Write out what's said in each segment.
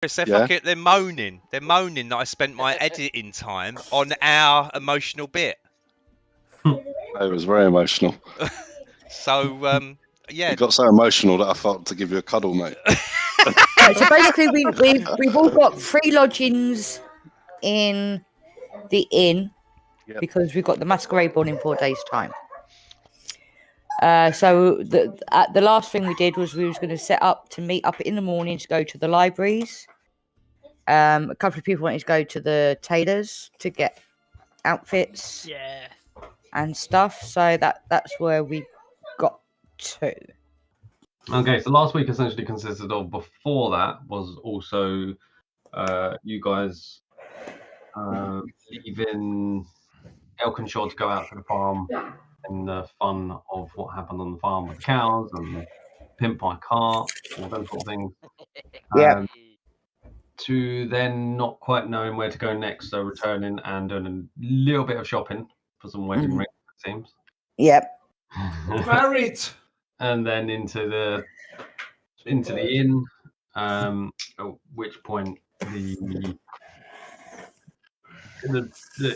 They're moaning. They're moaning that I spent my editing time on our emotional bit. It was very emotional. So, yeah. It got so emotional that I felt to give you a cuddle, mate. Right, so basically, we've all got free lodgings in the inn because we've got the Masquerade Ball in 4 days' time. So the last thing we did was we was going to set up to meet up in the morning to go to the libraries. A couple of people wanted to go to the tailors to get outfits and stuff. So that's where we got to. Okay, so last week essentially consisted of, before that was also you guys leaving Elkinshaw to go out to the farm and the fun of what happened on the farm with the cows and pimp by cart, all those sort of things. Yeah. To then not quite knowing where to go next, so returning and doing a little bit of shopping for some wedding rings, it seems. Yep. Married. And then into the inn, at which point the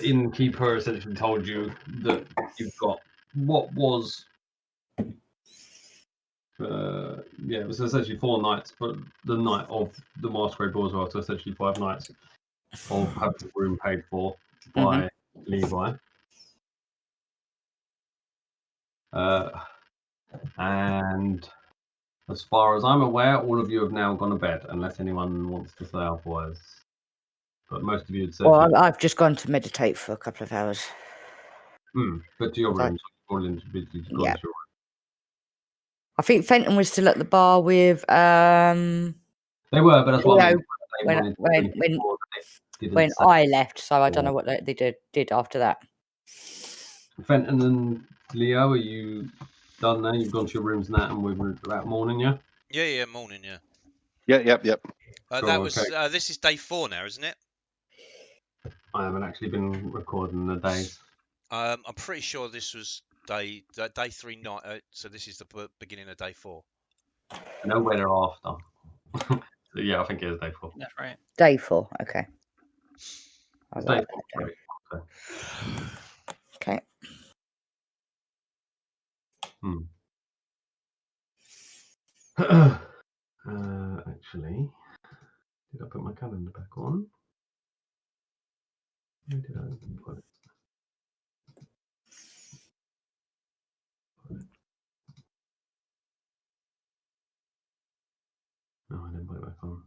innkeeper essentially told you that you've got what was it was essentially 4 nights, but the night of the Masquerade Ball as well, so essentially 5 nights of having the room paid for by Levi. And as far as I'm aware, all of you have now gone to bed, unless anyone wants to say otherwise. But most of you had said. Well, I've just gone to meditate for a couple of hours. But to your rooms, all individually gone to your room. I think Fenton was still at the bar with. They were, but that's what I mean. When I left, so I don't know what they did after that. Fenton and Leo, are you done now? You've gone to your rooms and that, and we're about morning, yeah? Yeah, morning, yeah. Yep. That was. This is day 4 now, isn't it? I haven't actually been recording the days. I'm pretty sure this was day 3 night. So this is the beginning of day 4. I know where they're after. So yeah, I think it is day 4. That's right. Day 4, okay. Day 4. Okay. Actually, did I put my calendar back on? Where did I put it? No, I didn't put it back on.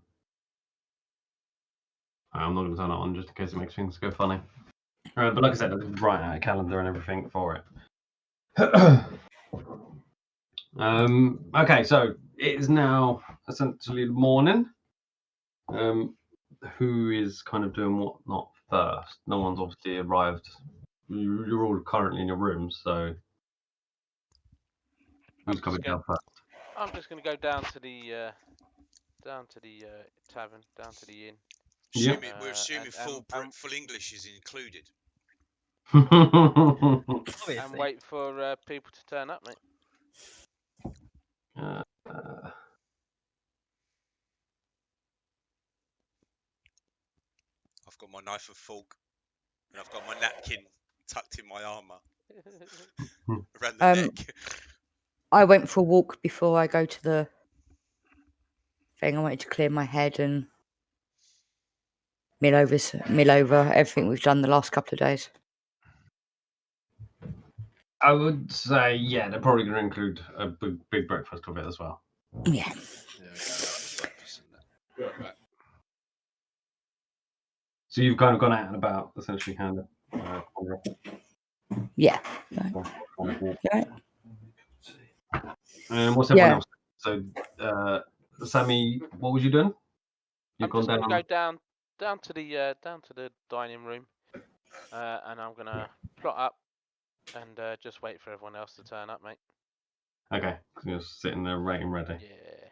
I'm not going to turn it on just in case it makes things go funny. But like I said, I did write out a calendar and everything for it. Okay, so it is now essentially the morning. Who is kind of doing what not first? No one's obviously arrived. You're all currently in your rooms, so who's coming down first? I'm just going to go down to the tavern, down to the inn. We're assuming full English is included. And wait for people to turn up, mate. I've got my knife and fork, and I've got my napkin tucked in my armour around the neck. I went for a walk before I go to the thing. I wanted to clear my head and mill over everything we've done the last couple of days. I would say, yeah, they're probably going to include a big breakfast of it as well. Yeah. So you've kind of gone out and about, essentially, kind of. Yeah. And what's everyone else? So, Sammy, what was you doing? You've gone down. Go down to the dining room, and I'm gonna plot up and just wait for everyone else to turn up, mate. Okay, so you're sitting there waiting ready. Yeah.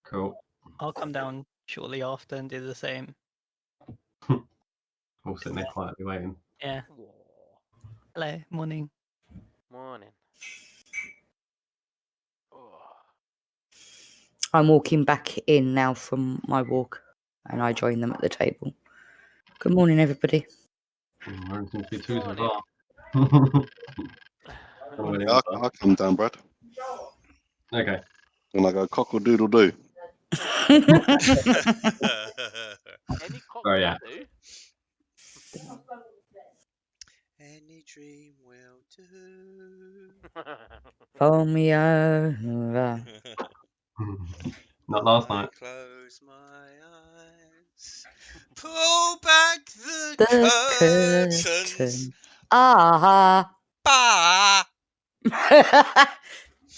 Cool. I'll come down shortly after and do the same. All sitting there quietly waiting. Yeah. Hello, morning. Morning. I'm walking back in now from my walk, and I join them at the table. Good morning, everybody. Don't seem to be too Morning. far. I'll come down, Brad. Okay. And I go cockle doodle doo. Any cock Oh, yeah. do? Any dream will do. For me over. Not last I night. close my eyes, pull back the, The curtains. curtain. Ah. Bah!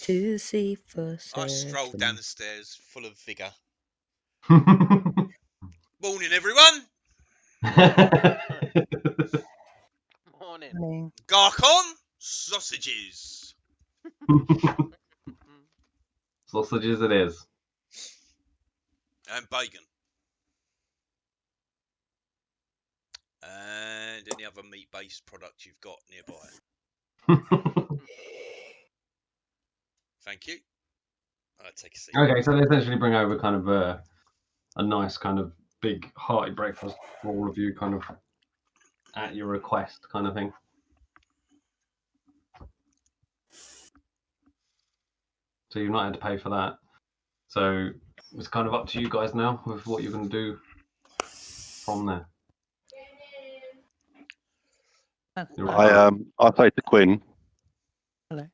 To see for I strolled down certain. the stairs full of vigour. Morning, everyone. Morning. Morning. Garcon sausages. Sausages it is. And bacon. And any other meat-based product you've got nearby. Thank you. I'll take a seat. Okay, so they essentially bring over kind of a nice kind of big hearty breakfast for all of you, kind of at your request kind of thing. So you've not had to pay for that. So it's kind of up to you guys now with what you're going to do from there. You're I say to Quinn. Hello.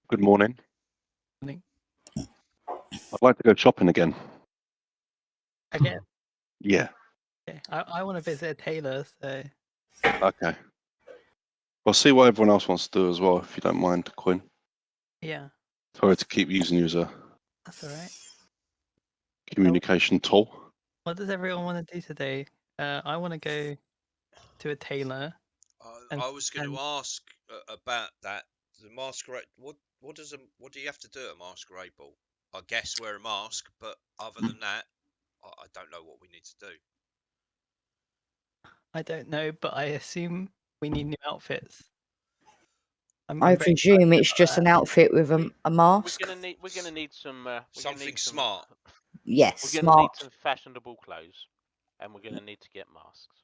Good morning. Morning. I'd like to go shopping again. Again. Yeah. Okay. I want to visit a tailor, so Okay. Well, see what everyone else wants to do as well, if you don't mind, Quinn. yeah, Sorry to keep using you as a that's all right. communication tool. What does everyone want to do today? I want to go to a tailor. I was going to ask about that. The masquerade. What do you have to do at a masquerade ball? I guess wear a mask, but other than that, I don't know what we need to do. I don't know, but I assume we need new outfits. I'm I very presume excited it's about just that. an outfit with a mask. We're gonna need some. Something smart. Yes, We're gonna need smart. some fashionable clothes, and we're gonna need to get masks.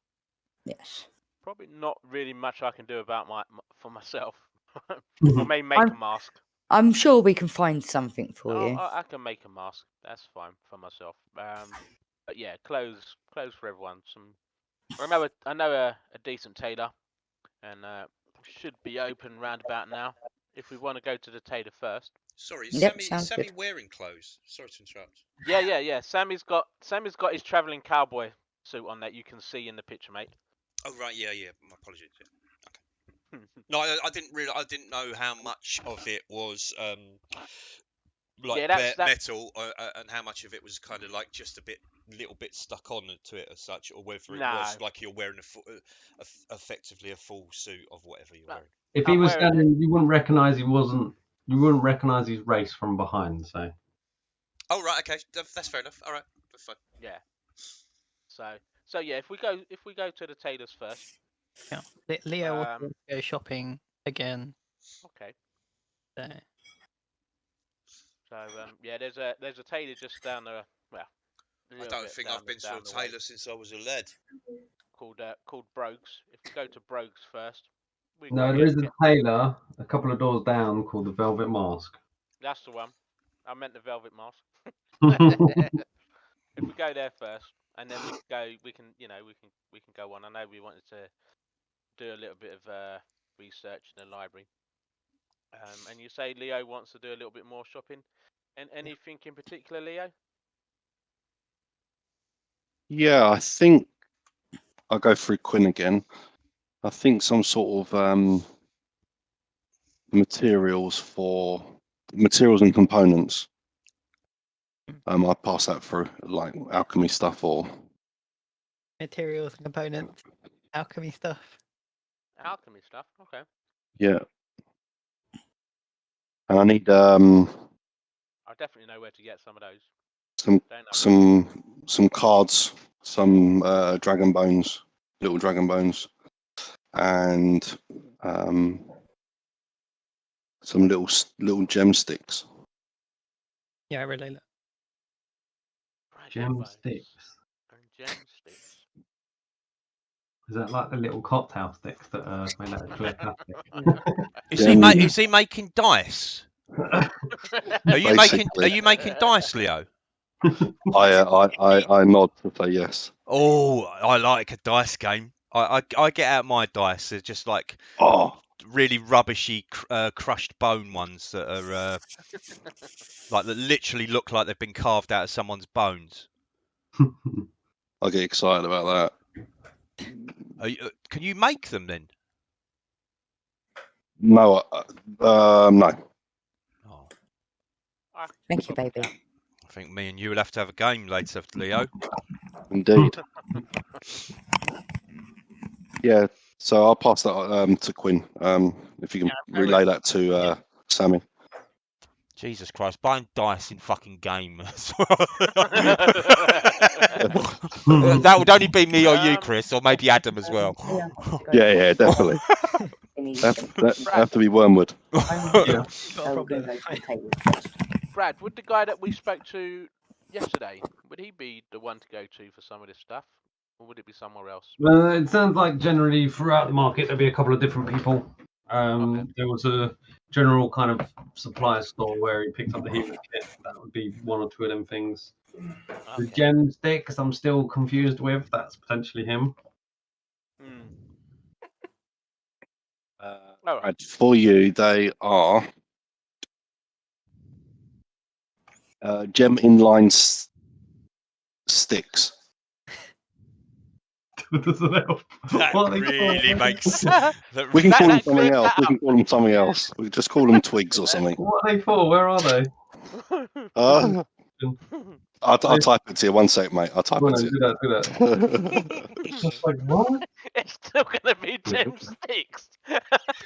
Yes. Probably not really much I can do about for myself. I may make a mask. I'm sure we can find something for you. I can make a mask. That's fine for myself. But yeah, clothes for everyone. I know a decent tailor, and should be open round about now. If we want to go to the tailor first. Sorry, Yep, is Sammy good. wearing clothes? Sorry to interrupt. Yeah. Sammy's got his travelling cowboy suit on that you can see in the picture, mate. Oh right, yeah. My apologies. Yeah. Okay. No, I didn't know how much of it was like that's metal, and how much of it was kind of like just little bit stuck on to it as such, or whether it was like you're wearing effectively a full suit of whatever you're wearing. If he was standing, you wouldn't recognise he wasn't. You wouldn't recognise his race from behind. So. Oh right, okay, that's fair enough. All right, that's fine. Yeah. So yeah, if we go to the tailors first. Yeah. Leo wants to go shopping again. Okay. So yeah, there's a tailor just down there. Well, I don't think I've been to a tailor since I was a lad. Called Brogues. If we go to Brogues first. No, there is a tailor a couple of doors down called the Velvet Mask. That's the one. I meant the Velvet Mask. If we go there first, and then we can go on. I know we wanted to do a little bit of research in the library. And you say Leo wants to do a little bit more shopping. And anything in particular, Leo? Yeah, I think I'll go through Quinn again. I think some sort of materials and components. I pass that through, like alchemy stuff or materials and components, alchemy stuff. Alchemy stuff. Okay. Yeah. And I need I definitely know where to get some of those. some cards, some dragon bones, little dragon bones, and some little gem sticks. Yeah, I relay that. Gem Bones sticks. and gem sticks. Is that like the little cocktail sticks that made out of clear plastic? Is he making dice? Are you Basically. making dice, Leo? I nod to say yes. Oh, I like a dice game. I get out my dice. They're just like Oh, really rubbishy, crushed bone ones that are like that literally look like they've been carved out of someone's bones. I get excited about that. Can you make them then? No, no. Oh, Thank you, baby. I think me and you will have to have a game later, Leo. Indeed. Yeah. So I'll pass that to Quinn. If you can relay that to Sammy. Jesus Christ, buying dice in fucking game. That would only be me or you, Chris, or maybe Adam as well. Yeah, definitely. that have to be Wormwood. Got a problem. Brad, would the guy that we spoke to yesterday, would he be the one to go to for some of this stuff? Or would it be somewhere else? It sounds like generally throughout the market there'll be a couple of different people. There was a general kind of supply store where he picked up the healer kit. That would be one or two of them things. The gem sticks I'm still confused with. That's potentially him. And for you, they are gem inline sticks. That really makes. We can call them something else. We can call them something else. We just call them twigs or something. What are they for? Where are they? I'll type it to you. 1 sec, mate. I'll type it to you. Do that. Like, what? It's still gonna be gem sticks.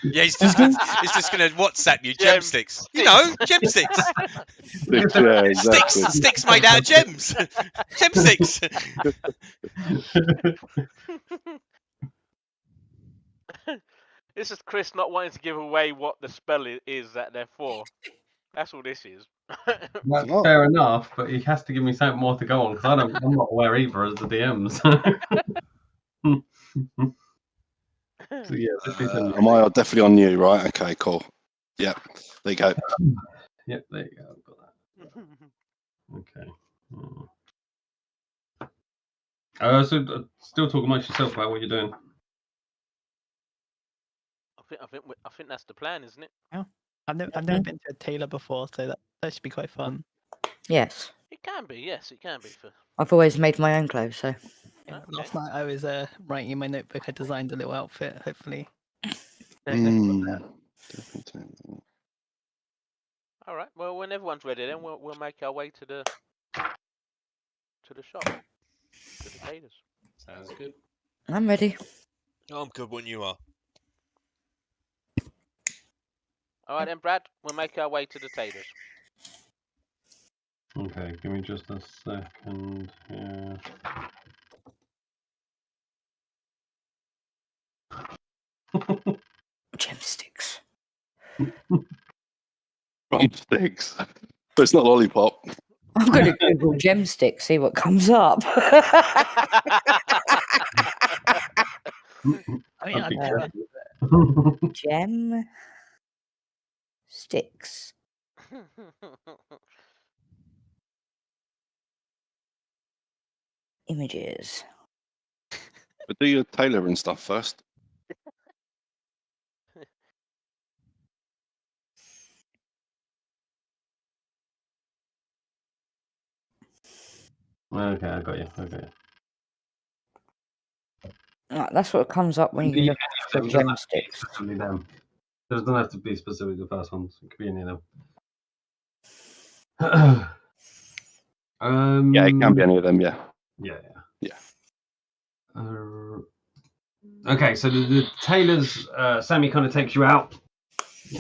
Yeah, he's just gonna WhatsApp you gem sticks. You know, gem sticks. Yeah, exactly. Sticks made out of gems. Gem sticks. This is Chris not wanting to give away what the spell is that they're for. That's all this is. That's fair enough, but he has to give me something more to go on because I'm not aware either as the DMs. So yeah, Am I definitely on you, right? Okay, cool. Yep, there you go. Yep, there you go. I've got that. Okay. So still talking amongst yourself about what you're doing. I think that's the plan, isn't it? Yeah. I've never been to a tailor before, so that should be quite fun. Yes. It can be. Yes, it can be. I've always made my own clothes, so. Yeah, last night I was writing in my notebook. I designed a little outfit. Hopefully. All right. Well, when everyone's ready, then we'll make our way to the shop, to the tailors. Sounds good. I'm ready. I'm good when you are. All right then, Brad. We'll make our way to the tailors. Okay, give me just a second here. Gem sticks. Drumsticks. But it's not lollipop. I'm going to Google gem sticks, see what comes up. Gem sticks. Images. But do your tailor and stuff first. Okay, I got you. Oh, that's what comes up when you look for gem sticks. Them. It doesn't have to be specifically the first ones. It could be any of them. Yeah, it can be any of them. Yeah. Yeah. Okay, so the tailors, Sammy kind of takes you out,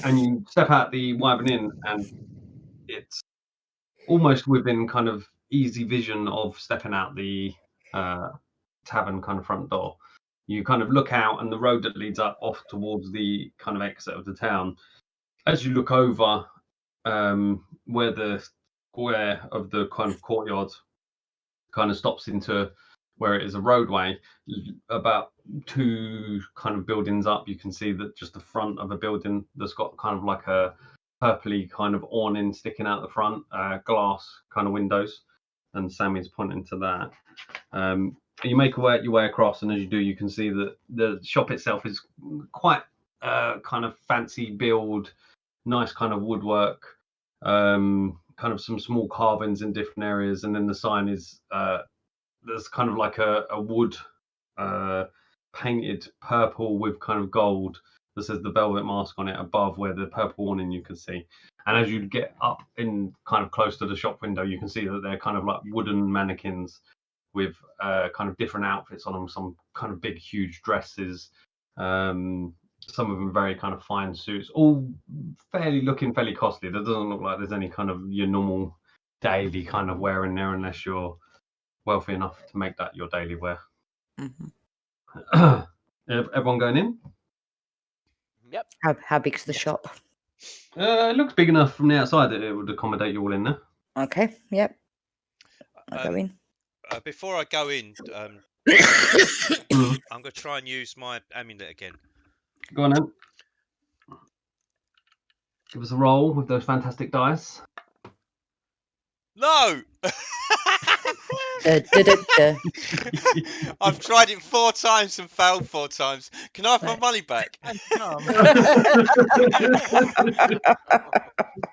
and you step out the Wyvern Inn, and it's almost within kind of easy vision of stepping out the tavern kind of front door. You kind of look out, and the road that leads up off towards the kind of exit of the town. As you look over where the square of the kind of courtyard kind of stops into where it is a roadway. About 2 kind of buildings up, you can see that just the front of a building that's got kind of like a purpley kind of awning sticking out the front, glass kind of windows, and Sammy's pointing to that. You make your way across, and as you do, you can see that the shop itself is quite kind of fancy build, nice kind of woodwork, kind of some small carvings in different areas, and then the sign is there's kind of like a wood painted purple with kind of gold that says the Velvet Mask on it above where the purple awning you can see. And as you get up in kind of close to the shop window, you can see that they're kind of like wooden mannequins with kind of different outfits on them, some kind of big, huge dresses, some of them very kind of fine suits, all looking fairly costly. There doesn't look like there's any kind of your normal daily kind of wear in there unless you're wealthy enough to make that your daily wear. Everyone going in? Yep. How big's the shop? It looks big enough from the outside that it would accommodate you all in there. Okay, yep. I'll go in. Before I go in, I'm going to try and use my amulet again. Go on then. Give us a roll with those fantastic dice. No! Da, da, da, da. I've tried it 4 times and failed 4 times. Can I have my money back?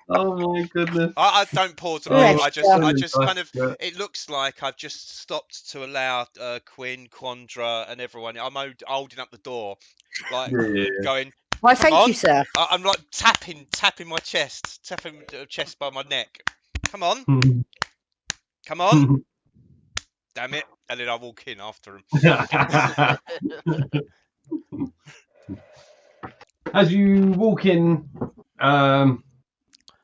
Oh my goodness. I don't pause them. Right. I just kind of. It looks like I've just stopped to allow Quinn, Quandra, and everyone. I'm holding up the door, like going. Why, Come thank on. you, sir. I'm like tapping my chest, tapping the chest by my neck. Come on, come on. Damn it! And then I walk in after him. As you walk in, on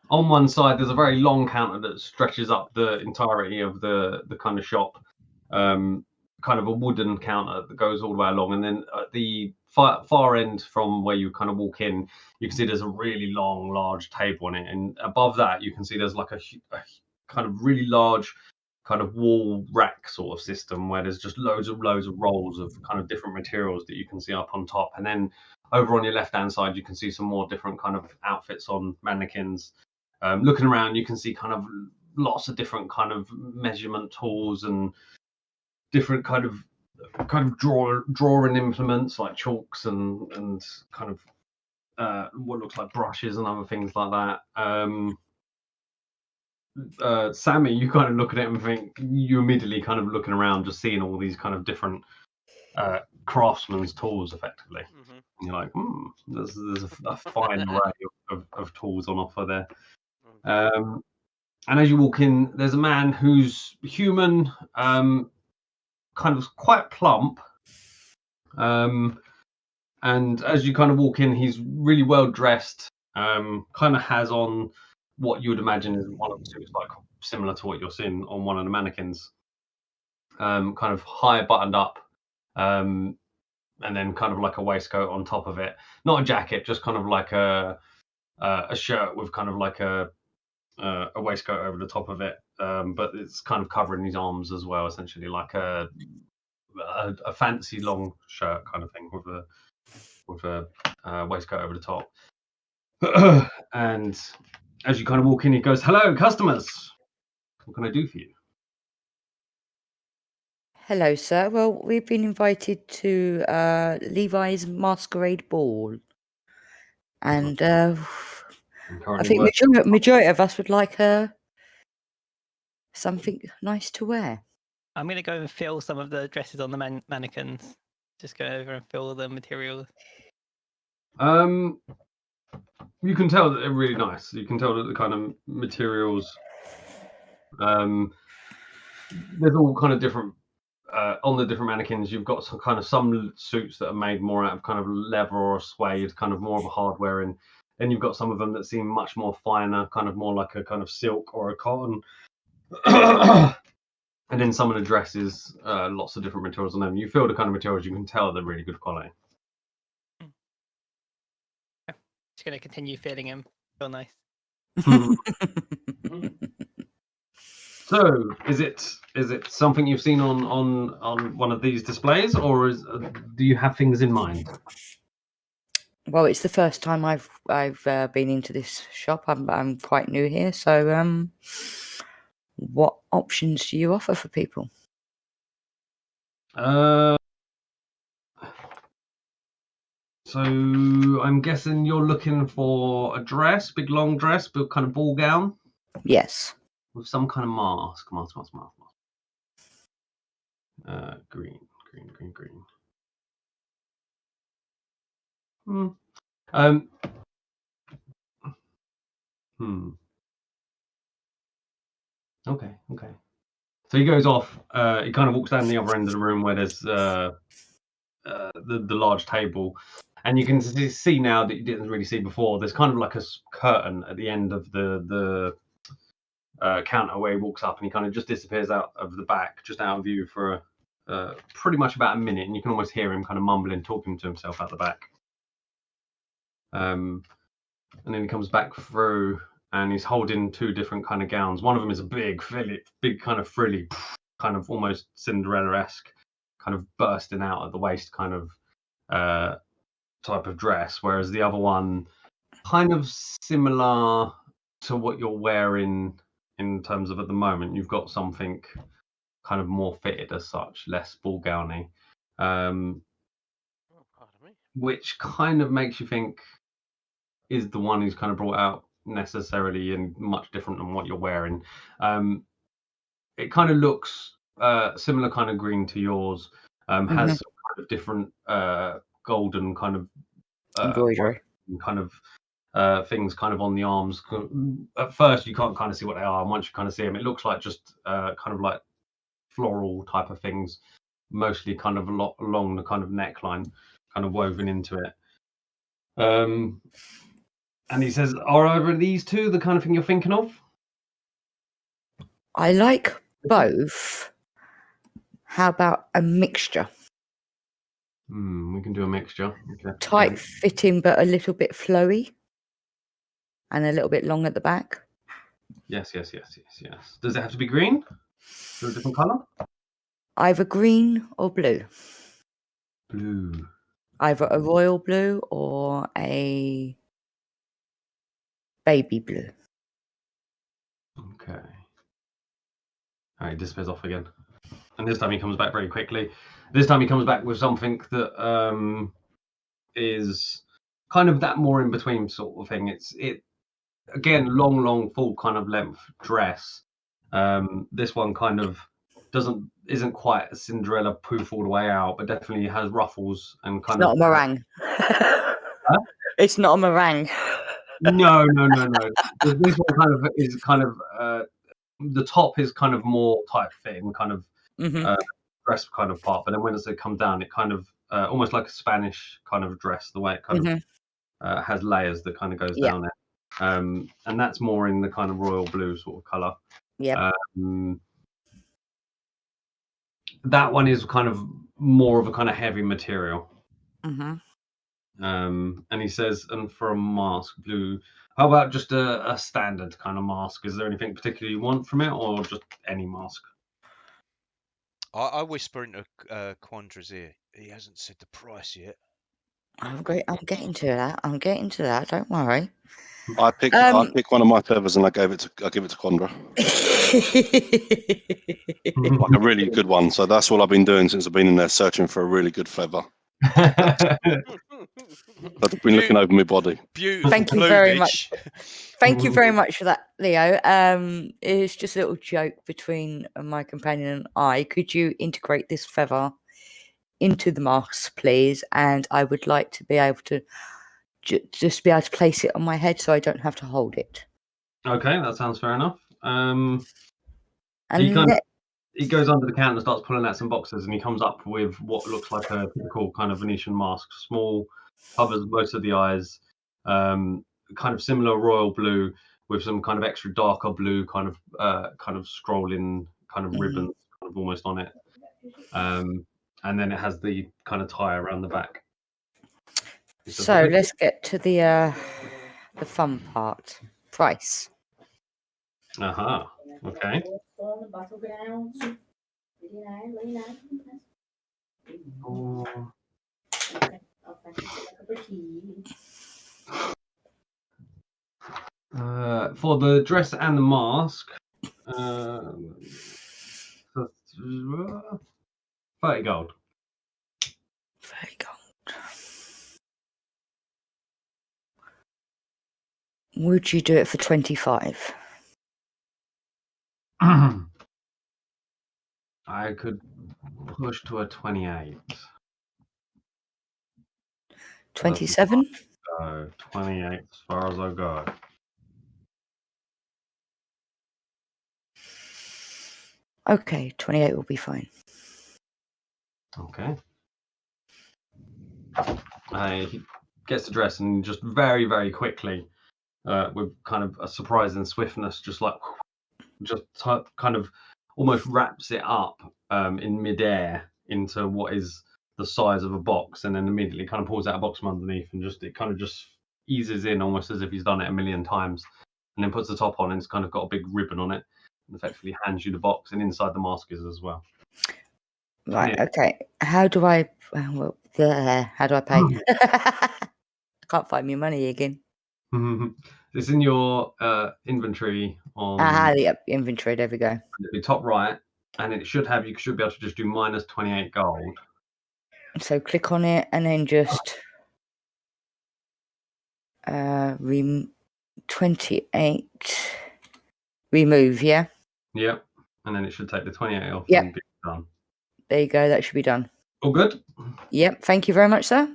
one side there's a very long counter that stretches up the entirety of the kind of shop, kind of a wooden counter that goes all the way along, and then at the far end from where you kind of walk in, you can see there's a really long, large table on it, and above that you can see there's like a kind of really large kind of wall rack sort of system where there's just loads of rolls of kind of different materials that you can see up on top, and then over on your left hand side you can see some more different kind of outfits on mannequins. Looking around you can see kind of lots of different kind of measurement tools and different kind of drawing implements like chalks and kind of what looks like brushes and other things like that. Sammy, you kind of look at it and think, you immediately kind of looking around, just seeing all these kind of different craftsman's tools, effectively. Mhm. And you're like, there's a fine array of tools on offer there. And as you walk in, there's a man who's human, kind of quite plump. And as you kind of walk in, he's really well dressed, kind of has on what you would imagine is one of the suits, like similar to what you're seeing on one of the mannequins, kind of high buttoned up, and then kind of like a waistcoat on top of it, not a jacket, just kind of like a shirt with kind of like a waistcoat over the top of it, but it's kind of covering his arms as well, essentially like a fancy long shirt kind of thing with a waistcoat over the top. And as you kind of walk in, he goes, "Hello, customers. What can I do for you?" Hello, sir. Well, we've been invited to Levi's Masquerade Ball, and I think majority of us would like something nice to wear. I'm going to go and fill some of the dresses on the mannequins. Just go over and fill the materials. You can tell that they're really nice. You can tell that the kind of materials, there's all kind of different, on the different mannequins, you've got some suits that are made more out of kind of leather or suede, kind of more of a hardware, and then you've got some of them that seem much more finer, kind of more like a kind of silk or a cotton. And then some of the dresses, lots of different materials on them. You feel the kind of materials, you can tell they're really good quality. Just going to continue filling them. Feel nice. So, is it something you've seen on one of these displays, or do you have things in mind? Well, it's the first time I've been into this shop. I'm quite new here, so what options do you offer for people? So I'm guessing you're looking for a dress, big long dress, but kind of ball gown Yes. with some kind of mask. Green. Okay. So he goes off. He kind of walks down the other end of the room where there's the large table, and you can see now that you didn't really see before. There's kind of like a curtain at the end of the counter where he walks up, and he kind of just disappears out of the back, just out of view for pretty much about a minute, and you can almost hear him kind of mumbling, talking to himself out the back. And then he comes back through, and he's holding two different kind of gowns. One of them is a big kind of frilly, kind of almost Cinderella-esque, kind of bursting out at the waist kind of type of dress, whereas the other one kind of similar to what you're wearing in terms of at the moment. You've got something kind of more fitted as such, less ball gowny, which kind of makes you think, is the one who's kind of brought out necessarily and much different than what you're wearing. It kind of looks similar kind of green to yours, has some kind of different golden kind of Embroidery. kind of things kind of on the arms. At first you can't kind of see what they are, and once you kind of see them, it looks like just kind of like floral type of things, mostly kind of along the kind of neckline, kind of woven into it. And he says, are either of these two the kind of thing you're thinking of? I like both. How about a mixture? We can do a mixture. Okay. Tight fitting, but a little bit flowy, and a little bit long at the back. Yes. Does it have to be green? Is there a different colour? Either green or blue. Blue. Either a royal blue or a baby blue. Okay. All right, disappears off again. And this time he comes back very quickly. This time he comes back with something that is kind of that more in between sort of thing. It again, long, full kind of length dress. This one kind of isn't quite a Cinderella poof all the way out, but definitely has ruffles and kind Not of a meringue. It's not a meringue. No. This one kind of the top is kind of more tight fitting, kind of dress kind of part, but then when it comes down, it kind of almost like a Spanish kind of dress, the way it kind of has layers that kind of goes down there. And that's more in the kind of royal blue sort of color. Yeah. That one is kind of more of a kind of heavy material. And he says, and for a mask, blue, how about just a standard kind of mask? Is there anything particular you want from it, or just any mask? I whisper into Quandra's ear. He hasn't said the price yet. I'm getting to that. Don't worry. I picked one of my feathers and I give it to Condra. Like a really good one. So that's all I've been doing since I've been in there, searching for a really good feather. I've been looking over my body. Beautiful. Thank you very much. Thank you very much for that, Leo. It's just a little joke between my companion and I. Could you integrate this feather into the mask, please? And I would like to be able to just be able to place it on my head so I don't have to hold it. Okay, that sounds fair enough. And he goes under the counter and starts pulling out some boxes, and he comes up with what looks like a typical kind of Venetian mask, small, covers most of the eyes, kind of similar royal blue with some kind of extra darker blue kind of scrolling kind of ribbons kind of almost on it, and then it has the kind of tie around the back. So let's get to the fun part. Price. Okay. Oh. For the dress and the mask, 30 gold. There you go. Would you do it for 25? I could push to a 28. 27? 28 as far as I go. Okay, 28 will be fine. Okay. He gets the dress and just very, very quickly, with kind of a surprising swiftness, just kind of almost wraps it up in midair into what is the size of a box, and then immediately kind of pulls out a box from underneath, and it kind of just eases in almost as if he's done it a million times, and then puts the top on, and it's kind of got a big ribbon on it, and effectively hands you the box, and inside the mask is as well. Right, 28. okay. How do I pay? I can't find my money again. It's in your inventory on Yep, inventory, there we go. the top right, and you should be able to just do minus 28 gold. So click on it and then just 28 remove, yeah? Yep. And then it should take the 28 off Yep. and be done. There you go, that should be done. All good? Yep, thank you very much, sir.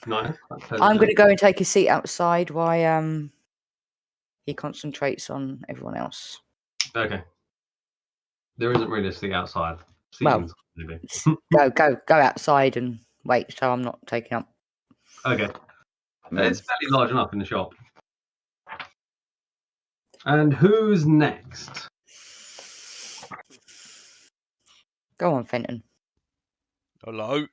Nice. I'm going to go and take a seat outside while he concentrates on everyone else. Okay. There isn't really a seat outside. Seat Well, inside, maybe. Go outside and wait, so I'm not taking up. Okay. It's fairly large enough in the shop. And who's next? Go on, Fenton. Hello.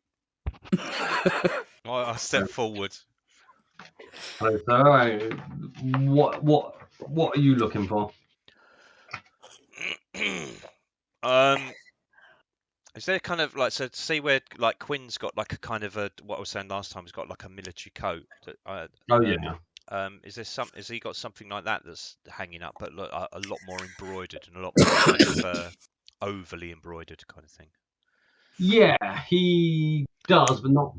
I step forward. Hello, sir. What are you looking for? Is there kind of like, so to see where like Quinn's got like a kind of a, what I was saying last time, he's got like a military coat. Oh yeah. Is there has he got something like that that's hanging up, but look, a lot more embroidered and a lot more kind of overly embroidered kind of thing? Yeah, he does, but not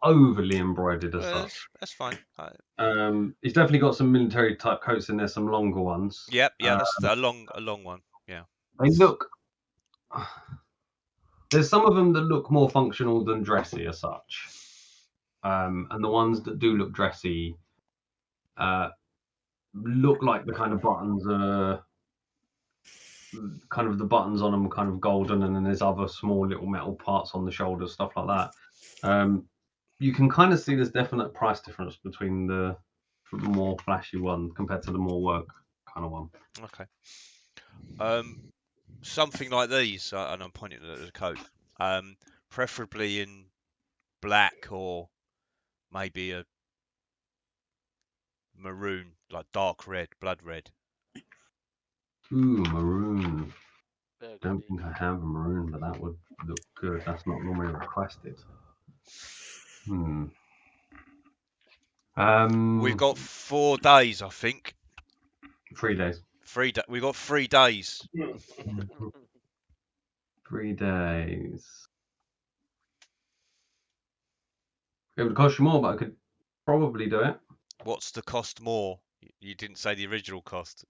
overly embroidered as such. That's fine. He's definitely got some military type coats in there, some longer ones. Yep, yeah, that's a long one. Yeah. They look. There's some of them that look more functional than dressy as such, and the ones that do look dressy look like the kind of buttons kind of the buttons on them are kind of golden, and then there's other small little metal parts on the shoulders, stuff like that. You can kind of see there's definite price difference between the more flashy one compared to the more work kind of one. Okay. Something like these, and I'm pointing at the coat, preferably in black or maybe a maroon, like dark red, blood red. Ooh, maroon. Burgundy. Don't think I have a maroon, but that would look good. That's not normally requested. We've got 4 days, I think. 3 days. We've got 3 days. 3 days. It would cost you more, but I could probably do it. What's the cost more? You didn't say the original cost.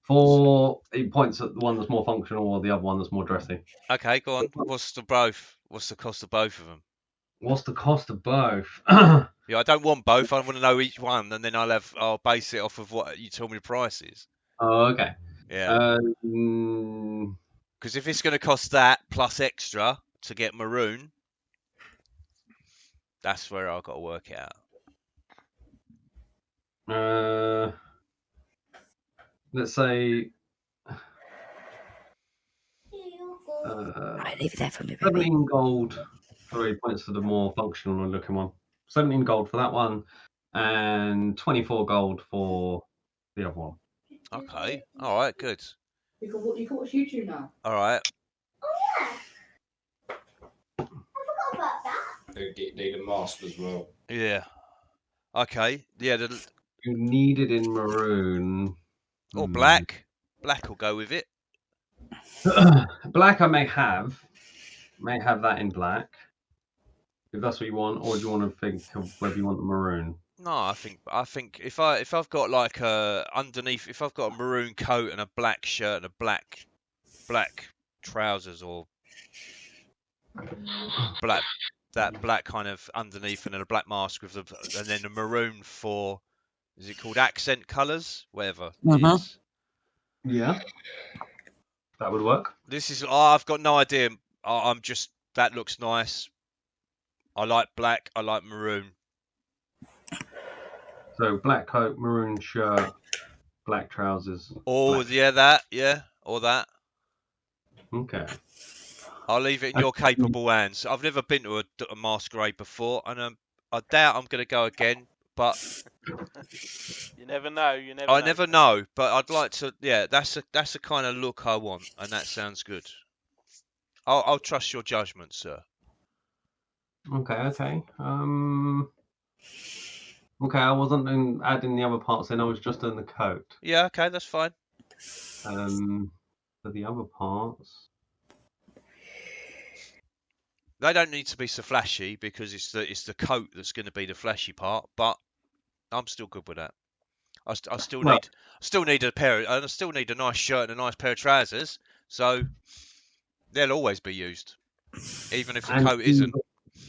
For it points at the one that's more functional or the other one that's more dressy. Okay, go on. What's the cost of both of them? What's the cost of both? Yeah, I don't want both. I want to know each one, and then I'll base it off of what you told me the price is. Oh, okay. Yeah. Because if it's going to cost that plus extra to get maroon, that's where I've got to work it out. Let's say. Right, leave it there for me, baby. 17 gold. 3 points for the more functional looking one. 17 gold for that one. and 24 gold for the other one. Okay. All right. Good. You can watch YouTube now. All right. Need a mask as well. Yeah. Okay. Yeah. You need it in maroon. Or black. Black will go with it. Black I may have that in black. If that's what you want, or do you want to think of whether you want the maroon? No, I think if I've got like underneath, if I've got a maroon coat and a black shirt and a black trousers, or black kind of underneath, and then a black mask with and then a maroon for, is it called accent colours? Whatever it is. Yeah, that would work. This is, I've got no idea. I'm just, that looks nice. I like black. I like maroon. So black coat, maroon shirt, black trousers. Or black. or that. Okay. I'll leave it in your capable hands. I've never been to a masquerade before, and I doubt I'm going to go again. But You never know. I never know. But I'd like to. Yeah, that's the kind of look I want, and that sounds good. I'll trust your judgment, sir. Okay. Okay, I wasn't adding the other parts in. I was just in the coat. Yeah. Okay, that's fine. For the other parts, They don't need to be so flashy because it's the coat that's going to be the flashy part. But I'm still good with that. I still need a pair, and I still need a nice shirt and a nice pair of trousers. So they'll always be used, even if the coat isn't.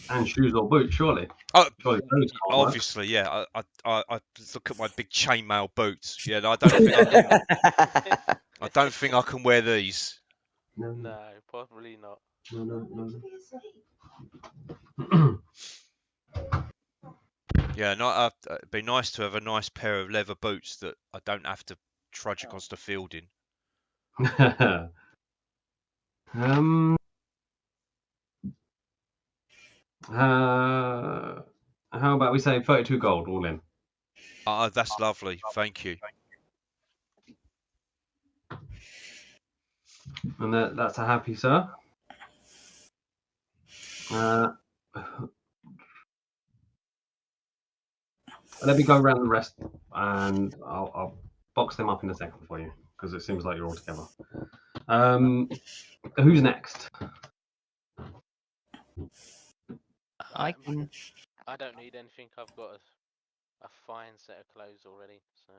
And shoes or boots, surely. Oh, surely those can't obviously, yeah. I look at my big chainmail boots. Yeah, I don't think I can wear these. No, probably not. No. Yeah, it'd be nice to have a nice pair of leather boots that I don't have to trudge across the field in. How about we say 32 gold all in? That's lovely. Thank you. And that's a happy sir. Let me go around the rest, and I'll box them up in a second for you, because it seems like you're all together. Who's next? I can. I don't need anything. I've got a fine set of clothes already. So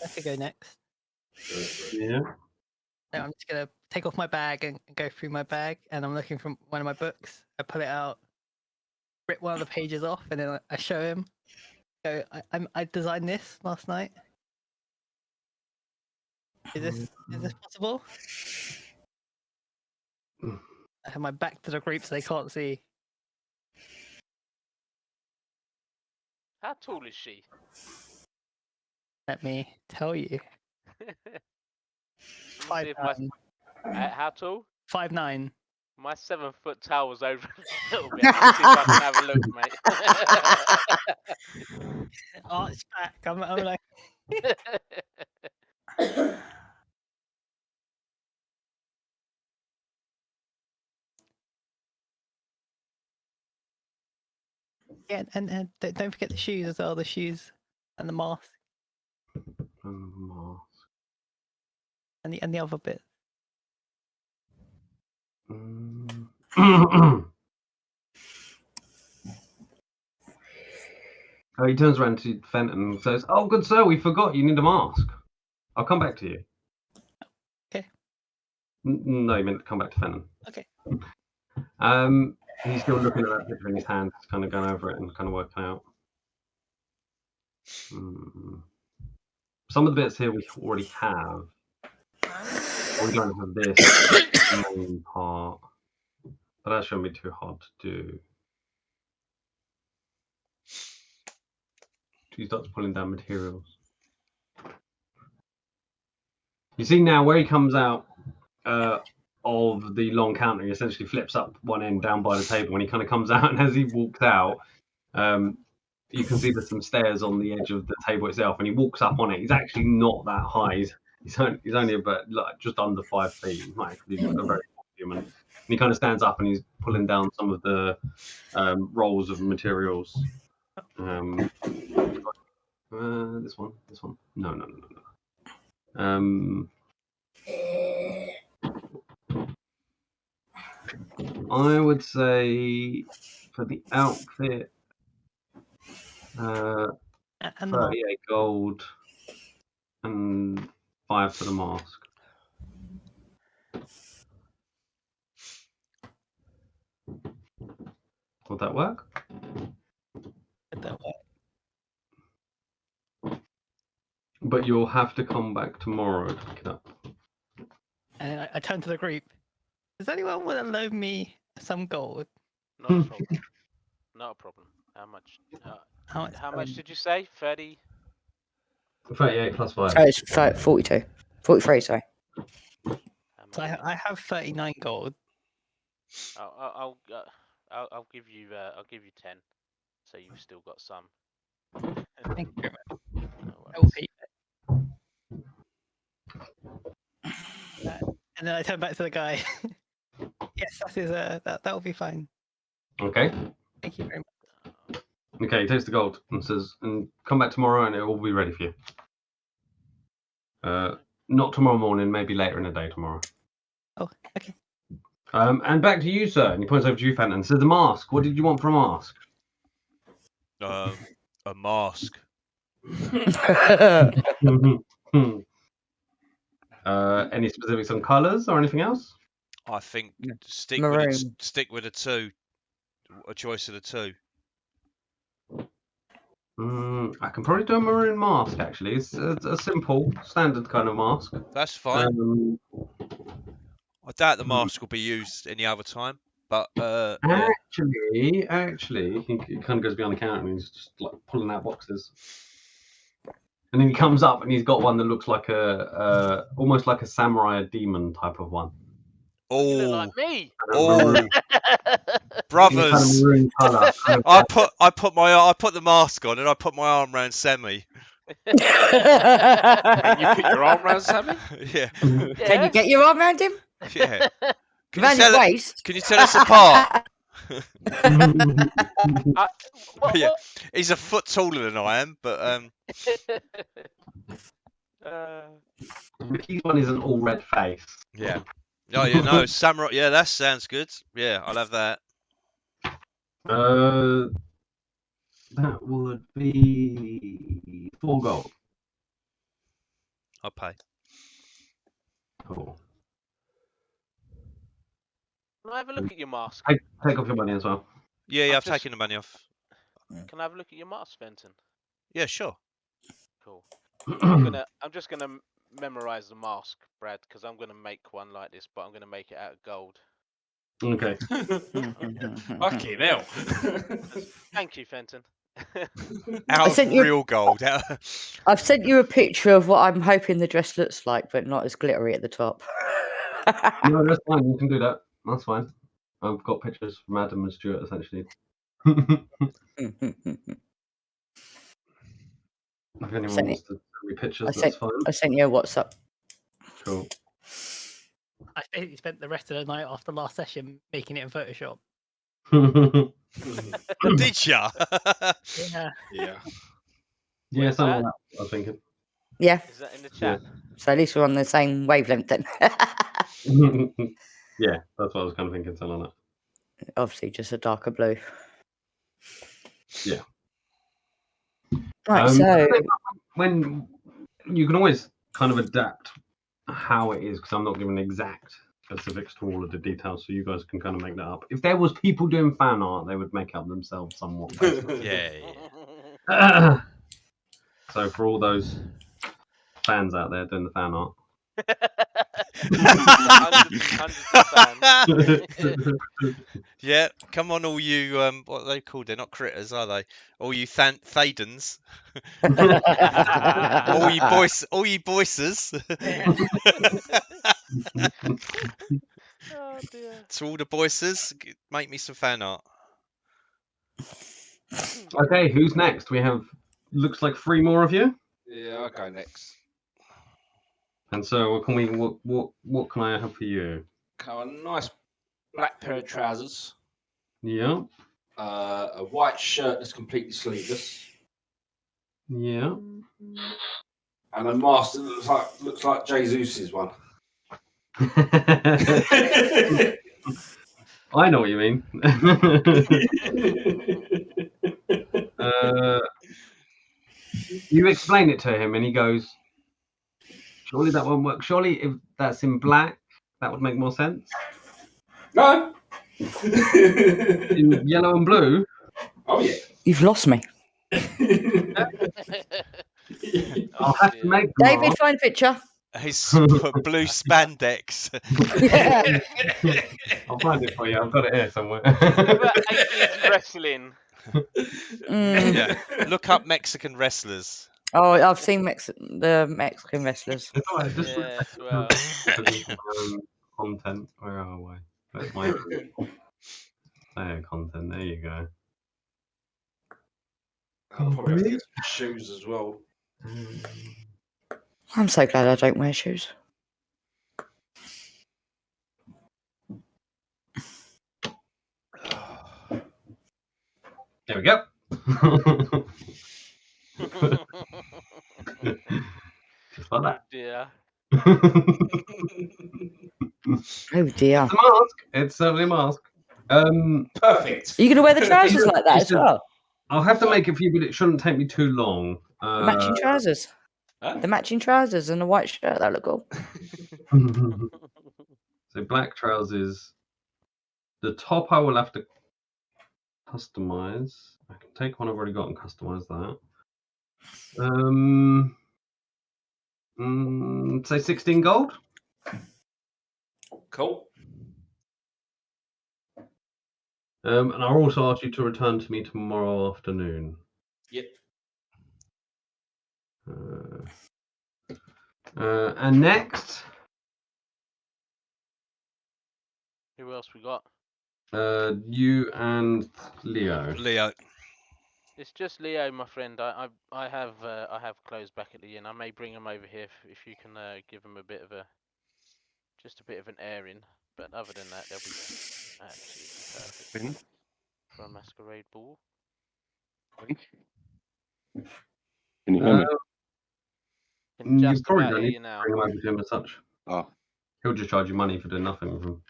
I could go next. Yeah. No, I'm just gonna take off my bag and go through my bag, and I'm looking from one of my books. I pull it out, rip one of the pages off, and then I show him. So I designed this last night. Is this possible? I have my back to the group so they can't see. how tall is she? Let me tell you. Let me see if how tall? 5'9". My 7 foot towers over a little bit. Let me see if I can have a look, mate. Arch back. I'm like. Yeah, and don't forget the shoes as well. The shoes and the mask and the other bit. He turns around to Fenton and says, "Oh, good sir, we forgot. You need a mask. I'll come back to you." Okay. No, you meant to come back to Fenton. Okay. He's still looking at that picture in his hand, kind of going over it and kind of working out. Some of the bits here we already have. We don't have this main part, but that shouldn't be too hard to do. He starts pulling down materials. You see now where he comes out of the long counter, he essentially flips up one end down by the table when he kind of comes out, and as he walks out, you can see there's some stairs on the edge of the table itself, and he walks up on it. He's actually not that high. He's only about like just under 5 feet. He's not actually a very tall human. And he kind of stands up and he's pulling down some of the rolls of materials. This one. No. I would say for the outfit, And the mask. 38 gold and 5 for the mask. Would that work? But you'll have to come back tomorrow to pick it up. And I turn to the group. Does anyone want to loan me some gold? Not a problem. Not a problem. How much? How much um, did you say? 30. 38 plus 5. So it's 42. 43, sorry. How So much? I have 39 gold. I'll give you 10. So you've still got some. Thank you very much. No I will worries. pay you. And then I turn back to the guy. Yes, that is that will be fine. Okay. Thank you very much. Okay, he takes the gold and says, and come back tomorrow and it will be ready for you. Not tomorrow morning, maybe later in the day tomorrow. Oh, okay. And back to you, sir. And he points over to you, Fenton, and says, the mask. What did you want for a mask? A mask. Any specifics on colours or anything else? I think stick Maroon. with a 2. A choice of the 2. I can probably do a maroon mask, actually. It's a simple, standard kind of mask. That's fine. I doubt the mask will be used any other time, but yeah. Actually, he kind of goes behind the counter and he's just like pulling out boxes. And then he comes up and he's got one that looks like almost like a samurai demon type of one. You look like me. Oh, brothers! Maroon colour. I put the mask on and I put my arm around Semi. And you put your arm around Sammy? Yeah, Can you get your arm around him? yeah. Around his waist? Can you tell us apart? What? Yeah, he's a foot taller than I am, but The key one is an all red face. yeah. Oh yeah, no, samurai. Yeah, that sounds good. Yeah, I'll have that. That would be 4 gold. I'll pay. Cool. Can I have a look at your mask? Take off your money as well. Yeah, I've I've just- taken the money off. Can I have a look at your mask, Fenton? Yeah, sure. Cool. I'm just gonna memorize the mask, Brad, because I'm gonna make one like this, but I'm gonna make it out of gold. Okay. Fucking hell. Thank you, Fenton. Out of sent you- real gold. I've sent you a picture of what I'm hoping the dress looks like, but not as glittery at the top. No, that's fine. You can do that. That's fine. I've got pictures from Adam and Stuart, essentially. If anyone Send wants to send me pictures, I that's I sent you a WhatsApp. fine. Cool. I basically spent the rest of the night after last session making it in Photoshop. Did ya? Yeah. Yeah. Yeah, Where's something like that? that, I was thinking. Yeah, Is that in the chat? so at least we're on the same wavelength then. Yeah, that's what I was kind of thinking, something like Obviously, just a darker blue. Yeah. Right, Um, so when you can always kind of adapt how it is, because I'm not giving exact specifics to all of the details, so you guys can kind of make that up. If there was people doing fan art, they would make up themselves somewhat. Yeah. So for all those fans out there doing the fan art, Hundreds of fans. Yeah, come on, all you what are they called? They're not critters, are they? All you Thadens, all you boices. Oh dear. To all the boices, make me some fan art. Okay, who's next? We have looks like 3 more of you. Yeah, I'll go next. And so what can we what can I have for you? A nice black pair of trousers, Yeah. a white shirt that's completely sleeveless, Yeah. and a mask that looks like Jesus' one. I know what you mean. You explain it to him and he goes, surely that won't work. Surely if that's in black, that would make more sense. No. In yellow and blue? Oh yeah. You've lost me. I'll have to make the David, mask. find a picture. His blue spandex. I'll find it for you. I've got it here somewhere. What about 80s wrestling? Yeah. Look up Mexican wrestlers. Oh, I've seen the Mexican wrestlers. It's all right, just Yes, well. content. Where are we? Where's my content? There you go. I'll probably have to get some shoes as well. I'm so glad I don't wear shoes. There we go. Just like that. Dear. Oh dear. It's a mask. It's certainly a mask. Perfect. Are you going to wear the trousers like that as well? I'll have to make it for you, but it shouldn't take me too long. The matching trousers. Huh? The matching trousers and the white shirt. That look cool. So black trousers. The top I will have to customize. I can take one I've already got and customize that. Say 16 gold. Cool. And I'll also ask you to return to me tomorrow afternoon. Yep. And next, Who else we got? you and Leo. Leo. It's just Leo, my friend. I have clothes back at the inn. I may bring them over here if you can give them a bit of just a bit of an airing. But other than that, they'll be absolutely perfect for a masquerade ball. Can you hear me? Can You just probably about don't hear need you to now. bring him over to him as such. Oh, He'll just charge you money for doing nothing with him.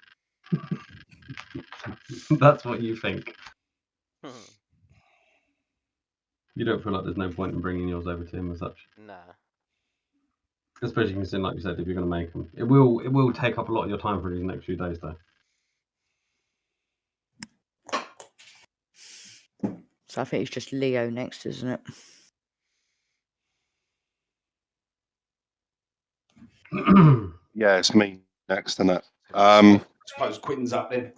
That's what you think. You don't feel like there's no point in bringing yours over to him as such. Nah. Especially considering, like you said, if you're going to make them. It will take up a lot of your time for these next few days, though. So I think it's just Leo next, isn't it? yeah, it's me next, isn't it? I suppose Quinton's up then.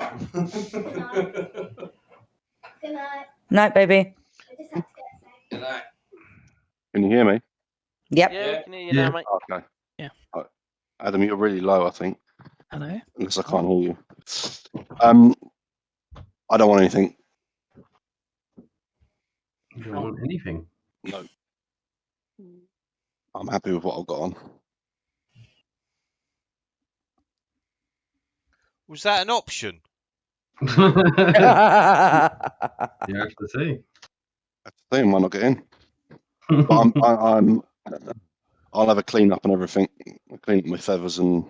Good night. Night, baby. I just had to get a snack. Good night. Can you hear me? Yep. Yeah, we can hear you Yeah. now, mate. Okay. Yeah. Adam, you're really low, I think. Hello. Unless I can't hear you. I don't want anything. You don't want anything. No. I'm happy with what I've got on. Was that an option? You have to see. I think I might not get in. But I'll have a clean up and everything. I'll clean up my feathers and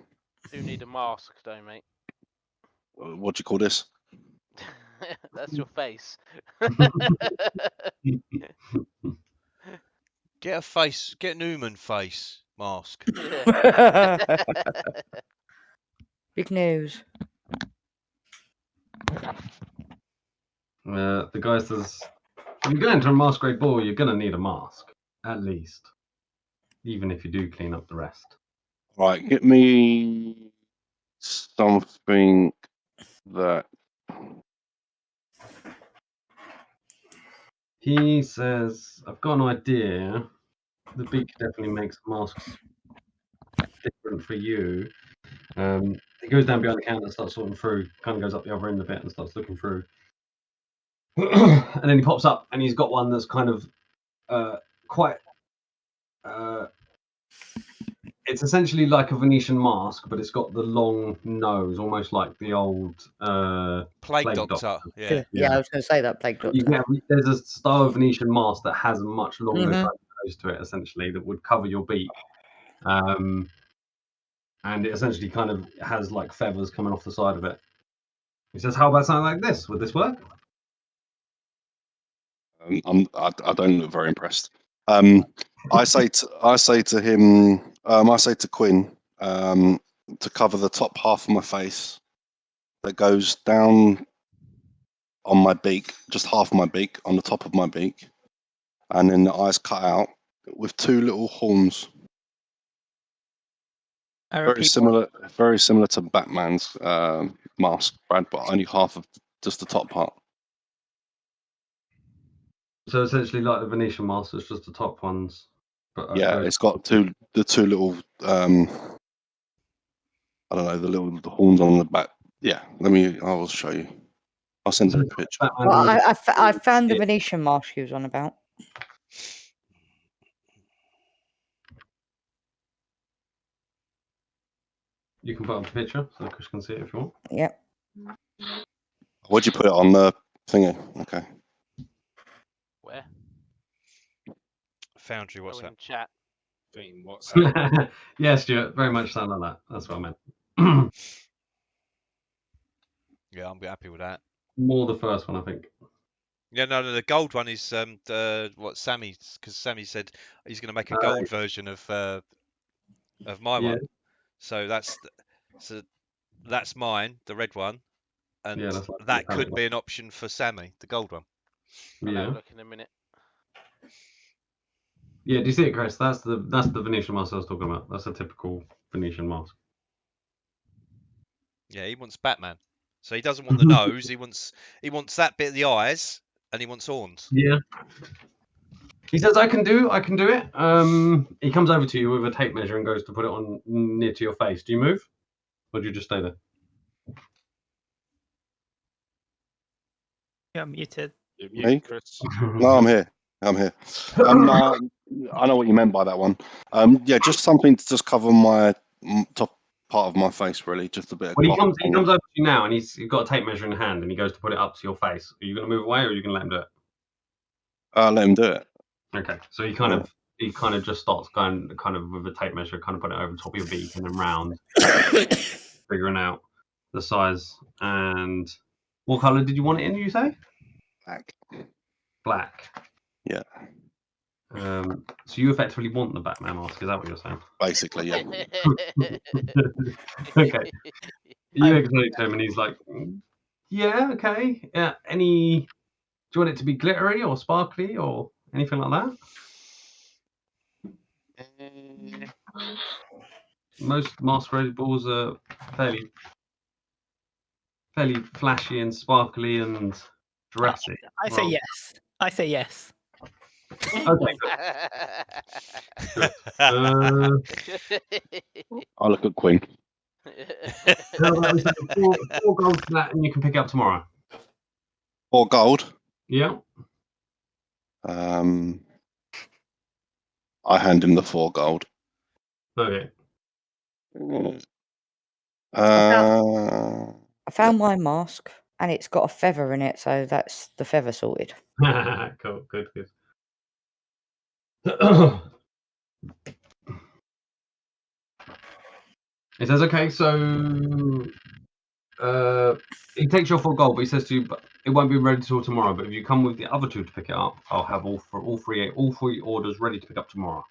Do need a mask, though, mate. what do you call this? That's your face. Get a Newman face mask. Yeah. Big news. The guy says, if you're going to a masquerade ball, you're going to need a mask, at least. Even if you do clean up the rest. Right, get me something that He says, I've got an idea. The beak definitely makes masks different for you. He goes down behind the counter and starts sorting through, kind of goes up the other end of it and starts looking through. And then he pops up, and he's got one that's kind of quite. It's essentially like a Venetian mask, but it's got the long nose, almost like the old Plague Doctor. Yeah. Yeah, I was going to say that, Plague Doctor. You get, there's a style of Venetian mask that has a much longer Mhm. nose to it, essentially, that would cover your beak. And it essentially kind of has like feathers coming off the side of it. He says, "How about something like this? Would this work?" I don't look very impressed. I say to him, I say to Quinn, to cover the top half of my face that goes down on my beak, just half my beak on the top of my beak, and then the eyes cut out with two little horns. I Very repeat, similar to Batman's mask, Brad, but only half of just the top part. So essentially, like the Venetian mask, it's just the top ones. But Yeah, it's got the two little I don't know, the horns on the back. Yeah, I will show you. I'll send you a picture. Batman Well, has I found the Venetian mask he was on about. You can put up a picture so Chris can see it if you want. Yep. What'd you put it on the thingy? Okay. Where? Foundry, what's Oh, that? in chat. What's that? Yeah, Stuart, very much sound like that. That's what I meant. Yeah, I'm happy with that. More the first one, I think. Yeah, no, the gold one is what Sammy, because Sammy said he's going to make a gold version of my Yeah. one. So that's mine, the red one, and Yeah, that's like the that metallic could be an option for Sammy, the gold one. I'll have Yeah. a look in a minute. Yeah, do you see it, Chris? That's the Venetian mask I was talking about. That's a typical Venetian mask. Yeah, he wants Batman, so he doesn't want the nose. He wants that bit of the eyes, and he wants horns. Yeah. He says, I can do it. He comes over to you with a tape measure and goes to put it on near to your face. Do you move? Or do you just stay there? you're muted. Me? Chris. No, I'm here. No, I know what you meant by that one. Yeah, just something to just cover my top part of my face, really. Just a bit of Well, cloth. he comes over to you now and he's got a tape measure in hand and he goes to put it up to your face. Are you going to move away or are you going to let him do it? Let him do it. Okay, so he kind of just starts going kind of with a tape measure, kind of putting it over the top of your beak and then round, figuring out the size. And what color did you want it in? You say Black. black. Yeah. So you effectively want the Batman mask? Is that what you're saying? Basically, yeah. Okay. You explain it to him and he's like, yeah, okay. Do you want it to be glittery or sparkly or anything like that? Most Masquerade Balls are fairly flashy and sparkly and dressy. I say yes. I say yes. Okay. I'll look at Quinn. How about we say four gold for that and you can pick it up tomorrow? 4 gold. Yeah. I hand him the 4 gold. Okay. Uh, I found my mask, and it's got a feather in it, so that's the feather sorted. Cool. Good. He says, okay, so he takes your 4 gold, but he says to you, but it won't be ready till tomorrow. But if you come with the other 2 to pick it up, I'll have all three orders ready to pick up tomorrow.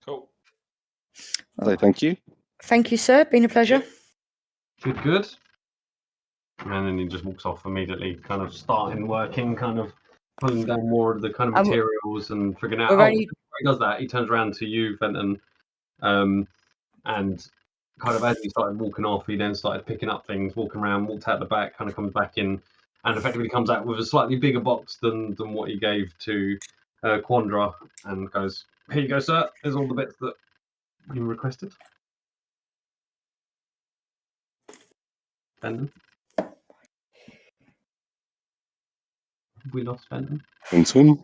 Cool. say thank you. Thank you, sir. Been a pleasure. Good. And then he just walks off immediately, kind of starting working, kind of pulling down more of the kind of materials and figuring out. we're Before he does that, he turns around to you, Fenton, and kind of as he started walking off, he then started picking up things, walking around, walked out the back, kind of comes back in, and effectively comes out with a slightly bigger box than what he gave to Quandra, and goes, "Here you go, sir. There's all the bits that you requested." Fenton. We lost Fenton. Quinton,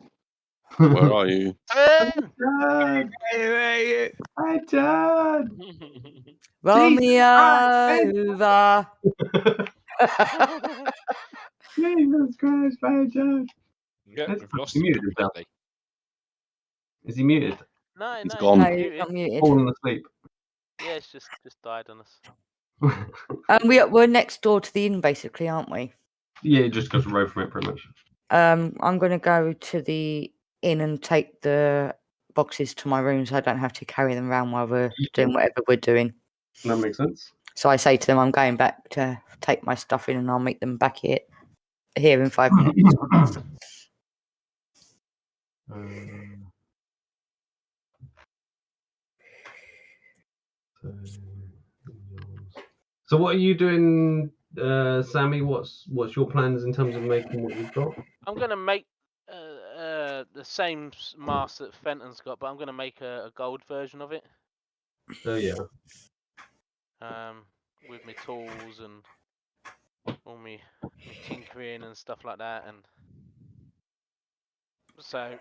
where are you? Dad! Hi, Dad! Roll Jesus me Christ, over. Jesus Christ, my Dad! Yeah, Let's we've lost he him muted himself. completely. Is he muted? No, He's no, gone. No, he's he's muted. not muted. Fallen asleep. Yeah, it's just died on us. We're next door to the inn, basically, aren't we? Yeah, it just goes a road from it, pretty much. I'm going to go to the inn and take the boxes to my room so I don't have to carry them around while we're doing whatever we're doing. That makes sense. So I say to them, I'm going back to take my stuff in and I'll meet them back here in 5 minutes. So what are you doing, Sammy? What's your plans in terms of making what you've got? I'm gonna make the same mask that Fenton's got, but I'm gonna make a gold version of it. Oh yeah. With my tools and all me tinkering and stuff like that, and so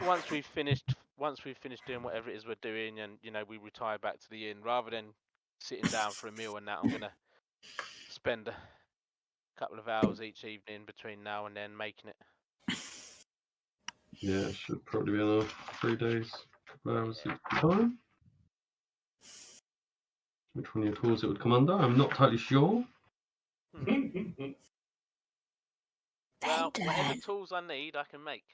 once we've finished doing whatever it is we're doing, and we retire back to the inn, rather than sitting down for a meal and that, I'm gonna spend a couple of hours each evening between now and then making it. Yeah, it should probably be enough. 3 days, couple of hours each time. Which one of your tools it would come under? I'm not totally sure. Well, whatever tools I need, I can make.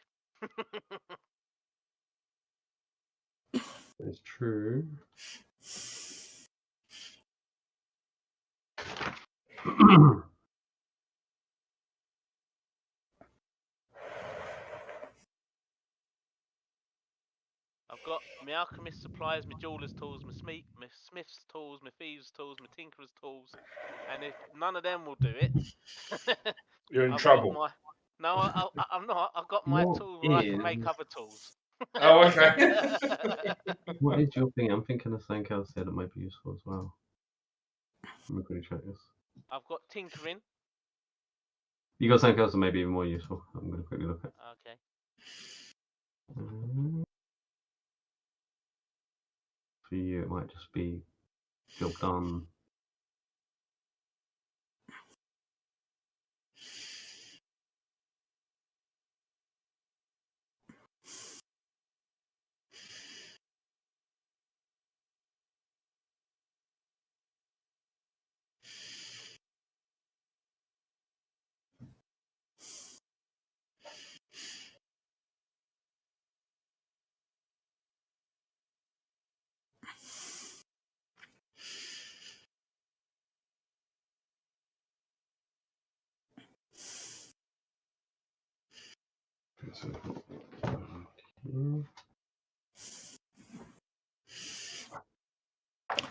That's true. I've got my alchemist supplies, my jeweler's tools, my smith's tools, my thieves' tools, my tinkerer's tools, and if none of them will do it, You're in I've trouble. got I'm not. I've got my What tool where I can is- make other tools. Oh, okay. What is your thing? I'm thinking of something else here that might be useful as well. Let me quickly check this. I've got tinkering. You got something else that may be even more useful. I'm going to quickly look at. Okay. For you, it might just be job done.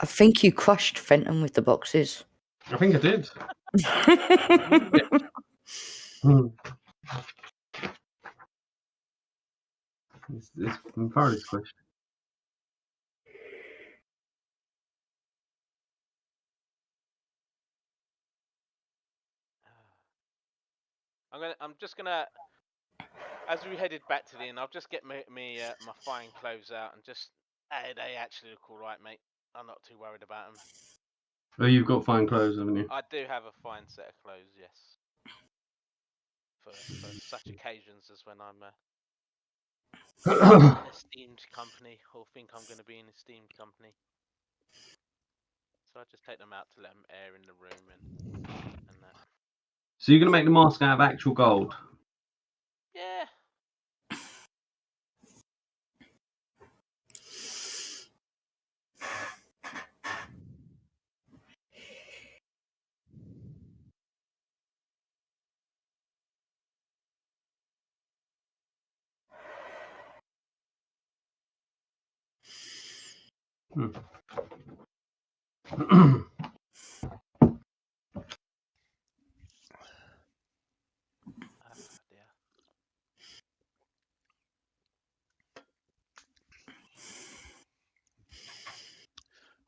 I think you crushed Fenton with the boxes. I think I did. It's entirely squished. I'm just gonna, as we headed back to the inn, I'll just get my fine clothes out and just, they actually look all right, mate. I'm not too worried about them. Oh, you've got fine clothes, haven't you? I do have a fine set of clothes, yes. For such occasions as when I'm in esteemed company, or think I'm going to be in esteemed company. So I just take them out to let them air in the room and that. So you're going to make the mask out of actual gold? Yeah.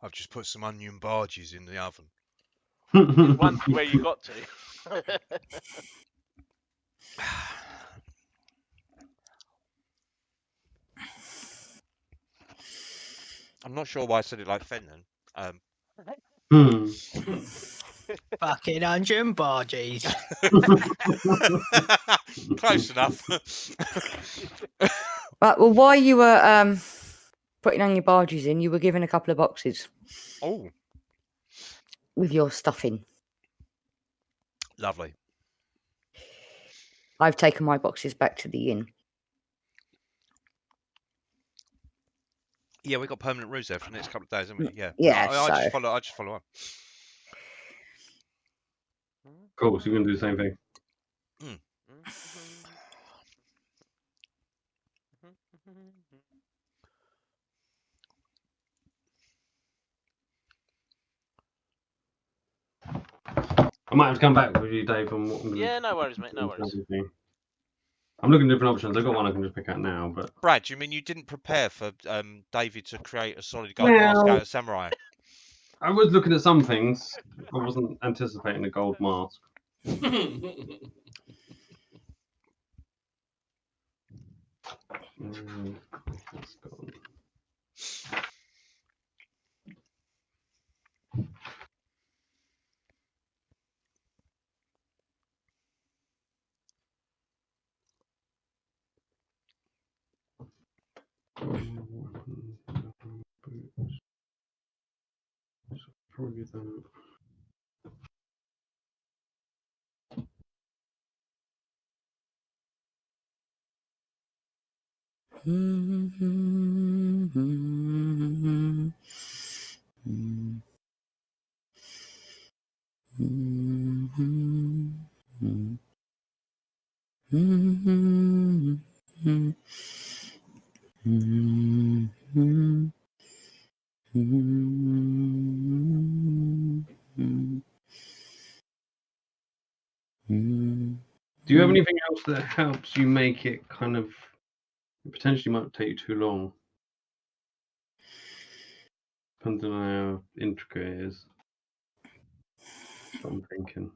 I've just put some onion barges in the oven. Wonder where you got to. I'm not sure why I said it like Fenton. Fucking 100 barges. Close enough. Right, well, while you were putting on your barges in, you were given a couple of boxes Oh, with your stuff in. lovely. I've taken my boxes back to the inn. Yeah, we got permanent routes there for the next couple of days, haven't we? Yeah. Yeah, I just so- follow. I just follow on. Cool. So you're gonna do the same thing. I might have to come back with you, Dave. On what I'm gonna Yeah, no worries, mate. No worries. I'm looking at different options. I've got one I can just pick out now, but Brad, you mean you didn't prepare for David to create a solid gold mask out of samurai? I was looking at some things. I wasn't anticipating a gold mask. That's gone. Probably that. Do you have anything else that helps you make it kind of potentially might take you too long? Depends on how intricate it is. That's what I'm thinking.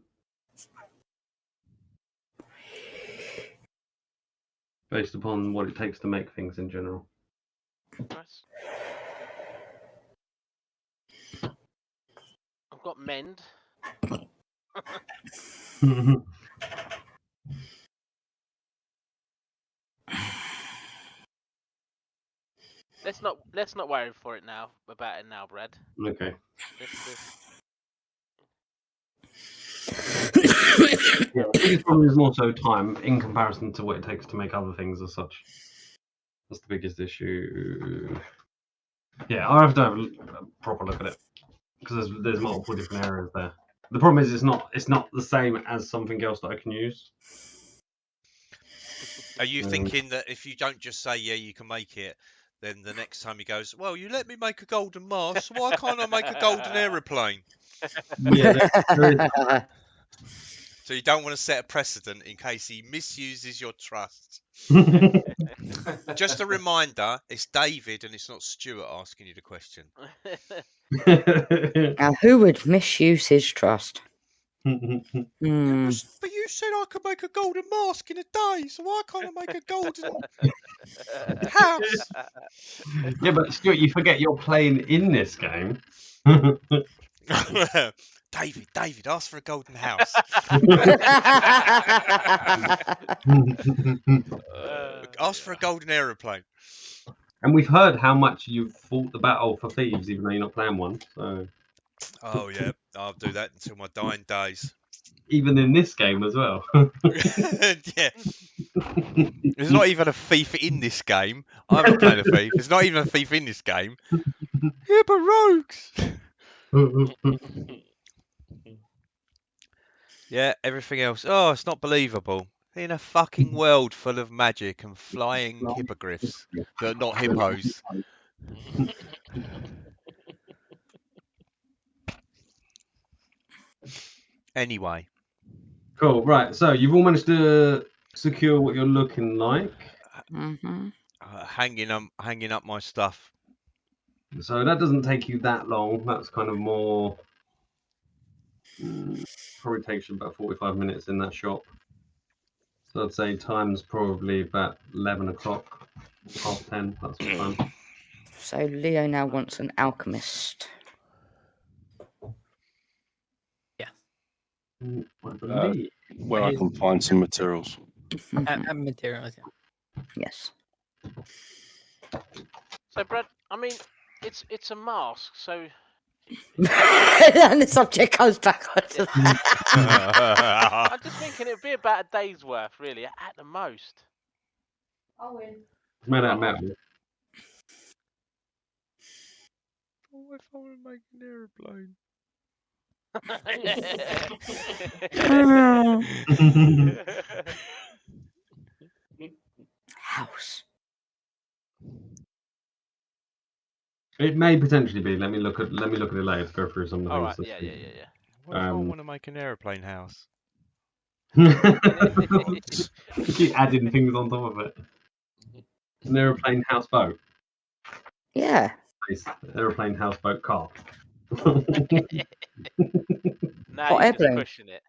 Based upon what it takes to make things in general. Nice. I've got mend. Let's not worry for it now about it now, Brad. Okay. Yeah, the biggest problem is more so time in comparison to what it takes to make other things as such. That's the biggest issue. Yeah, I'll have to have a proper look at it because there's multiple different areas there. The problem is it's not the same as something else that I can use. Are you thinking that if you don't just say, yeah, you can make it, then the next time he goes, well, you let me make a golden mask, so why can't I make a golden aeroplane? Yeah, So you don't want to set a precedent in case he misuses your trust. Just a reminder, it's David and it's not Stuart asking you the question. Now, who would misuse his trust? But you said I could make a golden mask in a day, so why can't I make a golden house? Yeah, but Stuart, you forget you're playing in this game. David, ask for a golden house. Ask for a golden aeroplane. And we've heard how much you've fought the battle for thieves, even though you're not playing one. So. Oh yeah, I'll do that until my dying days. Even in this game as well. Yeah. There's not even a thief in this game. I'm not playing a thief. There's not even a thief in this game. Yeah, but rogues. Yeah, everything else. Oh, it's not believable. In a fucking world full of magic and flying hippogriffs that are not hippos. Anyway. Cool, right. So you've all managed to secure what you're looking like. Hanging up my stuff. So that doesn't take you that long. That's kind of more... probably takes you about 45 minutes in that shop. So I'd say time's probably about 11 o'clock, half 10. That's what time. So Leo now wants an alchemist. I believe. Where I can find some materials. And materials, yeah. Yes. So, Brad, I mean, it's a mask, so And the subject comes back onto that. I'm just thinking it'd be about a day's worth, really, at the most. I'll win. Made out of metal. What if I want to make an aeroplane? House. It may potentially be. Let me look at it later to go through some of the All things. right, yeah. What if I want to make an aeroplane house? Keep adding things on top of it. An aeroplane houseboat. Yeah. Nice. Aeroplane houseboat car. Now Hot you're just airplane. pushing it.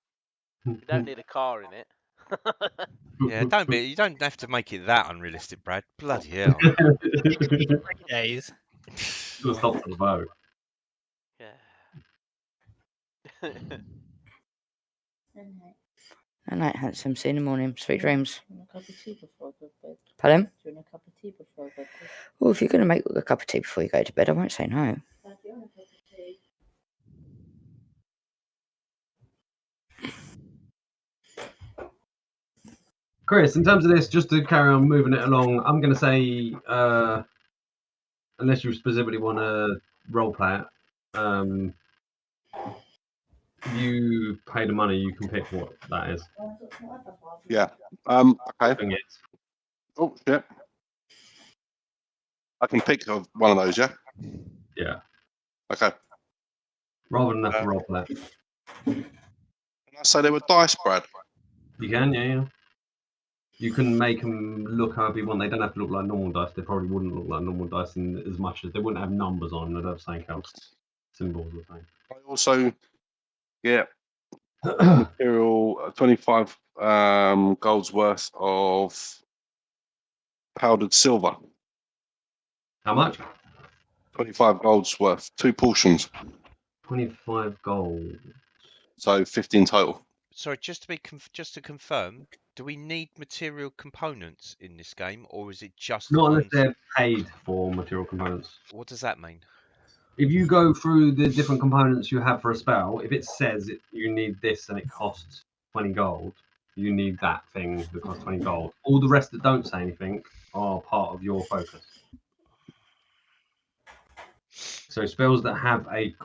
You don't need a car in it. Yeah, you don't have to make it that unrealistic, Brad. Bloody hell. 3 days. Gotta stop for the boat. Yeah. Good night, handsome. See you in the morning. Sweet dreams. Do you want a cup of tea before I go to bed? Pardon? Do you want a cup of tea before I go to bed? Well, if you're going to make a cup of tea before you go to bed, I won't say no. Dad, do you want a cup of tea? Chris, in terms of this, just to carry on moving it along, I'm going to say, unless you specifically want to roleplay it, you pay the money, you can pick what that is. Yeah. Okay. Thing is, Oh shit. I can pick one of those. Yeah. yeah, Okay. rather than have to roleplay it. Can I say they were dice, Brad? You can, yeah. You can make them look however you want. They don't have to look like normal dice. They probably wouldn't look like normal dice in as much as they wouldn't have numbers on them. They'd have something else, symbols or something. I also get material 25 gold's worth of powdered silver. How much? 25 gold's worth, 2 portions, 25 gold. so 15 total. Sorry, just to confirm, do we need material components in this game, or is it just the Not unless ones? they're paid for material components. What does that mean? If you go through the different components you have for a spell, if it says you need this and it costs 20 gold, you need that thing that costs 20 gold. All the rest that don't say anything are part of your focus. So spells that have a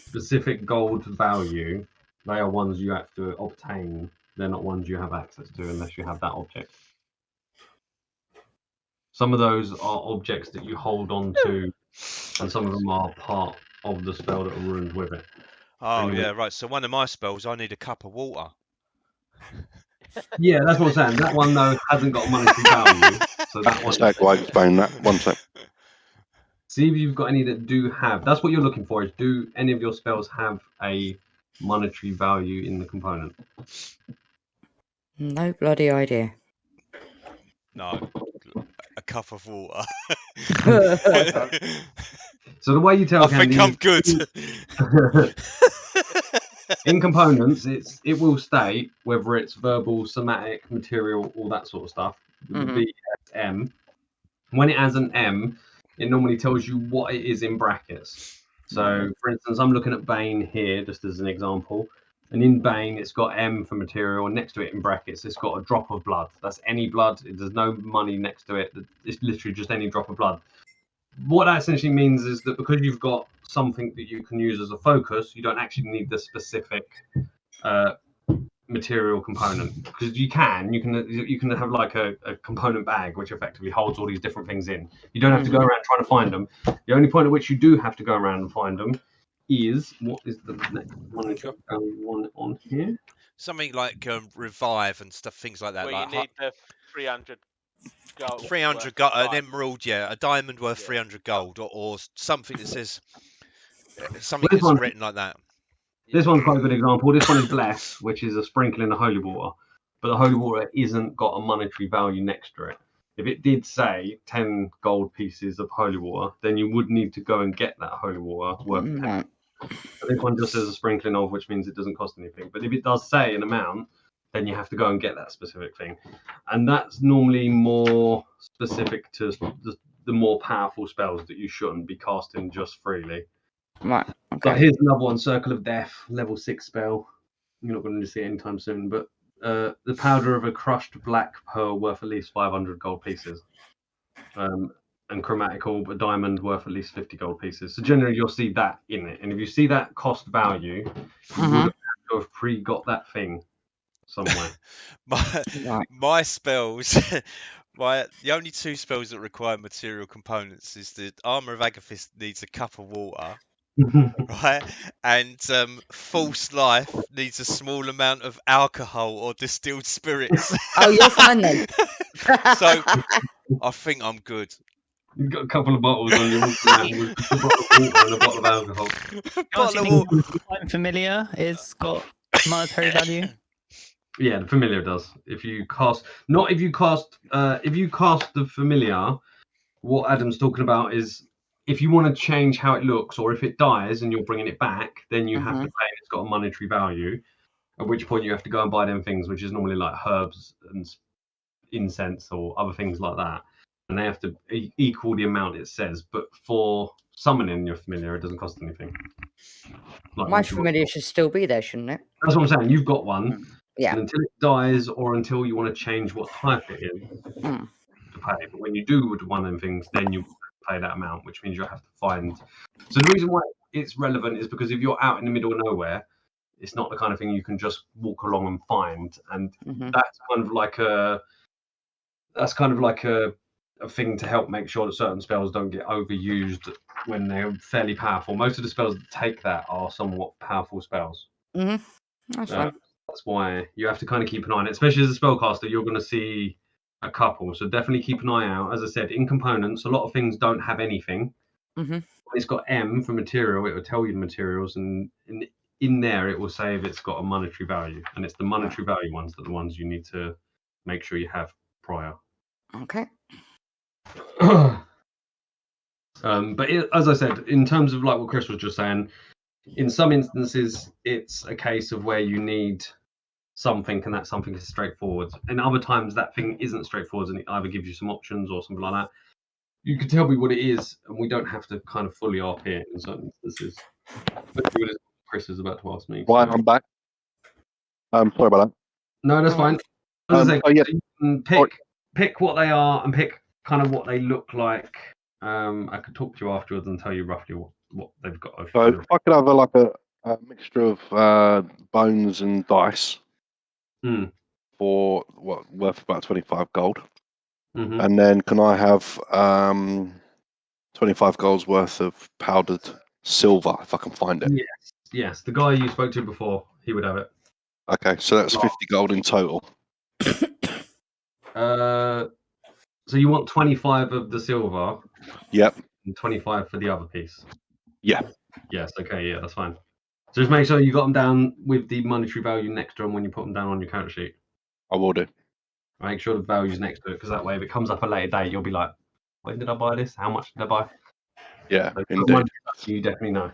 specific gold value, they are ones you have to obtain. They're not ones you have access to unless you have that object. Some of those are objects that you hold on to, and some of them are part of the spell that are ruined with it. Oh, yeah, right. So one of my spells, I need a cup of water. Yeah, that's what I'm saying. That one, though, hasn't got a monetary value. So that one. Snag, why explain that? 1 sec. See if you've got any that do have. That's what you're looking for. Is do any of your spells have a monetary value in the component? No bloody idea. No, a cup of water. So the way you tell I think Candy I'm is- good. in components, it will state whether it's verbal, somatic, material, all that sort of stuff. Mhm. BSM. When it has an M, it normally tells you what it is in brackets. So, for instance, I'm looking at Bane here, just as an example. And in Bane, it's got M for material, and next to it in brackets, it's got a drop of blood. That's any blood. There's no money next to it. It's literally just any drop of blood. What that essentially means is that because you've got something that you can use as a focus, you don't actually need the specific material component. Because you can have like a component bag which effectively holds all these different things in. You don't have to go around trying to find them. The only point at which you do have to go around and find them is what is the next one on here? Something like revive and stuff, things like that. Well, like you need the 300 gold. 300 worth gold, of an diamond. emerald, yeah, a diamond worth Yeah. 300 gold, or something that says something This that's one- written like that. This one's quite a good example. This one is blessed, which is a sprinkle in the holy water, but the holy water isn't got a monetary value next to it. if it did say 10 gold pieces of holy water, then you would need to go and get that holy water worth 10. Right. This one just says a sprinkling of, which means it doesn't cost anything. But if it does say an amount, then you have to go and get that specific thing. And that's normally more specific to the more powerful spells that you shouldn't be casting just freely. Right. But Okay. here's another one, Circle of Death, level 6 spell. You're not going to see it anytime soon, but the powder of a crushed black pearl worth at least 500 gold pieces. And chromatic orb, a diamond worth at least 50 gold pieces. So generally you'll see that in it. And if you see that cost value, you would have to have pre-got that thing somewhere. Right. My spells, the only 2 spells that require material components is the Armor of Agathis needs a cup of water, right? And False Life needs a small amount of alcohol or distilled spirits. Oh, you're fine then. So I think I'm good. You've got a couple of bottles on you with a bottle of water and a bottle of alcohol. Bottle of water. Divine Familiar is got monetary value. Yeah, the familiar does. If you cast the familiar, what Adam's talking about is if you want to change how it looks, or if it dies and you're bringing it back, then you have to pay. It's got a monetary value. At which point you have to go and buy them things, which is normally like herbs and incense or other things like that, and they have to equal the amount it says. But for summoning your familiar, it doesn't cost anything. My familiar should still be there, shouldn't it? That's what I'm saying. You've got one. Yeah. And until it dies, or until you want to change what type it is, to pay. But when you do one of them things, then you pay that amount, which means you have to find. So the reason why it's relevant is because if you're out in the middle of nowhere, it's not the kind of thing you can just walk along and find. And that's kind of like a thing to help make sure that certain spells don't get overused when they're fairly powerful. Most of the spells that take that are somewhat powerful spells. That's fine. That's why you have to kind of keep an eye on it, especially as a spellcaster. You're going to see a couple, so definitely keep an eye out. As I said, in components, a lot of things don't have anything. It's got M for material. It will tell you the materials, and in there it will say if it's got a monetary value, and it's the monetary value ones that are the ones you need to make sure you have prior. Okay. But as I said, in terms of like what Chris was just saying, in some instances it's a case of where you need something, and that something is straightforward. And other times that thing isn't straightforward, and it either gives you some options or something like that. You can tell me what it is, and we don't have to kind of fully RP it in certain instances. But what Chris is about to ask me. Right, I'm back. Sorry about that. No, that's fine. As I say, yeah. you can pick what they are and pick kind of what they look like. I could talk to you afterwards and tell you roughly what they've got. So I could have a mixture of bones and dice for worth about 25 gold. And then can I have 25 gold's worth of powdered silver if I can find it? Yes. The guy you spoke to before, he would have it. Okay, so that's 50 gold in total. So you want 25 of the silver? Yep. And 25 for the other piece? Yeah. Yes, okay, yeah, that's fine. So just make sure you got them down with the monetary value next to them when you put them down on your character sheet. I will do. Make sure the value's next to it, because that way if it comes up a later date, you'll be like, when did I buy this? How much did I buy? Yeah, So indeed. You definitely know.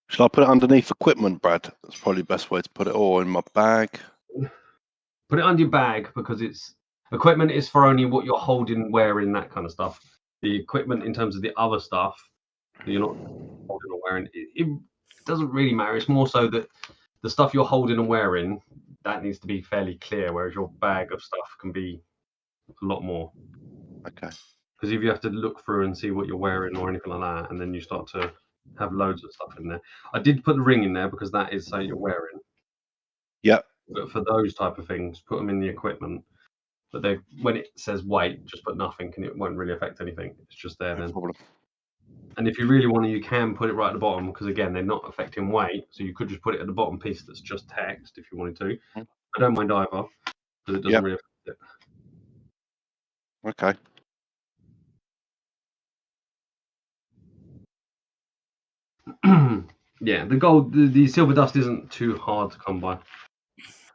Shall I put it underneath equipment, Brad? That's probably the best way to put it, or in my bag. Put it under your bag, because it's equipment is for only what you're holding, wearing, that kind of stuff. The equipment in terms of the other stuff that you're not holding or wearing, it doesn't really matter. It's more so that the stuff you're holding and wearing, that needs to be fairly clear, whereas your bag of stuff can be a lot more. Okay. Because if you have to look through and see what you're wearing or anything like that, and then you start to have loads of stuff in there. I did put the ring in there because that is something you're wearing. Yep. But for those type of things, put them in the equipment. But when it says weight, just put nothing, and it won't really affect anything. It's just there then. Problem. And if you really want to, you can put it right at the bottom, because again, they're not affecting weight. So you could just put it at the bottom piece that's just text if you wanted to. I don't mind either, because it doesn't really affect it. Okay. Yeah, the gold, the silver dust isn't too hard to come by.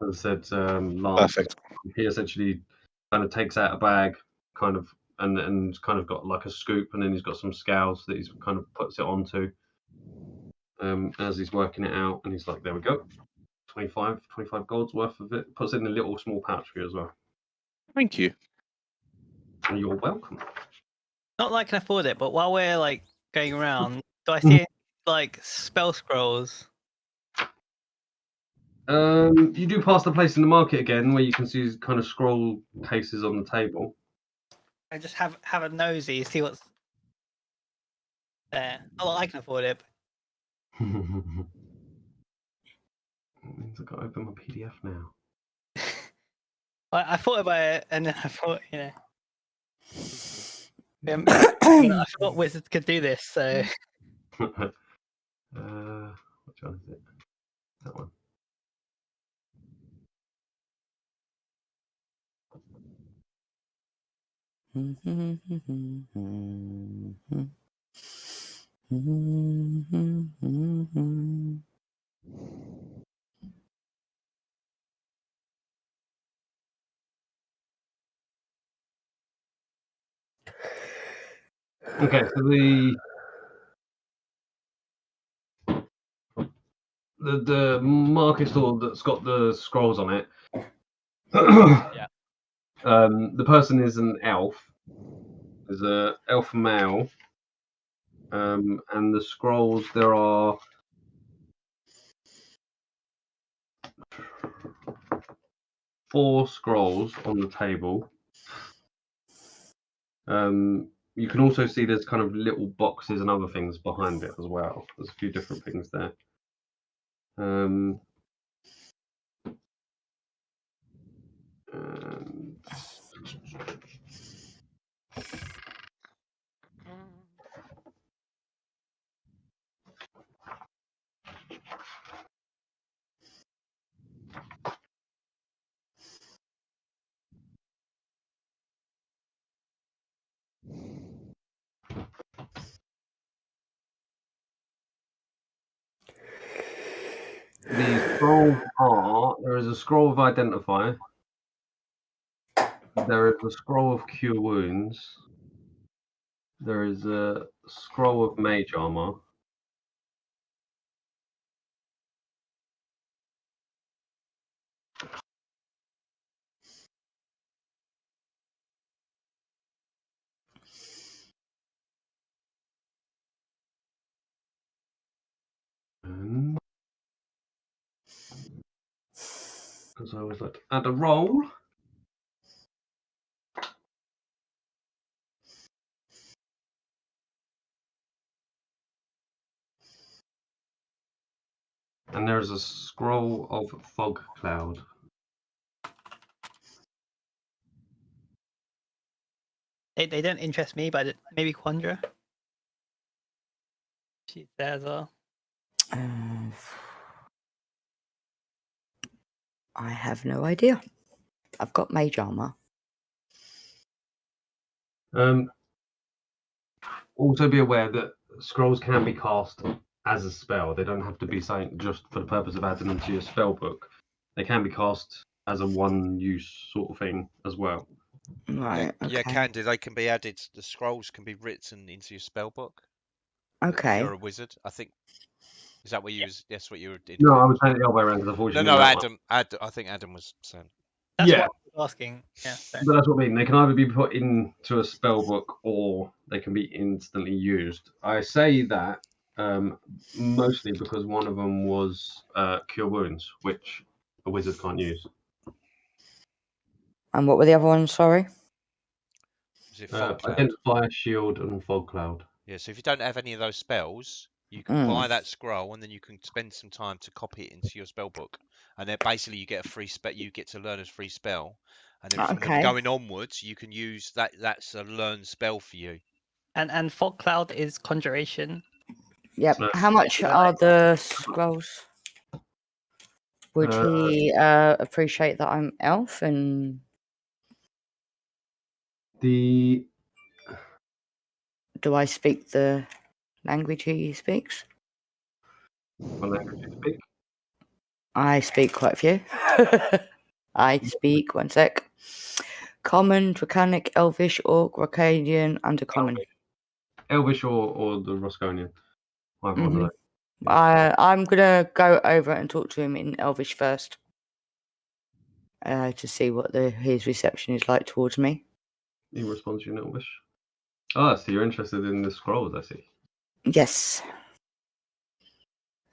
As I said last, Perfect. he essentially kind of takes out a bag, kind of and kind of got like a scoop, and then he's got some scales that he's kind of puts it onto as he's working it out, and he's like, there we go, 25 gold's worth of it. Puts it in a little small pouch for you as well. Thank you. And you're welcome. Not that I can afford it, but while we're like going around, do I see any, like spell scrolls? You do pass the place in the market again where you can see kind of scroll cases on the table. I just have a nosy, see what's there. Not that I can afford it. It means I've got to open my PDF now. I thought about it, and then I thought, I forgot wizards could do this. So Which one is it? That one. Okay, so the market store that's got the scrolls on it. Yeah. The person is an elf. There's a elf male. And the scrolls, there are 4 scrolls on the table. You can also see there's kind of little boxes and other things behind it as well. There's a few different things there. And the scrolls are, there is a scroll of Identify. There is a scroll of Cure Wounds. There is a scroll of Mage Armor. Because I was like, add a roll. And there's a scroll of Fog Cloud. they don't interest me, but maybe Quandra. She's there as well. I have no idea. I've got mage armor. Also be aware that scrolls can be cast as a spell. They don't have to be something just for the purpose of adding them to your spell book. They can be cast as a one-use sort of thing as well. Right. Yeah, Okay. can do. They can be added. The scrolls can be written into your spell book. Okay. If you're a wizard, I think. Is that what you was? That's what you were. No, I was saying it the other way around because I thought you No, knew that one. Adam. I think Adam was saying. That's Yeah. what I was asking. Yeah. So. But that's what I mean. They can either be put into a spell book or they can be instantly used. I say that mostly because one of them was Cure Wounds, which a wizard can't use. And what were the other ones? Sorry. Was it Fog Cloud? Identify, Shield, and Fog Cloud. Yeah. So if you don't have any of those spells, you can buy that scroll, and then you can spend some time to copy it into your spell book, and then basically you get a free spell. You get to learn a free spell, and then from going onwards, you can use that. That's a learned spell for you. And Fog Cloud is Conjuration. Yep. How much are the scrolls? Would he appreciate that I'm elf and Do I speak the language he speaks? What language do you speak? I speak quite a few. I speak, one sec. Common, Draconic, Elvish, Orc, Rocadian, Undercommon. Elvish or the Rosconian. Either one of those. I'm gonna go over and talk to him in Elvish first, to see what his reception is like towards me. He responds to you in Elvish. Oh, so you're interested in the scrolls, I see. Yes.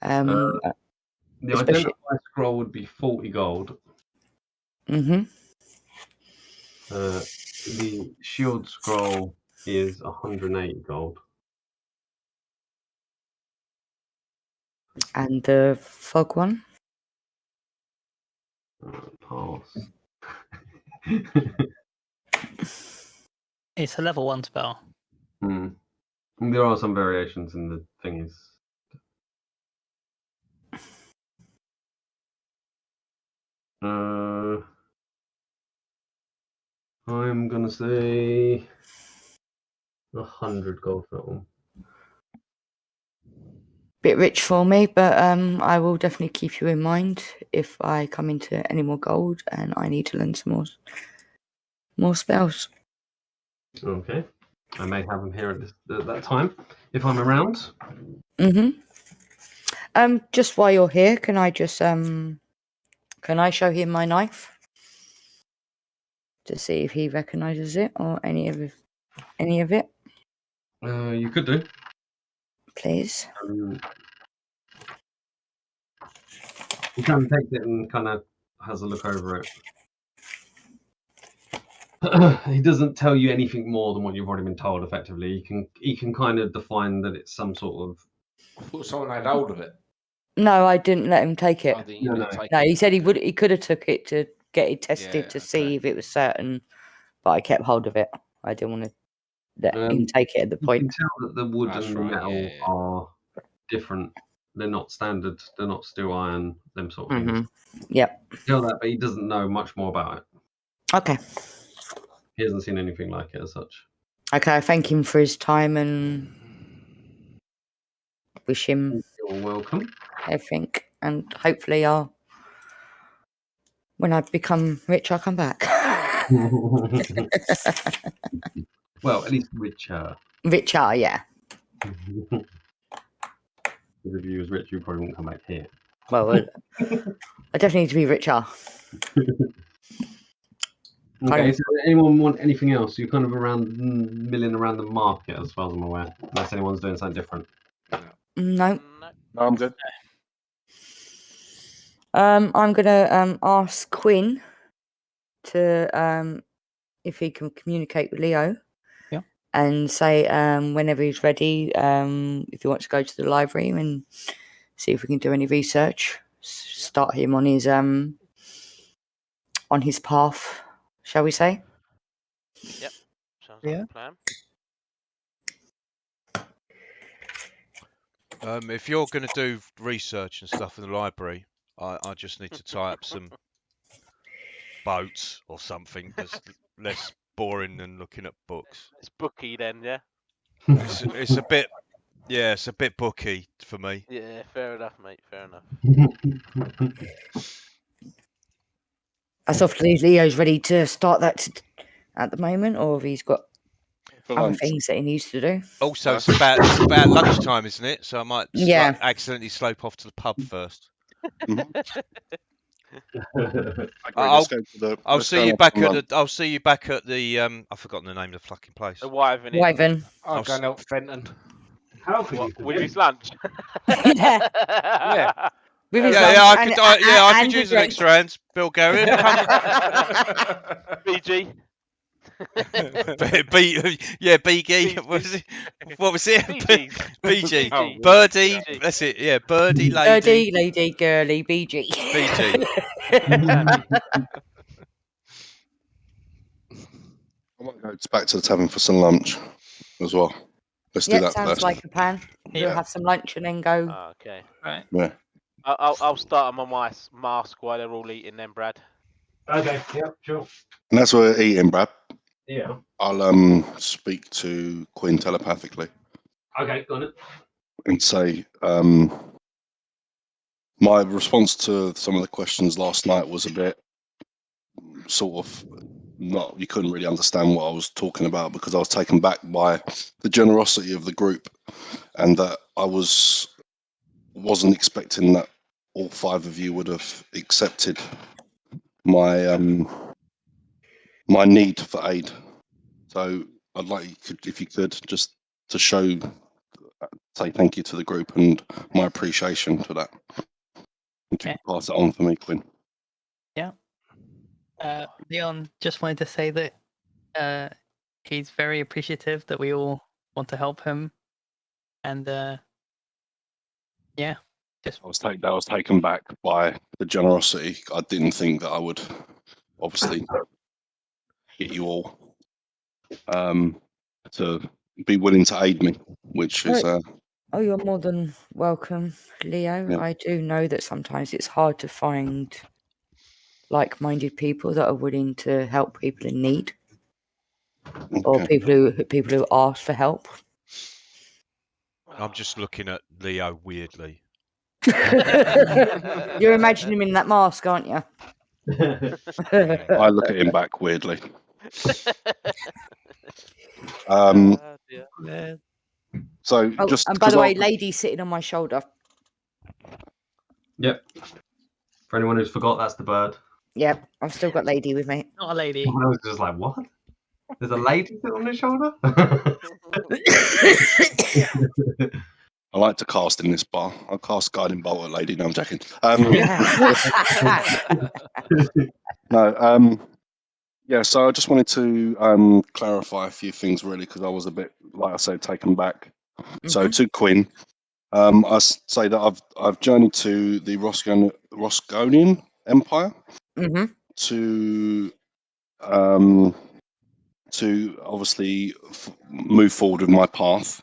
The especially- identify scroll would be 40 gold. Mhm. The shield scroll is 180 gold. And the fog one. Pass. It's a level 1 spell. And there are some variations in the thingies. I'm gonna say 100 gold for that one. Bit rich for me, but I will definitely keep you in mind if I come into any more gold and I need to learn some more spells. Okay. I may have them here at that time if I'm around. Just while you're here, can I just can I show him my knife to see if he recognizes it or any of it? You could do. Please. He kind of takes it and kind of has a look over it. He doesn't tell you anything more than what you've already been told. Effectively, he can kind of define that it's some sort of. I thought someone had hold of it. No, I didn't let him take it. No. He said he could have took it to get it tested to see if it was certain, but I kept hold of it. I didn't want to let him take it at the point. You can tell that the wood and the metal are different. They're not standard. They're not steel iron. Them sort of things. Yep. You tell that, but he doesn't know much more about it. Okay. He hasn't seen anything like it as such. Okay, I thank him for his time and wish him You're welcome. everything. And hopefully when I become rich, I'll come back. Well, at least richer. Richer, yeah. If you was rich, you probably wouldn't come back here. Well, I definitely need to be richer. Okay, so anyone want anything else? You're kind of milling around the market as far as I'm aware. Unless anyone's doing something different. No. No, I'm good. I'm gonna ask Quinn to if he can communicate with Leo. Yeah. And say whenever he's ready, if he wants to go to the library and see if we can do any research, start him on his path, shall we say? Yep. Sounds like a plan. If you're going to do research and stuff in the library, I just need to tie up some boats or something that's less boring than looking at books. It's booky then, yeah. It's a bit, it's a bit booky for me. Yeah, fair enough, mate. Fair enough. That's obviously Leo's ready to start that at the moment, or if he's got other things that he needs to do. Also, it's about lunchtime, isn't it? So I might accidentally slope off to the pub first. I'll see you back at the. I'll see you back at the. I've forgotten the name of the fucking place. The Wyvern. Wyvern. I'll go and help Fenton. With his lunch. Yeah. With his I could use an extra hand. Bill Garriott. BG. BG. What was it? BG. Oh, Birdie. BG. That's it. Yeah, Birdie, lady. Birdie, lady, girly, BG. BG. I might go back to the tavern for some lunch as well. Let's do that sounds first. like a plan. We'll have some lunch and then go. Okay. Right. Yeah. I'll start on my mask while they're all eating then, Brad. Okay, yep, sure. And as we're eating, Brad, Yeah. I'll speak to Quinn telepathically Okay, got it. and say my response to some of the questions last night was a bit sort of you couldn't really understand what I was talking about because I was taken back by the generosity of the group, and that I wasn't expecting that all 5 of you would have accepted my my need for aid. So I'd like you could, if you could, just to say thank you to the group and my appreciation for that. If you Okay. could pass it on for me, Quinn. Leon just wanted to say that he's very appreciative that we all want to help him, and yeah, just I was taken back by the generosity. I didn't think that I would obviously get you all to be willing to aid me, which is Oh, you're more than welcome, Leo. Yeah. I do know that sometimes it's hard to find like-minded people that are willing to help people in need, or okay. people who ask for help. I'm just looking at Leo weirdly. You're imagining him in that mask, aren't you? I look at him back weirdly. Dear. So Oh, just and by the because way, lady sitting on my shoulder. Yep. For anyone who's forgot, that's the bird. Yep, I've still got lady with me. not a lady. Everyone was just like, what? There's a lady sitting on his shoulder? I like to cast in this bar. I'll cast Guiding Bolt at Lady. No, I'm joking. No, yeah, so I just wanted to clarify a few things really, because I was a bit, like I said, taken back. So to Quinn, I say that I've journeyed to the Rosconian Empire to obviously move forward with my path,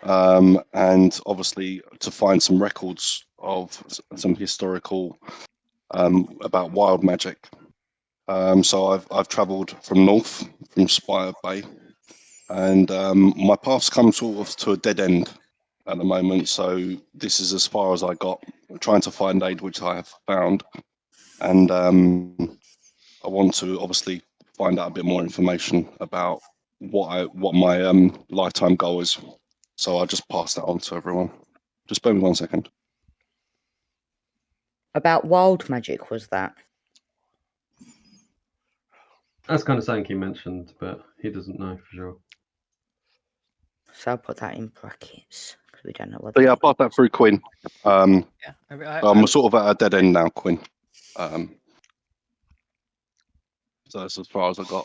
and obviously to find some records of some historical about wild magic. So I've travelled from north, from Spire Bay, and my path's come sort of to a dead end at the moment. So this is as far as I got, trying to find aid, which I have found, and I want to obviously find out a bit more information about what my lifetime goal is. So I'll just pass that on to everyone. Just bear with me 1 second. About wild magic, was that? That's kind of something he mentioned, but he doesn't know for sure. So I'll put that in brackets because we don't know what. But yeah, I'll pass that through Quinn. Yeah, I'm sort of at a dead end now, Quinn. So that's as far as I got.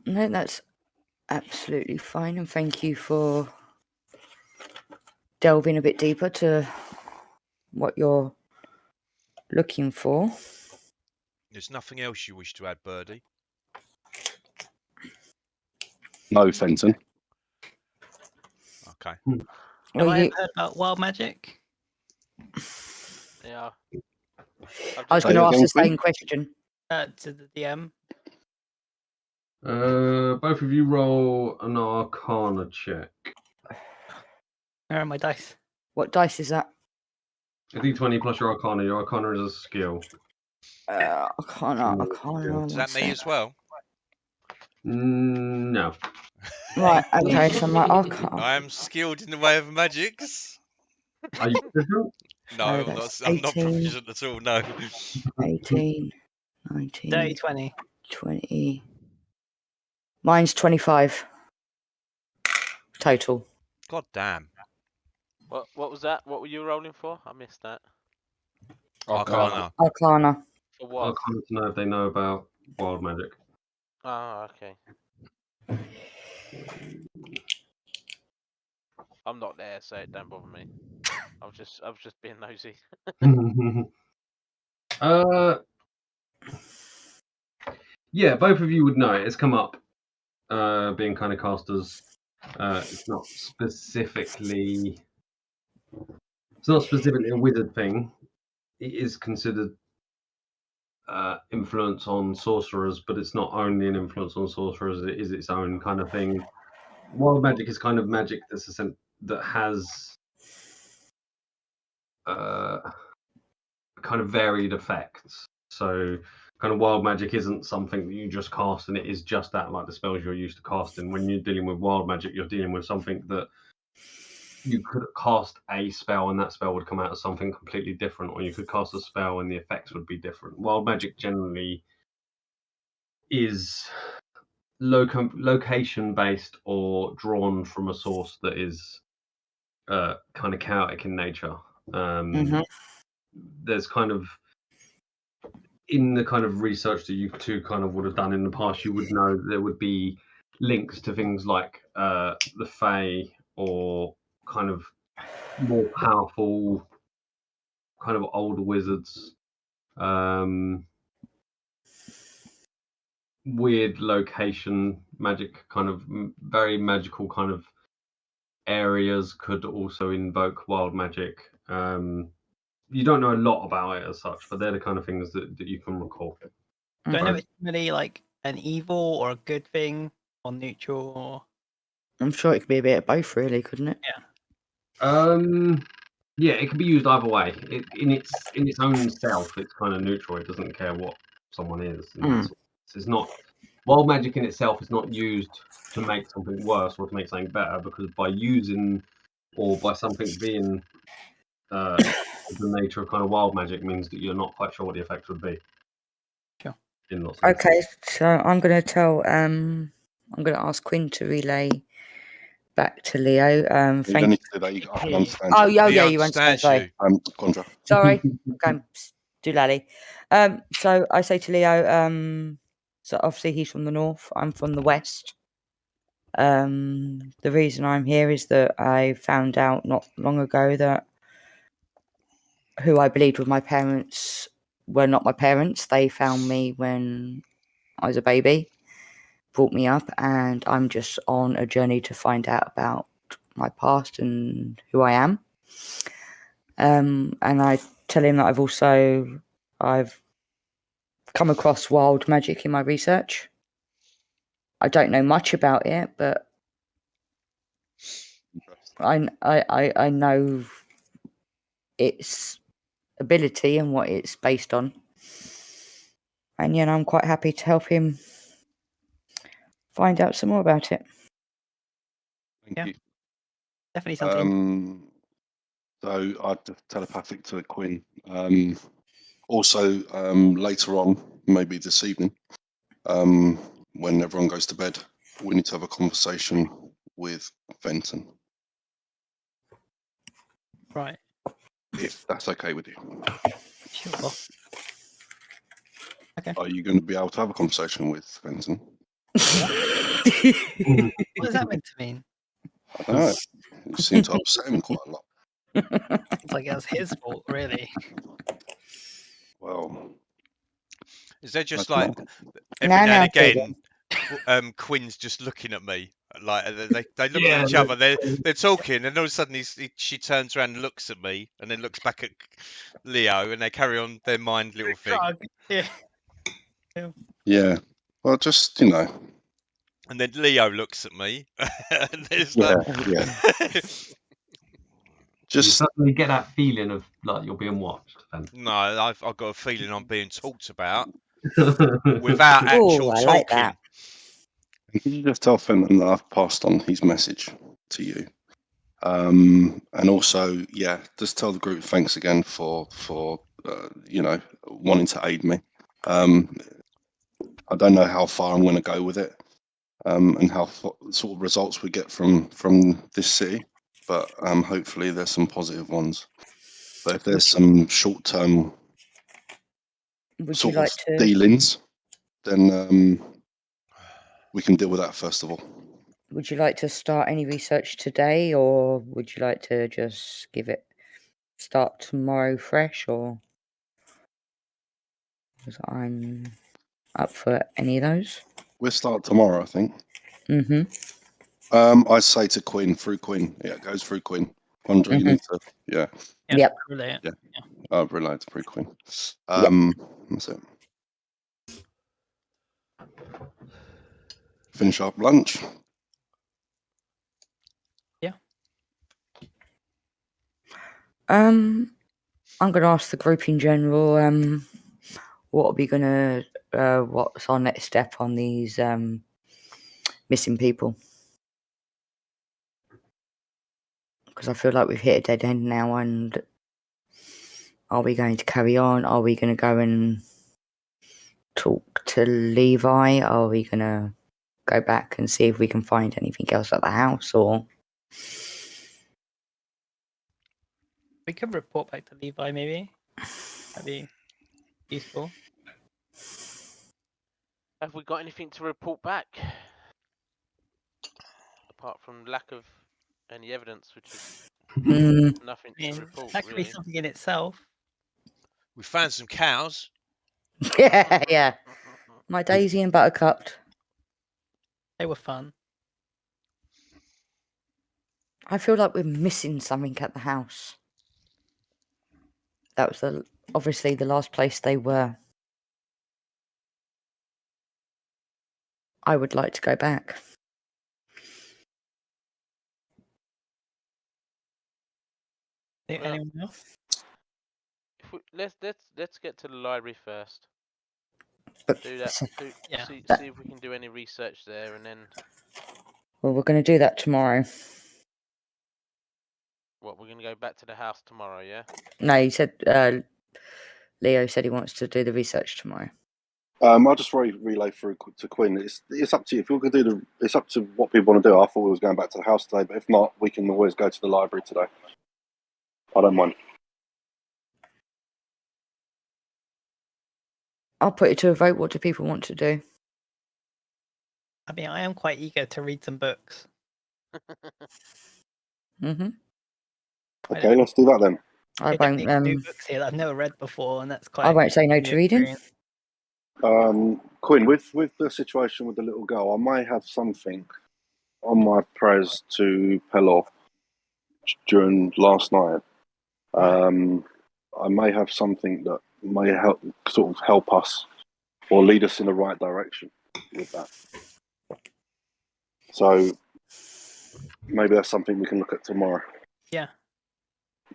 No, that's absolutely fine, and thank you for delving a bit deeper to what you're looking for. There's nothing else you wish to add, Birdie? No, Fenton. Okay. Have Well, I you, ever heard about wild magic? Yeah. I was Say going to that ask again, the Quinn? same question. To the DM. Both of you roll an Arcana check. Where are my dice? What dice is that? A D20 plus your Arcana. Your Arcana is a skill. Arcana. Is that me as well? No. Right, okay, so my Arcana. I am skilled in the way of magics. Are you proficient? No, Oh, I'm not. that's I'm not 18. proficient at all. No. 18, 19, Dirty 20. 20. Mine's 25 total. God damn. What was that? What were you rolling for? I missed that. Arcana. Arcana. For what? Arcana to know if they know about wild magic. Oh, okay. I'm not there, so it don't bother me. I was just being nosy. Yeah, both of you would know it. It's come up, being kind of casters. It's not specifically a wizard thing. It is considered influence on sorcerers, but it's not only an influence on sorcerers. It is its own kind of thing. Wild magic is kind of magic that has kind of varied effects. So kind of wild magic isn't something that you just cast and it is just that, like the spells you're used to casting. When you're dealing with wild magic, you're dealing with something that you could cast a spell and that spell would come out as something completely different, or you could cast a spell and the effects would be different. Wild magic generally is location based or drawn from a source that is kind of chaotic in nature. There's kind of, in the kind of research that you two kind of would have done in the past, you would know there would be links to things like the Fae or kind of more powerful kind of older wizards, weird location magic, kind of very magical kind of areas could also invoke wild magic. You don't know a lot about it as such, but they're the kind of things that you can recall. Do I know it's really like an evil or a good thing or neutral? Or... I'm sure it could be a bit of both, really, couldn't it? Yeah, it can be used either way. In its own self, it's kind of neutral. It doesn't care what someone is. It's not, wild magic in itself is not used to make something worse or to make something better, because by using or by something being the nature of kind of wild magic means that you're not quite sure what the effect would be. Sure. Okay, so I'm going to I'm going to ask Quinn to relay back to Leo. You don't Thank need to do that. I can understand. Oh, you. yeah, you understand. Sorry. Condra. Sorry. Okay, do lally. So I say to Leo, so obviously he's from the north, I'm from the west. The reason I'm here is that I found out not long ago that who I believed were my parents were not my parents. They found me when I was a baby, brought me up, and I'm just on a journey to find out about my past and who I am. And I tell him that I've come across wild magic in my research. I don't know much about it, but I know its ability and what it's based on. And I'm quite happy to help him find out some more about it. Thank you. Definitely something. So I'd telepathic to Quinn. Also, later on, maybe this evening, when everyone goes to bed, we need to have a conversation with Fenton. Right. If that's okay with you. Sure. Okay. Are you going to be able to have a conversation with Fenton? What is that meant to mean? I don't know. You seem to upset him quite a lot. It's like that's his fault, really. Well, Is there just I like don't know. every No, now and no, again, Quinn's just looking at me, like they look at each other. They're talking, and all of a sudden she turns around and looks at me, and then looks back at Leo, and they carry on their mind little thing. Yeah. Yeah. Well, just And then Leo looks at me, and there's Yeah, like, yeah. You Just suddenly get that feeling of like you're being watched. no, I've got a feeling I'm being talked about without actual I like talking. that. Can you just tell Fenton that I've passed on his message to you? And also, yeah, just tell the group thanks again for wanting to aid me. I don't know how far I'm going to go with it, and how sort of results we get from this city, but hopefully there's some positive ones. But if there's some short-term Would sort you like of to? dealings, then we can deal with that first of all. Would you like to start any research today, or would you like to just start tomorrow fresh, or? Because I'm up for any of those. We'll start tomorrow, I think. I say to Quinn, through Quinn. Yeah, it goes through Quinn. Andre, you need to. Yeah. Yep. Relay it. Yeah. I've relayed through Quinn. That's it. Finish up lunch. Yeah. I'm going to ask the group in general. What are we gonna? What's our next step on these missing people? Because I feel like we've hit a dead end now, and are we going to carry on? Are we going to go and talk to Levi? Are we going to go back and see if we can find anything else at the house? Or We could report back to Levi, maybe. That'd be useful. Have we got anything to report back? Apart from lack of any evidence, which is nothing I mean, to report, that could really. be something in itself. We found some cows. yeah. My Daisy and Buttercup. They were fun. I feel like we're missing something at the house. That was obviously the last place they were. I would like to go back. Well, anyone else? Let's get to the library first. But Do that. Yeah. See if we can do any research there, and then well, we're going to do that tomorrow. what? We're gonna go back to the house tomorrow, yeah? No, you said Leo said he wants to do the research tomorrow. I'll just relay through to Quinn. It's up to you. If you're going to do it's up to what people want to do. I thought we was going back to the house today, but if not, we can always go to the library today. I don't mind. I'll put it to a vote. What do people want to do? I mean, I am quite eager to read some books. Mm-hmm. Okay, let's do that then. I There are new won't. books here that I've never read before, and that's quite. I won't say no to new reading. experience. Quinn, with the situation with the little girl, I may have something on my prez to Pelor during last night. I may have something that may help us or lead us in the right direction with that. So maybe that's something we can look at tomorrow. Yeah.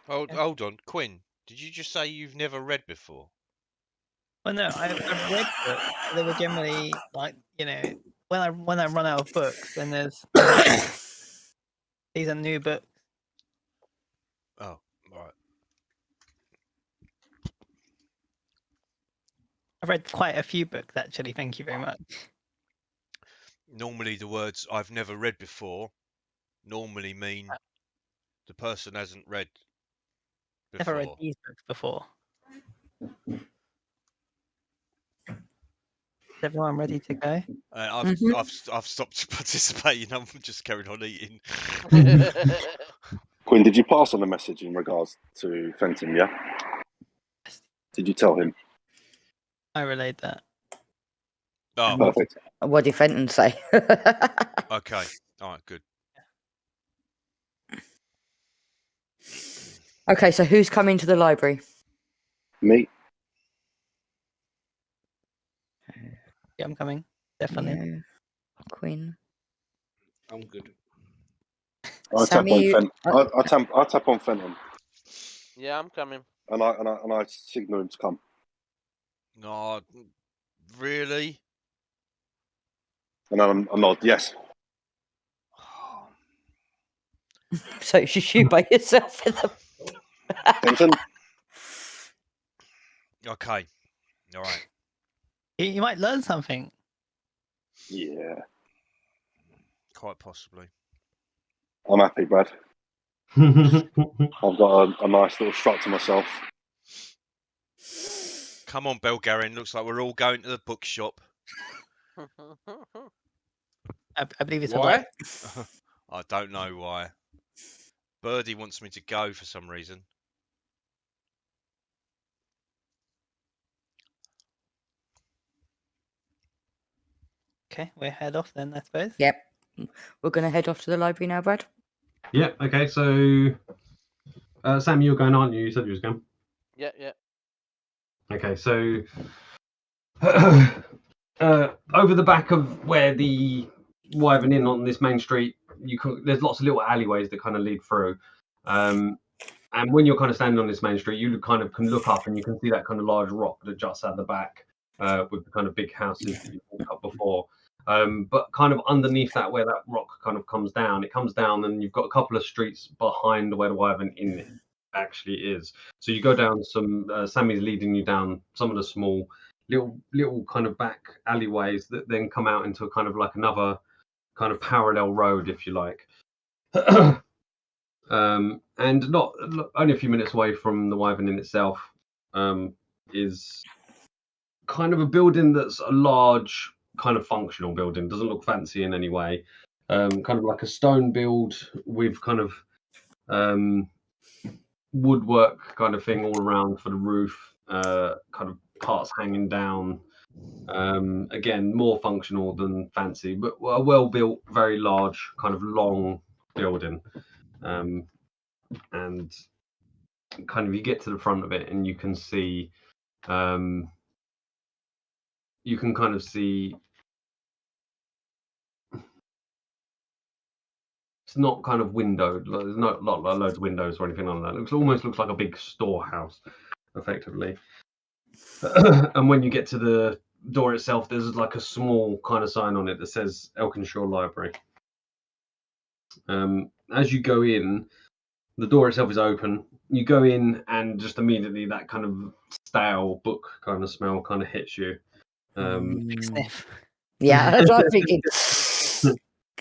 Hold on, Quinn. Did you just say you've never read before? Well, no, I've read books. They were generally like, when I run out of books, then there's these are new books. Oh, right. I've read quite a few books actually. Thank you very much. Normally, the words "I've never read before" normally mean the person hasn't read before. Never read these books before. Is everyone ready to go? I've stopped participating. I'm just carrying on eating. Quinn, did you pass on the message in regards to Fenton? Yeah. Did you tell him? I relayed that. Oh, Perfect. What did Fenton say? okay. All right, good. Okay, so who's coming to the library? Me. Yeah, I'm coming. Definitely. Leo, Quinn. I'm good. I tap Sammy, on Fenton. I tap on Fenton, Yeah, I'm coming. and I signal him to come. No, really? And then I nod. Yes. So it's just you by yourself in the. Fenton. Okay. All right. You might learn something. Yeah. Quite possibly. I'm happy, Brad. I've got a nice little strut to myself. Come on, Belgarian. Looks like we're all going to the bookshop. I believe it's Why? I don't know why. Birdie wants me to go for some reason. Okay, we'll head off then, I suppose. Yep. We're going to head off to the library now, Brad. Yeah. Okay. So, Sam, you're going, aren't you? You said you was going. Yeah. Okay. So, over the back of where the Wyvern Inn on this main street, there's lots of little alleyways that kind of lead through. And when you're kind of standing on this main street, you kind of can look up and you can see that kind of large rock that juts out the back with the kind of big houses that you walked up before. But kind of underneath that, where that rock kind of comes down, it comes down and you've got a couple of streets behind where the Wyvern Inn actually is. So you go down some, Sammy's leading you down some of the small little kind of back alleyways that then come out into a kind of like another kind of parallel road, if you like. And not only a few minutes away from the Wyvern Inn itself is kind of a building that's a large kind of functional building. Doesn't look fancy in any way. Kind of like a stone build with kind of woodwork kind of thing all around for the roof, kind of parts hanging down. Again, more functional than fancy, but a well built, very large, kind of long building. And kind of you get to the front of it and you can see you can kind of see it's not kind of windowed, there's not loads of windows or anything like that. It almost looks like a big storehouse effectively. And when you get to the door itself, there's like a small kind of sign on it that says Elkinshaw Library. As you go in, the door itself is open. You go in, and just immediately that kind of stale book kind of smell kind of hits you. Big sniff. Yeah, that's what I'm thinking.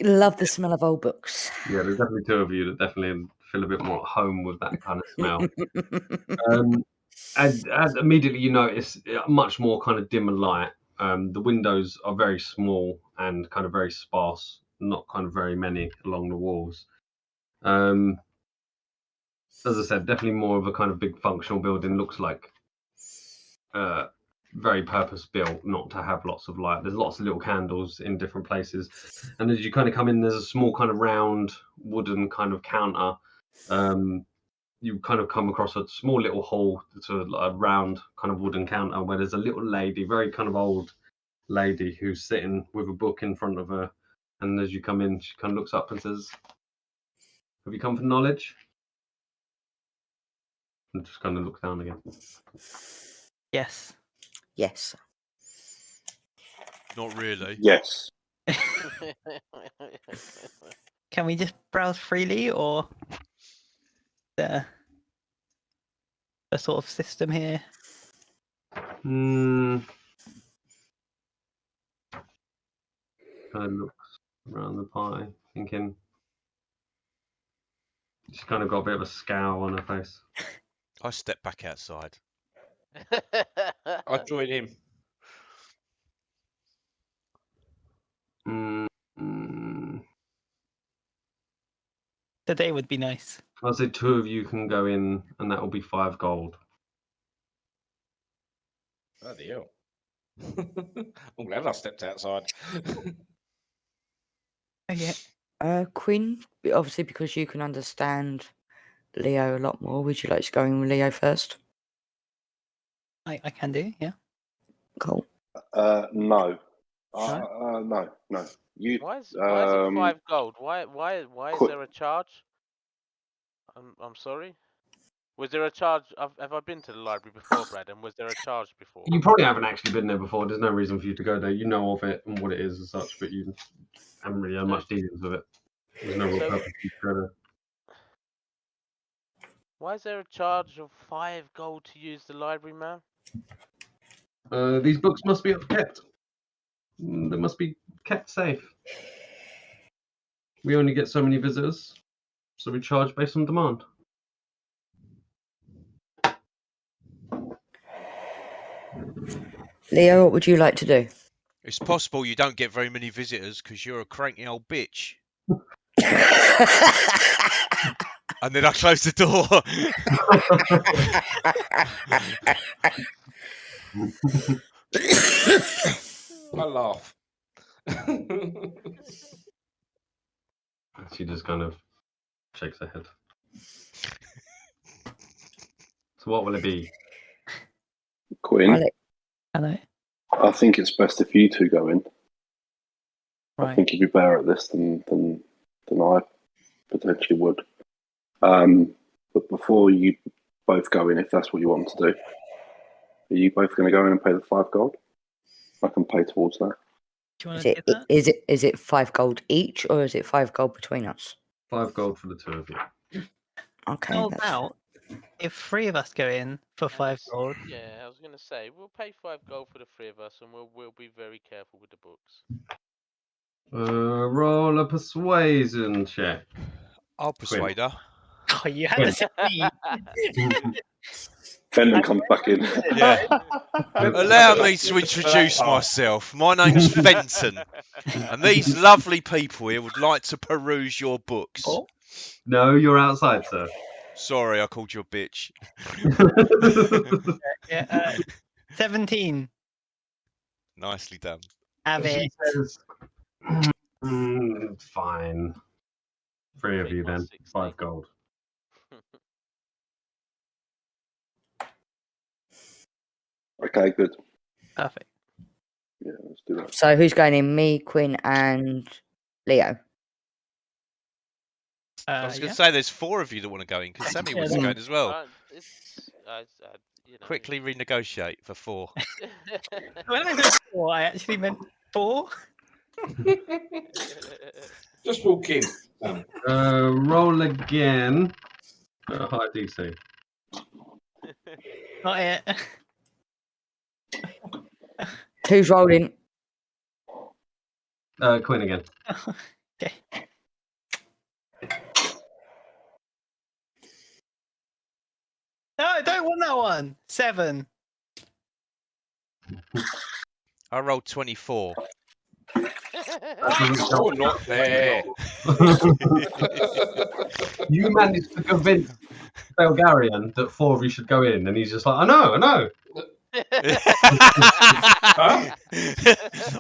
Love the smell of old books. Yeah, there's definitely two of you that definitely feel a bit more at home with that kind of smell. And immediately you notice much more kind of dimmer light. The windows are very small and kind of very sparse, not kind of very many along the walls. As I said, definitely more of a kind of big functional building. Looks like very purpose built, not to have lots of light. There's lots of little candles in different places, and as you kind of come in, there's a small kind of round wooden kind of counter. You kind of come across a small little hall to a round kind of wooden counter where there's a little lady, very kind of old lady, who's sitting with a book in front of her. And as you come in, she kind of looks up and says, "Have you come for knowledge?" And just kind of looks down again. Yes. Yes. Not really. Yes. Can we just browse freely, or the sort of system here? Kind of looks around the pie, thinking. She's kind of got a bit of a scowl on her face. I step back outside. I join him. Today would be nice. I'll say 2 of you can go in, and that will be 5 gold. Bloody hell. I'm glad I stepped outside. Oh yeah. Quinn, obviously because you can understand Leo a lot more, would you like to go in with Leo first? I can do, yeah. Cool. No. No. You. Why is it 5 gold? Why is there a charge? I'm sorry. Was there a charge? Have I been to the library before, Brad? And was there a charge before? You probably haven't actually been there before. There's no reason for you to go there. You know of it and what it is and such, but you haven't really had much dealings with it. There's no real purpose for you to go there. Why is there a charge of 5 gold to use the library, man? These books must be kept. They must be kept safe. We only get so many visitors, so we charge based on demand. Leo, what would you like to do? It's possible you don't get very many visitors because you're a cranky old bitch. And then I close the door. I laugh. She just kind of shakes her head. So what will it be? Quinn, Hello. I think it's best if you two go in. I Right. think you'd be better at this than I potentially would. But before you both go in, if that's what you want to do, are you both going to go in and pay the 5 gold? I can pay towards that. Do you want Is to it, get that? is it 5 gold each, or is it 5 gold between us? 5 gold for the 2 of you. Okay. How that's about if 3 of us go in for And 5 it's- gold? Yeah, I was gonna say we'll pay 5 gold for the 3 of us, and we'll be very careful with the books. Roll a persuasion check. I'll persuade her. Oh, you had to say me. Fenton comes back in. Yeah. Allow me to introduce myself. My name's Fenton, and these lovely people here would like to peruse your books. Oh. No, you're outside, sir. Sorry, I called you a bitch. Yeah, 17. Nicely done. Have She it. says, fine. 3 of Take you my then. 60. 5 gold. Okay, good. Perfect. Yeah, let's do that. So who's going in? Me, Quinn, and Leo. I was going Yeah. to say there's 4 of you that want to go in, because Sammy Yeah, wants to that- go in as well. You know. Quickly renegotiate for 4. When I said 4, I actually meant 4. Just walk in. Roll again. High DC. Not it. Who's rolling? Quinn again. Okay. No, I don't want that one. 7. I rolled 24. Oh, not there. You managed to convince Belgarian that 4 of you should go in, and he's just like, I know. He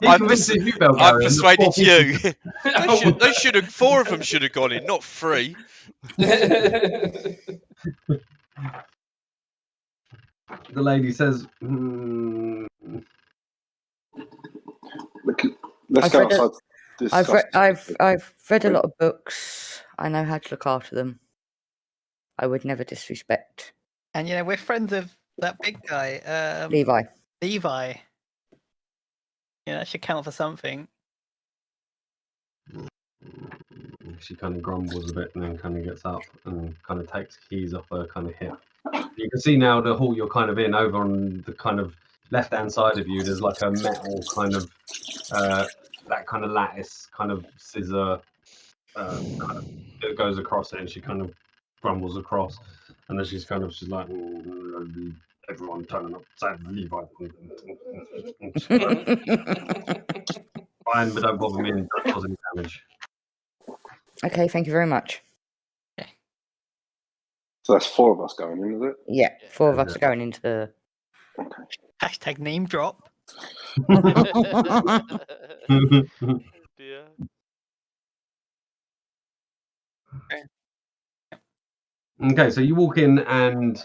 convinces you, Belgarian. I that persuaded 4 you. people- They should have. 4 of them should have gone in, not 3. The lady says, Look, let's I've go read a- outside. to discuss I've read a lot of books. I know how to look after them. I would never disrespect And, we're friends of that big guy, Levi. Levi. Yeah, that should count for something. She kind of grumbles a bit and then kind of gets up and kind of takes keys off her kind of hip. You can see now the hall you're kind of in, over on the kind of left-hand side of you, there's like a metal kind of, that kind of lattice kind of scissor kind of that goes across it, and she kind of grumbles across. And then she's like, everyone turning up, Levi. Fine, but don't bother me and don't cause any damage. Okay, thank you very much. So that's 4 of us going in, is it? Yeah, 4 of us going into. Hashtag name drop. Dear. Okay, so you walk in and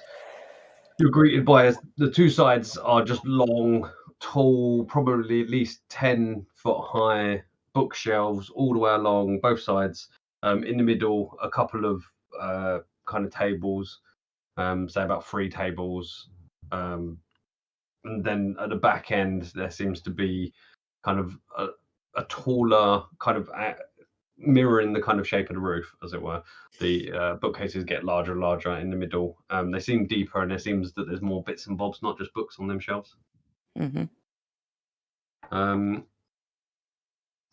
you're greeted by the 2 sides are just long, tall, probably at least 10-foot high bookshelves all the way along both sides. In the middle, a couple of kind of tables, say about 3 tables. And then at the back end, there seems to be kind of a taller kind of mirroring the kind of shape of the roof, as it were. The bookcases get larger and larger in the middle. They seem deeper, and it seems that there's more bits and bobs, not just books on them shelves. Mm-hmm.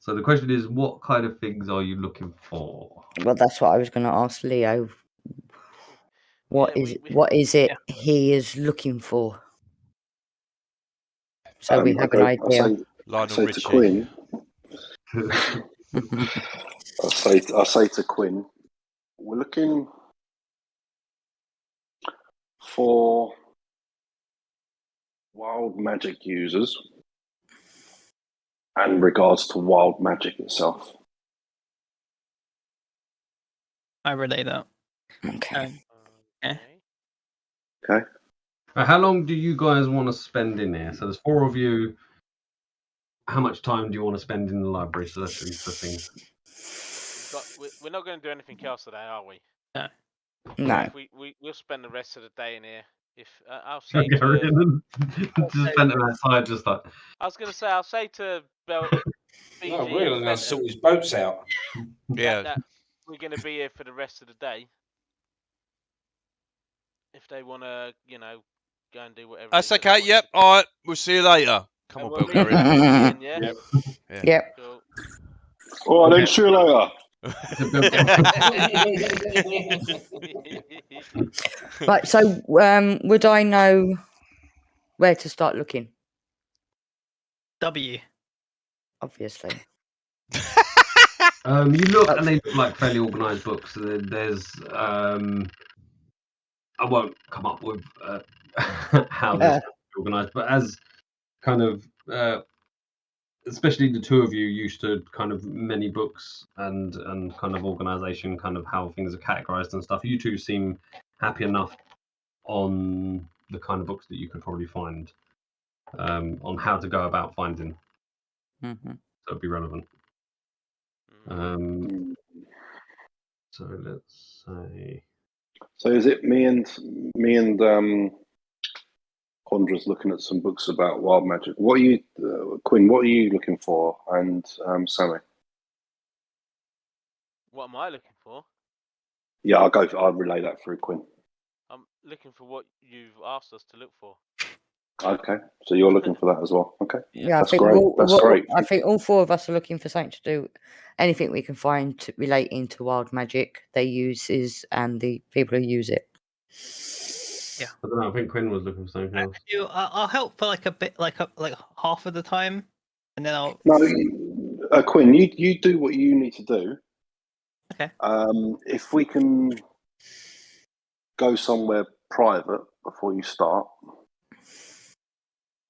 So the question is, what kind of things are you looking for? Well, that's what I was going to ask Leo. What Yeah, is we- what is it he is looking for? So we have an idea. I Lionel say to Richie. Quinn. I say to Quinn, we're looking for wild magic users and regards to wild magic itself. I relay that. Okay. Okay. How long do you guys want to spend in here? So there's 4 of you. How much time do you want to spend in the library? So that's interesting. We're not going to do anything else today, are we? No. No. We'll spend the rest of the day in here. If I'll say to, Just spent him outside, just like. I was going to say, I'll say to No, BG we're and going to Fenton sort his boats out. Yeah. that we're going to be here for the rest of the day. If they want to, go and do whatever. That's it is that they okay. want Yep. to do. All right. We'll see you later. Come And on, we'll Bill meet Curry. up again, yeah. Yep. Yep. Cool. All right, then. Okay. See you later. Right. So, would I know where to start looking? W. Obviously. You look, and they look like fairly organised books. There's, I won't come up with how this is organised, but as kind of, especially the two of you used to kind of many books and kind of organisation, kind of how things are categorised and stuff. You two seem happy enough on the kind of books that you could probably find, on how to go about finding. Mm-hmm. That would be relevant. So let's say. So is it me and Condra's looking at some books about wild magic? What are you, Quinn? What are you looking for? And Sammy? What am I looking for? Yeah, I'll relay that through Quinn. I'm looking for what you've asked us to look for. Okay, so you're looking for that as well. Okay, Yeah, that's great. That's great. I think all four of us are looking for something to do, anything we can find relating to wild magic, their uses, and the people who use it. I don't know. I think Quinn was looking for something else. I'll help for like a bit, like half of the time, and then I'll. No, Quinn, you do what you need to do. Okay. If we can go somewhere private before you start.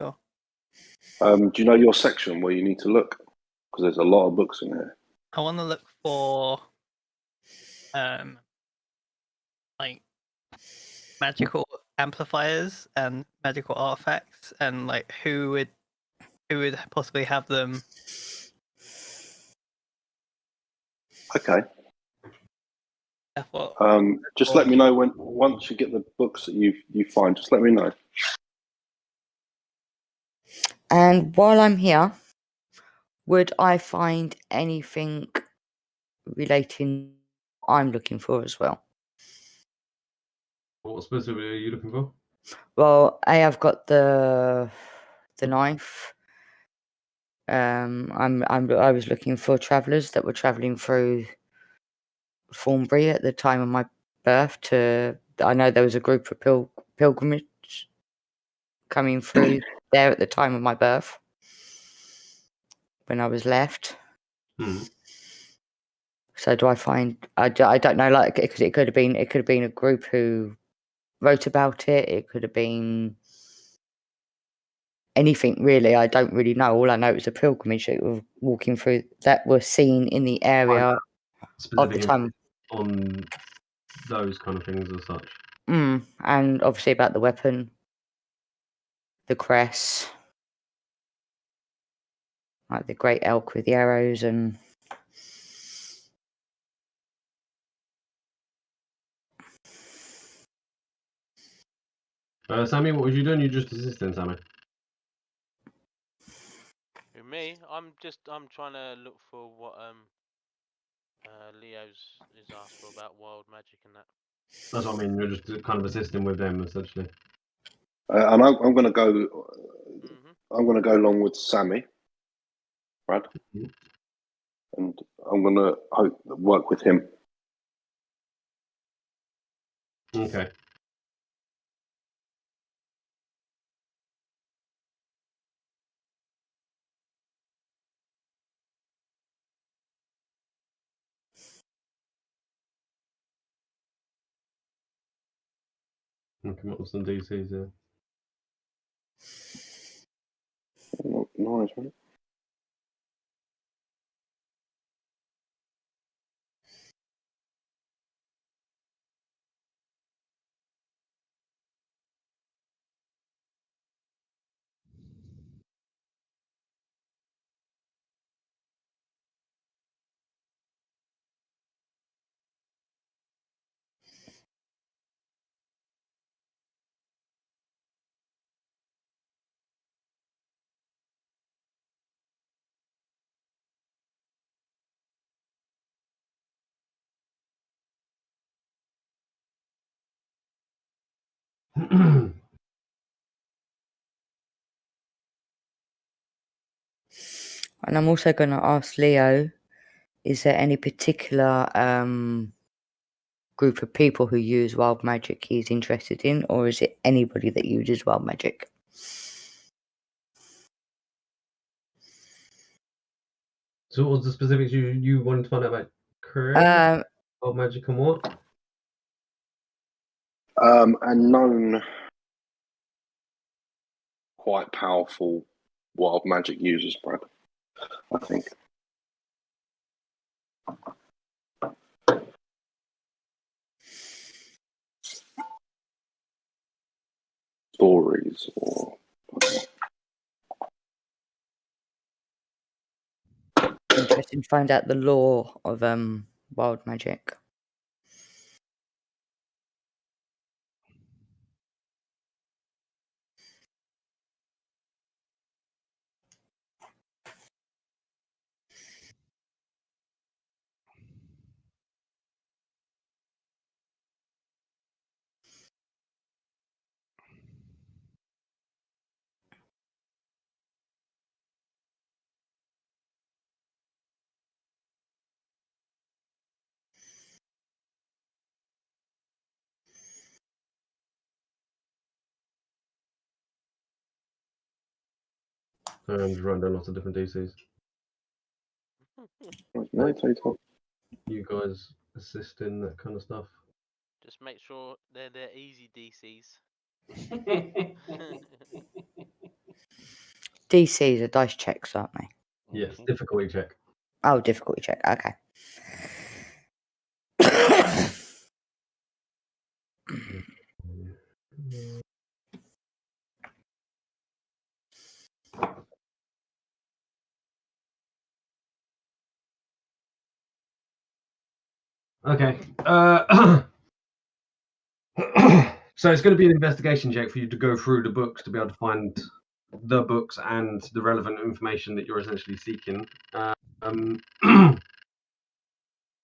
Sure. Do you know your section where you need to look? Because there's a lot of books in here. I want to look for, like magical amplifiers and magical artifacts, and like who would possibly have them. Okay. That's what. Just let me know once you get the books that you find. Just let me know. And while I'm here, would I find anything relating I'm looking for as well? What specifically are you looking for? Well, I've got the knife. I was looking for travellers that were travelling through Thornbury at the time of my birth. I know there was a group of pilgrimage coming through there at the time of my birth when I was left. So do I find? I don't know. Like it could have been a group who wrote about it. It could have been anything really. I don't really know. All I know is a pilgrimage that were walking through that were seen in the area of the time. On those kind of things as such. And obviously about the weapon, the crest, like the great elk with the arrows and. Sammy, what was you doing? You just assisting, Sammy? With me, I'm trying to look for what Leo's is asked for about wild magic and that. That's what I mean. You're just kind of assisting with them, essentially. And I'm going to go. I'm going to go along with Sammy, Brad, and I'm going to work with him. Okay. Come up with some DCs there. Nice, right? And I'm also going to ask Leo, is there any particular group of people who use wild magic he's interested in, or is it anybody that uses wild magic? So what was the specifics you wanted to find out about career? Wild magic and what? A known quite powerful wild magic users, Brad, I think. Stories or Interesting to find out the lore of wild magic. And run down lots of different DCs. You guys assist in that kind of stuff. Just make sure they're easy DCs. DCs are dice checks, aren't they? Yes, difficulty check. Oh, difficulty check. Okay. Okay. So it's going to be an investigation check for you to go through the books to be able to find the books and the relevant information that you're essentially seeking.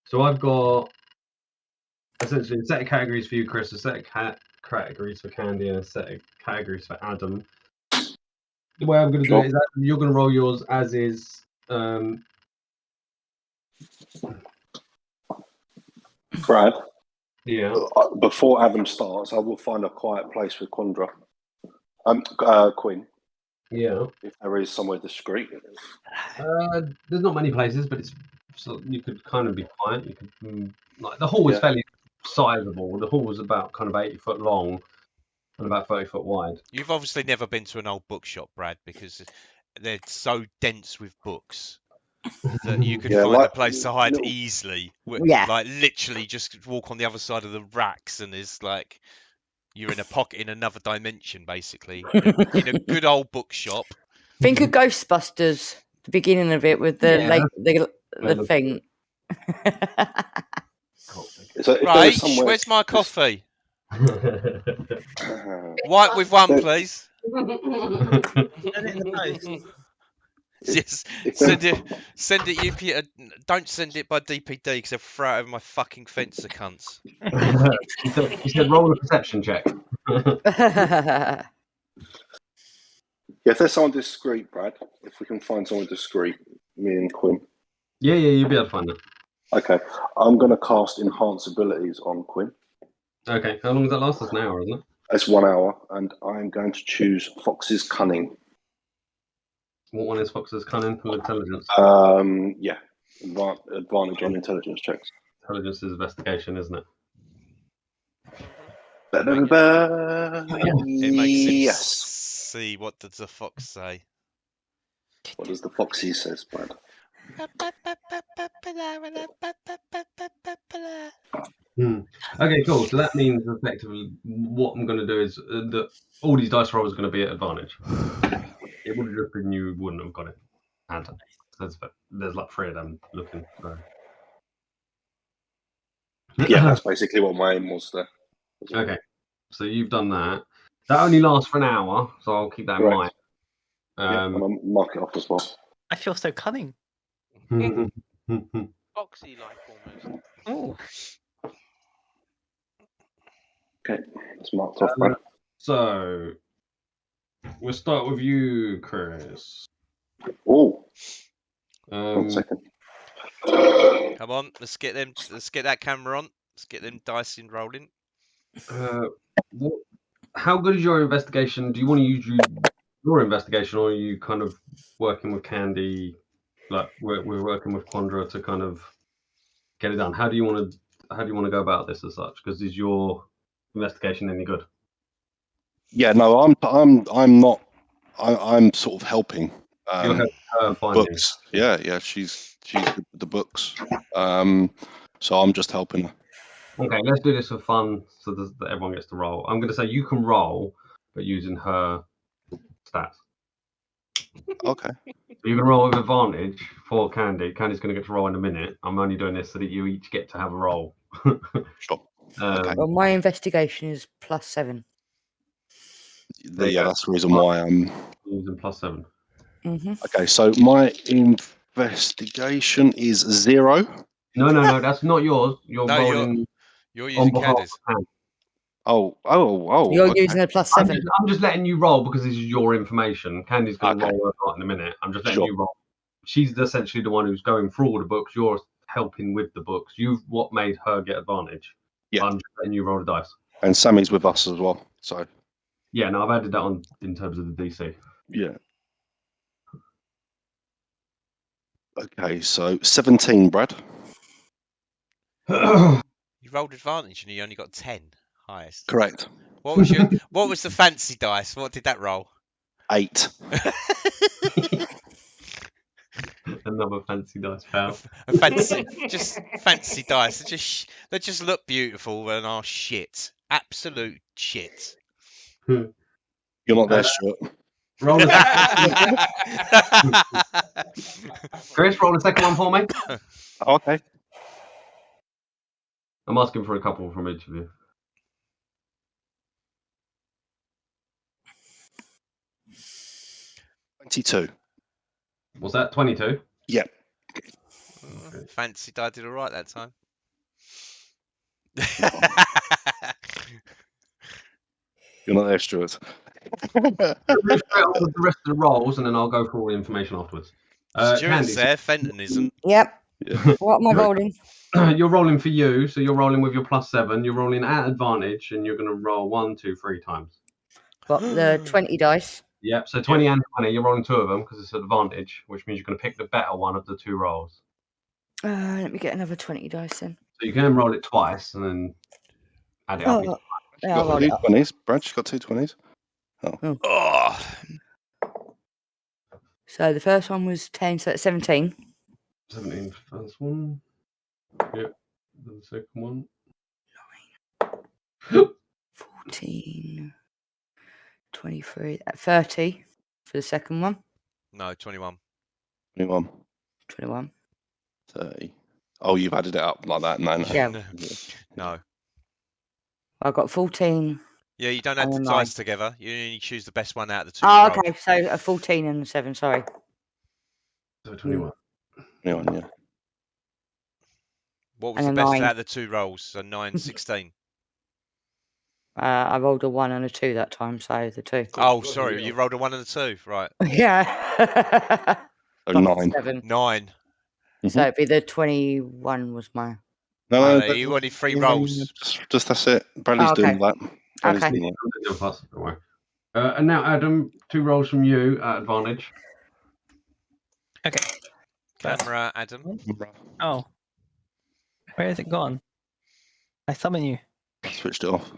So I've got essentially a set of categories for you, Chris, a set of categories for Candy, and a set of categories for Adam. The way I'm going to do it is that you're going to roll yours as is. Brad? Yeah. Before Adam starts, I will find a quiet place with Quandra. Quinn. Yeah. If there is somewhere discreet. There's not many places, but it's so you could kind of be quiet. You could like the hall is fairly sizable. The hall was about kind of 80 foot long and about 30 foot wide. You've obviously never been to an old bookshop, Brad, because they're so dense with books that you could find a place to hide easily. Yeah. Like literally just walk on the other side of the racks and it's like you're in a pocket in another dimension, basically. In a good old bookshop. Think of Ghostbusters, the beginning of it with the the thing. Right, where's my coffee? White with one, please. Send it in the post. Yes, send it UP. Don't send it by DPD because they'll throw it over my fucking fence, the cunts. You said roll a perception check. Yeah, if there's someone discreet, Brad, if we can find someone discreet, me and Quinn. Yeah, you'll be able to find it. Okay, I'm going to cast Enhance Abilities on Quinn. Okay, how long does that last? That's an hour, isn't it? It's 1 hour, and I'm going to choose Fox's Cunning. What one is Fox's Cunning for intelligence? Yeah, advantage on intelligence checks. Intelligence is investigation, isn't it? It makes him Yes. see what does the fox say. What does the foxy says, Brad? Okay, cool. So that means effectively what I'm going to do is that all these dice rolls are going to be at advantage. It would have just been you wouldn't have got it. There's like 3 of them looking. So. Yeah, that's basically what my aim was there. Okay, so you've done that. That only lasts for an hour, so I'll keep that in mind. I'm going to mark it off as well. I feel so cunning. Foxy-like almost. Oh. Okay, it's marked off, Brad. So we'll start with you, Chris. Oh, 1 Um, second. Come on, let's get that camera on. Let's get them dice in rolling. how good is your investigation? Do you want to use your investigation, or are you kind of working with Candy? Like we're working with Quandra to kind of get it done. How do you want to go about this as such? Because is your investigation any good? Yeah, no, I'm not. I'm sort of helping. You're helping her find him. Books. Yeah, she's good with the books. So I'm just helping her. Okay, let's do this for fun, so that everyone gets to roll. I'm going to say you can roll, but using her stats. Okay. So you can roll with advantage for Candy. Candy's going to get to roll in a minute. I'm only doing this so that you each get to have a roll. Sure. Okay. Well, my investigation is +7. Yeah, that's the reason why I'm using +7. Mm-hmm. Okay, so my investigation is 0. No, that's not yours. You're No, rolling you're on using behalf Candice. of Candy. You're Okay. using a +7. I'm just letting you roll because this is your information. Candy's going to Okay. roll her part in a minute. I'm just letting Sure. you roll. She's essentially the one who's going through all the books. You're helping with the books. You've what made her get advantage. Yeah. I'm just letting you roll the dice. And Sammy's with us as well. So Yeah, no, I've added that on in terms of the DC. yeah. Okay, so 17, Brad. You rolled advantage and you only got 10 highest. Correct. What was the fancy dice? What did that roll? 8. Another fancy dice, pal. A fancy, just fancy dice. They just look beautiful and are shit. Absolute shit. You're not there, Stuart. Roll a Chris, roll the second one for me. Okay. I'm asking for a couple from each of you. $22. Was that 22? Yep. Fancy die did all right that time. You're not there, Stuart. Move straight on with the rest of the rolls, and then I'll go through all the information afterwards. Stuart's Candy, there, Fenton isn't. Yep. Yeah. What am I rolling? you're rolling for you, so you're rolling with your +7. You're rolling at advantage, and you're going to roll 1, 2, 3 times. Got the 20 dice. Yep. So 20 and 20. You're rolling 2 of them because it's advantage, which means you're going to pick the better one of the 2 rolls. Let me get another 20 dice then. So you can roll it twice and then add it up. Oh, She's yeah, I'll got roll 2 it up. 20s. Brad, she's got 2 20s. Oh. So the first one was 10, so that's 17. 17 first one. Yep. The second one. 14, 23, 30 for the second one. No, 21. 21. 21. 30. Oh, you've added it up like that? No. Yeah. No. I got 14. Yeah, you don't add the And a dice together. You only choose the best one out of the 2. Oh, you roll. okay. So a 14 and a 7. Sorry. So 21. 21, yeah. What was And the a best 9. out of the 2 rolls? So 9, 16. I rolled a 1 and a 2 that time, so the 2. Oh, sorry, you rolled a 1 and a 2. Right. Yeah. So Plus 9. 7. 9. So it'd be the 21 was my. No, You wanted 3 rolls. Just that's it. Bradley's Oh, okay. doing that. Bradley's Okay. doing that. Plus, don't worry. And now, Adam, 2 rolls from you at advantage. Okay. Camera, Adam. Oh. Where has it gone? I summon you. Switched it off.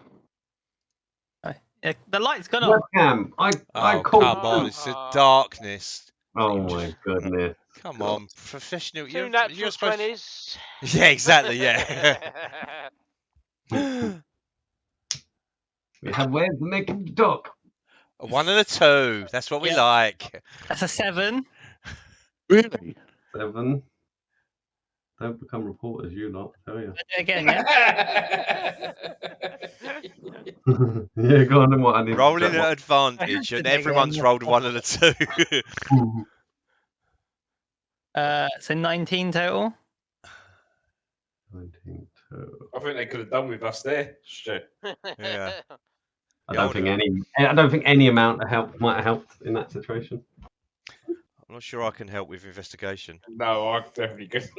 The light's gone off. Webcam. I Oh, called. come on. It's the darkness. Oh my goodness. Come on. Professional. 2 You're natural supposed 20s. Yeah, exactly. Yeah. We have ways of making the duck. A 1 and a 2. That's what we Yep. like. That's a 7. Really? 7. Don't become reporters, you lot. Tell you. Do it again, yeah. Yeah, go on. Then what I need. Rolling to at advantage, did and it everyone's again. rolled a 1 and a 2. So 19 total. 19. I think they could have done with us there, Stu. Yeah. I Yeah, don't think any amount of help might have helped in that situation. I'm not sure I can help with investigation. No, I definitely couldn't.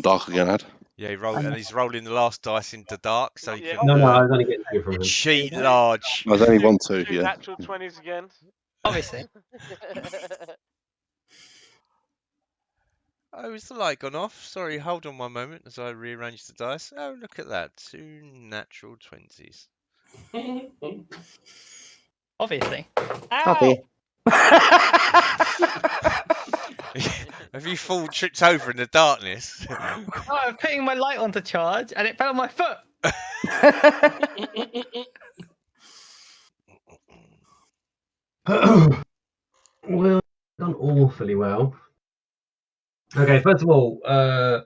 Dark again, Ad. Yeah, he's rolling the last dice into dark, so he Yeah. can No, I was only getting 2 from him. cheat large. There's only 1, 2, Two yeah. natural 20s again. Obviously. Oh, is the light gone off? Sorry, hold on one moment as I rearrange the dice. Oh, look at that. 2 natural 20s. Obviously. Copy. Have you tripped over in the darkness? Oh, I'm putting my light on to charge and it fell on my foot. Well, done awfully well. Okay, first of all, for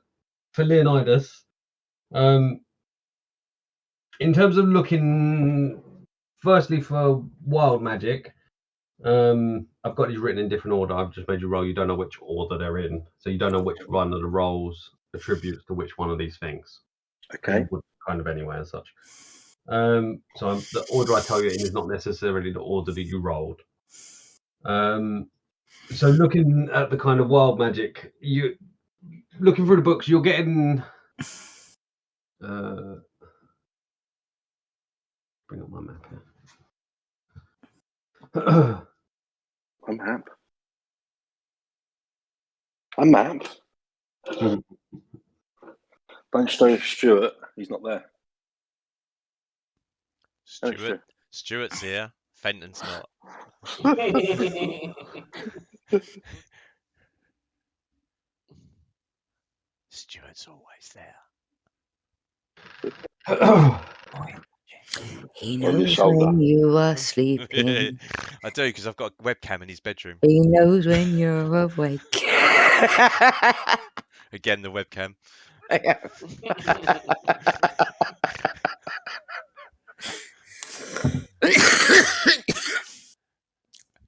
Leonidas, in terms of looking, firstly for wild magic, I've got these written in different order. I've just made you roll. You don't know which order they're in, so you don't know which one of the rolls attributes to which one of these things. Okay. You would kind of anyway, as such. So the order I tell you in is not necessarily the order that you rolled. So looking at the kind of wild magic, you looking through the books, you're getting. Bring up my map here. A map. A map? Don't show Stuart. He's not there. Stuart's here. Fenton's not. Stuart's always there. He On your knows shoulder. when you are sleeping. I do, because I've got a webcam in his bedroom. He knows when you're awake. Again, the webcam.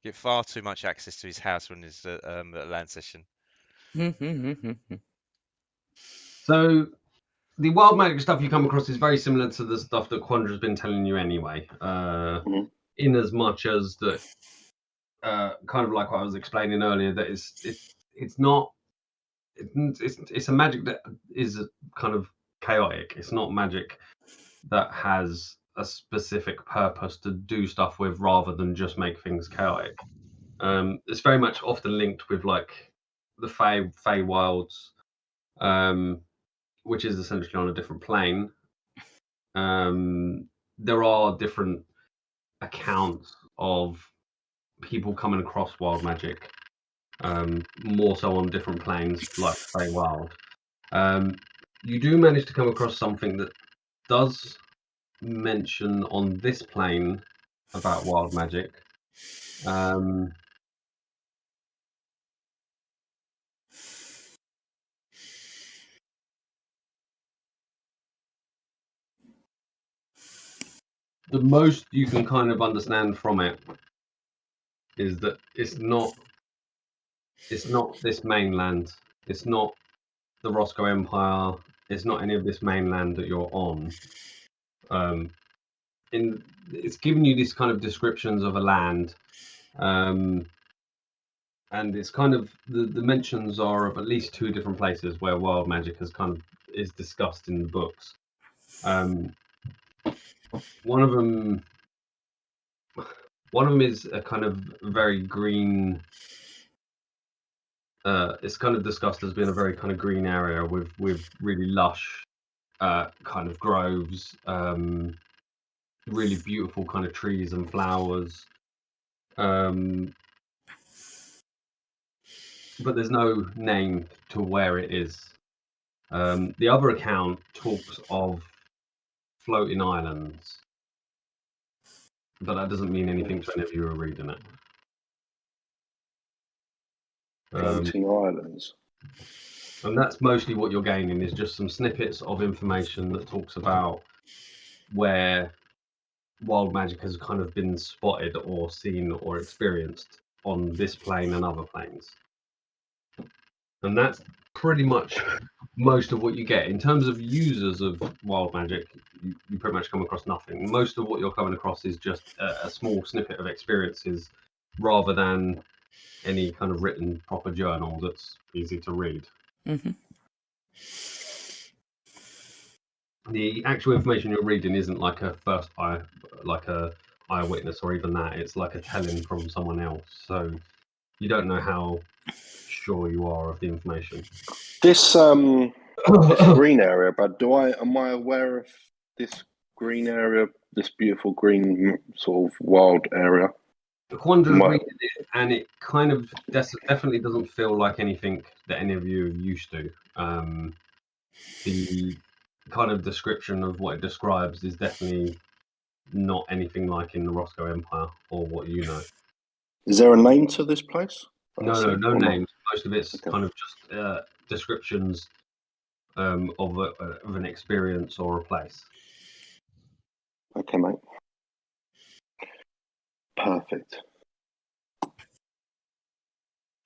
Get far too much access to his house when he's at land session. So the wild magic stuff you come across is very similar to the stuff that Quandra's been telling you anyway. In as much as that, kind of like what I was explaining earlier, that it's not. It's a magic that is kind of chaotic. It's not magic that has a specific purpose to do stuff with, rather than just make things chaotic. It's very much often linked with like the Fey Wilds, which is essentially on a different plane. There are different accounts of people coming across wild magic, more so on different planes, like Fey Wild. You do manage to come across something that does mention on this plane about wild magic. The most you can kind of understand from it is that it's not this mainland. It's not the Roscoe Empire. It's not any of this mainland that you're on. It's giving you this kind of descriptions of a land, and it's kind of the mentions are of at least 2 different places where wild magic is discussed in the books. One of them is a kind of very green. It's kind of discussed as being a very kind of green area with really lush kind of groves, really beautiful kind of trees and flowers. But there's no name to where it is. The other account talks of floating islands, but that doesn't mean anything to any of you who are reading it. Floating islands. And that's mostly what you're gaining, is just some snippets of information that talks about where wild magic has kind of been spotted or seen or experienced on this plane and other planes. and that's pretty much most of what you get. In terms of users of wild magic, you pretty much come across nothing. Most of what you're coming across is just a small snippet of experiences rather than any kind of written proper journal that's easy to read. Mm-hmm. The actual information you're reading isn't like a first eye, like a eyewitness or even that. It's like a telling from someone else. So you don't know how sure you are of the information. This green area, but am I aware of this green area, this beautiful green sort of wild area? Quandra reading it, and it kind of definitely doesn't feel like anything that any of you are used to. The kind of description of what it describes is definitely not anything like in the Roscoe Empire or what you know. Is there a name to this place? No names. Most of it's Okay. kind of just descriptions of an experience or a place. Okay, mate. Perfect.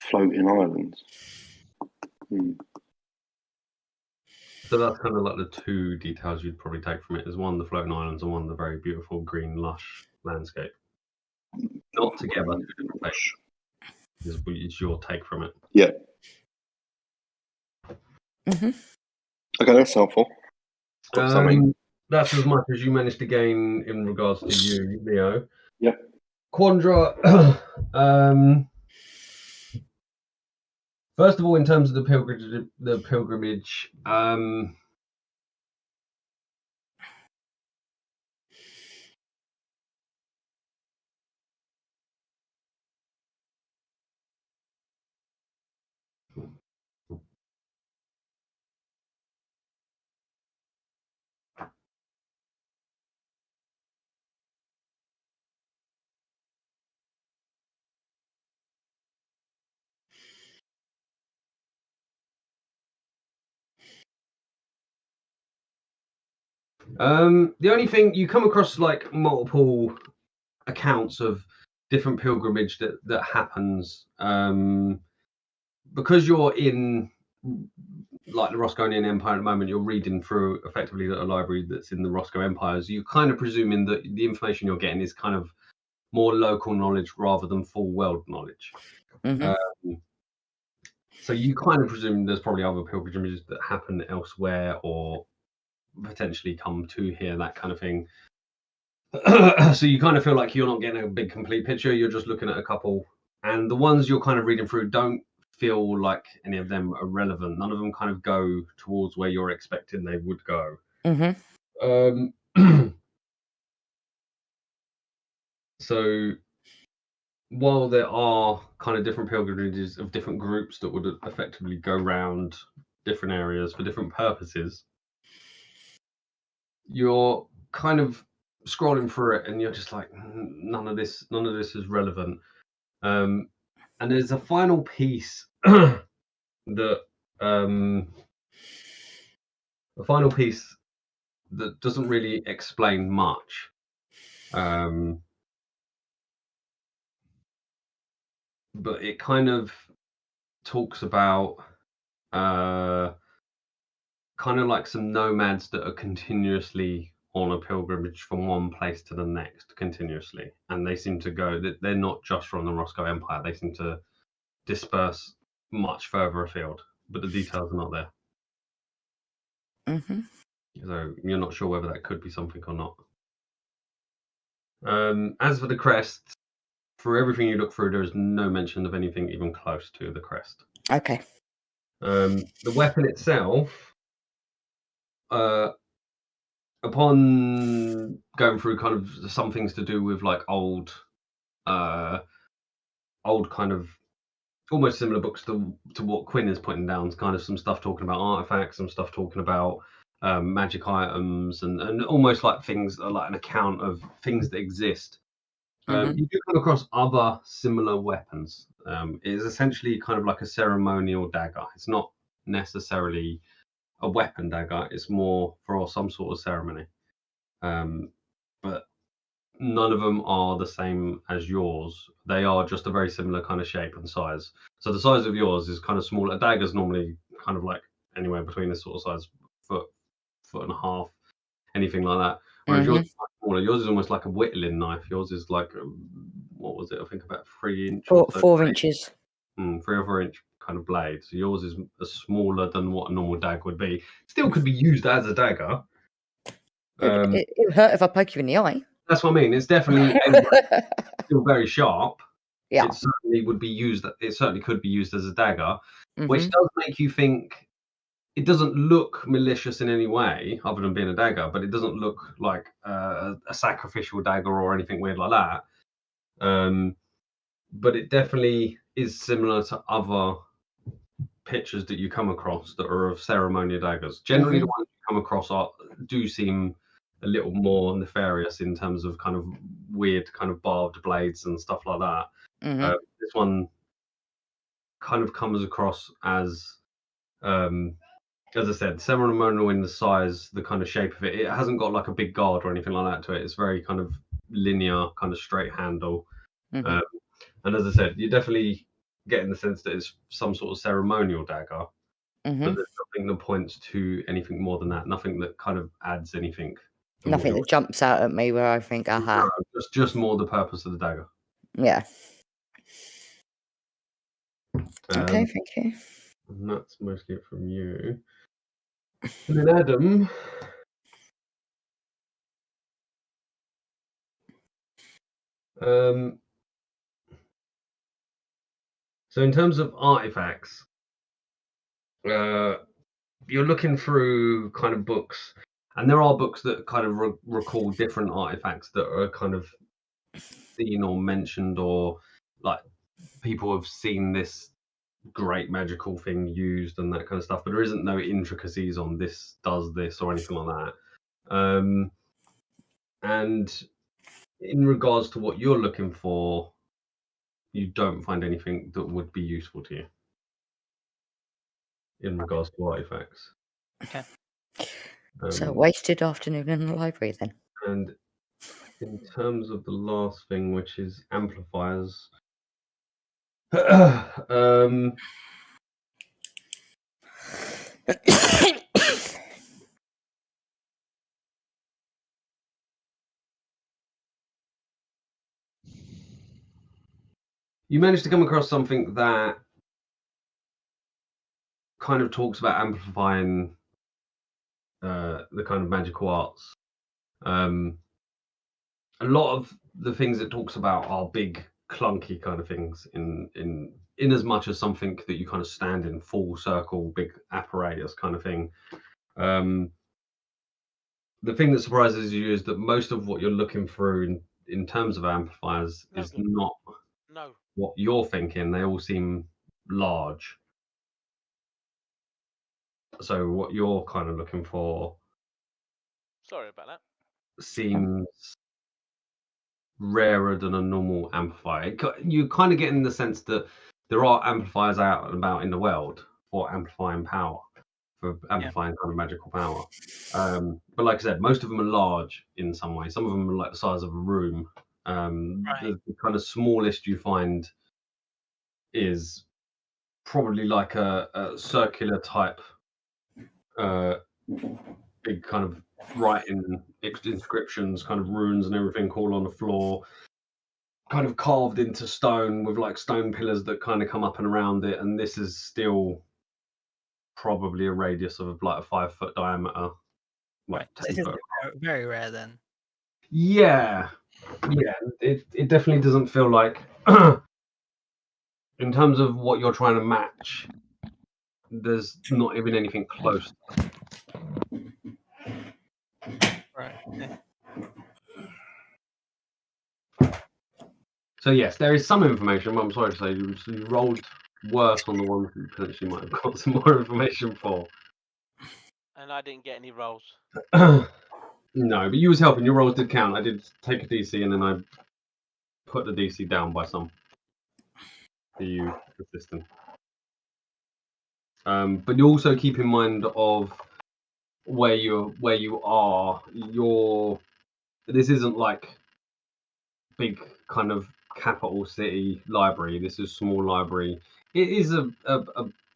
Floating islands. So that's kind of like the two details you'd probably take from it. Is one the floating islands and one the very beautiful green lush landscape. Not together, two different places. Is your take from it? Yeah. Mm-hmm. Okay, that's helpful. Got something. That's as much as you managed to gain in regards to you, Leo. Yep. Quandra, first of all, in terms of the pilgrimage, the only thing you come across like multiple accounts of different pilgrimage that happens because you're in like the Roscoean Empire at the moment. You're reading through effectively a library that's in the Roscoe Empires. You're kind of presuming that the information you're getting is kind of more local knowledge rather than full world knowledge. Mm-hmm. So you kind of presume there's probably other pilgrimages that happen elsewhere or potentially come to here, that kind of thing. So you kind of feel like you're not getting a big complete picture. You're just looking at a couple, and the ones you're kind of reading through don't feel like any of them are relevant. None of them kind of go towards where you're expecting they would go. Mm-hmm. So while there are kind of different pilgrimages of different groups that would effectively go around different areas for different purposes, you're kind of scrolling through it and you're just like, none of this is relevant. And there's a final piece that doesn't really explain much. But it kind of talks about kind of like some nomads that are continuously on a pilgrimage from one place to the next continuously, and they seem to go that they're not just from the Roscoe Empire. They seem to disperse much further afield, but the details are not there. Mm-hmm. So you're not sure whether that could be something or not. As for the crest, for everything you look through, there is no mention of anything even close to the crest. Okay. The weapon itself, upon going through kind of some things to do with like old kind of almost similar books to what Quinn is putting down, kind of some stuff talking about artifacts, some stuff talking about magic items, and almost like things like an account of things that exist. Mm-hmm. You do come across other similar weapons. It is essentially kind of like a ceremonial dagger. It's not necessarily a weapon dagger. It's more for some sort of ceremony. But none of them are the same as yours. They are just a very similar kind of shape and size. So the size of yours is kind of small. A dagger's normally kind of like anywhere between this sort of size, foot and a half, anything like that. Whereas yours is much smaller. Yours is almost like a whittling knife. Yours is like, what was it? I think about 3 inch. Four, 4 inches. 3 or 4 inch kind of blade. So yours is smaller than what a normal dagger would be. Still could be used as a dagger. It would hurt if I poke you in the eye. That's what I mean. It's definitely still very sharp. Yeah. It certainly would be used. It certainly could be used as a dagger, which Mhm. does make you think. It doesn't look malicious in any way, other than being a dagger, but it doesn't look like a sacrificial dagger or anything weird like that. But it definitely is similar to other pictures that you come across that are of ceremonial daggers. Generally, the ones you come across do seem a little more nefarious in terms of kind of weird, kind of barbed blades and stuff like that. This one kind of comes across as I said, ceremonial in the size, the kind of shape of it. It hasn't got like a big guard or anything like that to it. It's very kind of linear, kind of straight handle. And as I said, you're definitely getting the sense that it's some sort of ceremonial dagger. But there's nothing that points to anything more than that. Nothing that kind of adds anything. Nothing that jumps out at me where I think, aha. No, just more the purpose of the dagger. Yeah. Okay, thank you. And that's mostly it from you. And then Adam. So in terms of artifacts, you're looking through kind of books, and there are books that kind of recall different artifacts that are kind of seen or mentioned, or like people have seen this great magical thing used and that kind of stuff, but there isn't no intricacies on this does this or anything like that. And in regards to what you're looking for, you don't find anything that would be useful to you in regards to artifacts. Okay. So wasted afternoon in the library then. And in terms of the last thing, which is amplifiers, you managed to come across something that kind of talks about amplifying the kind of magical arts. A lot of the things it talks about are big, clunky kind of things in as much as something that you kind of stand in full circle, big apparatus kind of thing. The thing that surprises you is that most of what you're looking through in terms of amplifiers is not what you're thinking. They all seem large. So what you're kind of looking for, sorry about that, seems rarer than a normal amplifier. You're kind of getting the sense that there are amplifiers out and about in the world for amplifying power, for amplifying kind of magical power. But like I said, most of them are large in some way. Some of them are like the size of a room. The kind of smallest you find is probably like a circular type, big kind of writing inscriptions, kind of runes and everything all on the floor, kind of carved into stone with like stone pillars that kind of come up and around it. And this is still probably a radius of like a 5 foot diameter. Like 10 This foot. is very rare then. Yeah. It definitely doesn't feel like in terms of what you're trying to match, there's not even anything close. Right. Okay. So yes, there is some information, but I'm sorry to say you rolled worse on the one that you potentially might have got some more information for. and I didn't get any rolls. No, but you was helping. Your rolls did count. I did take a DC and then I put the DC down by some for you assistant. But you also keep in mind of where you are. This isn't like big kind of capital city library. This is a small library. It is a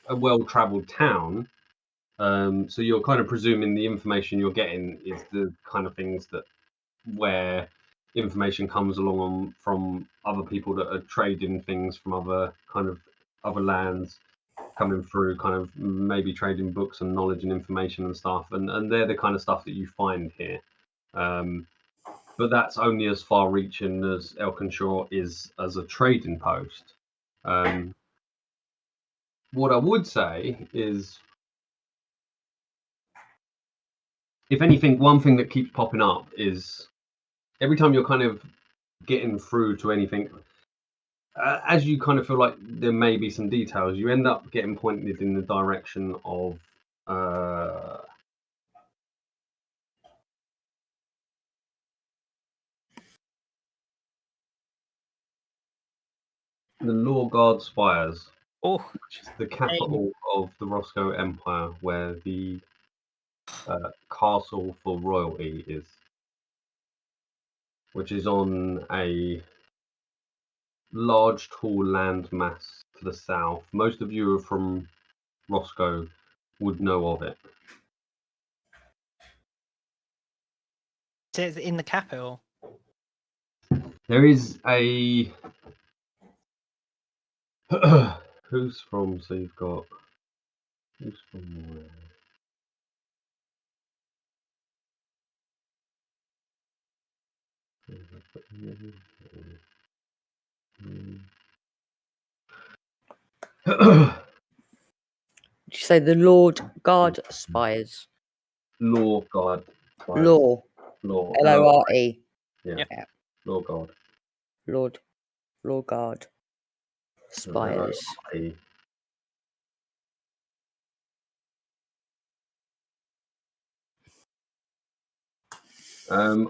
well-traveled town. So you're kind of presuming the information you're getting is the kind of things that where information comes along from other people that are trading things from other lands, coming through, kind of maybe trading books and knowledge and information and stuff, and they're the kind of stuff that you find here. But that's only as far-reaching as Elkinshaw is as a trading post. What I would say is, if anything, one thing that keeps popping up is every time you're kind of getting through to anything, as you kind of feel like there may be some details, you end up getting pointed in the direction of the Law Guard Spires, Oh, which is the capital of the Roscoe Empire, where the castle for royalty is, which is on a large, tall land mass to the south. Most of you are from Roscoe, would know of it. so it's in the capital. There is a who's from? So you've got who's from where? Did you say the Lord Guard Spires? Law Guard. Spires. Law. Law. Lore. Yeah. Law Guard. Law Guard Spires. LORE.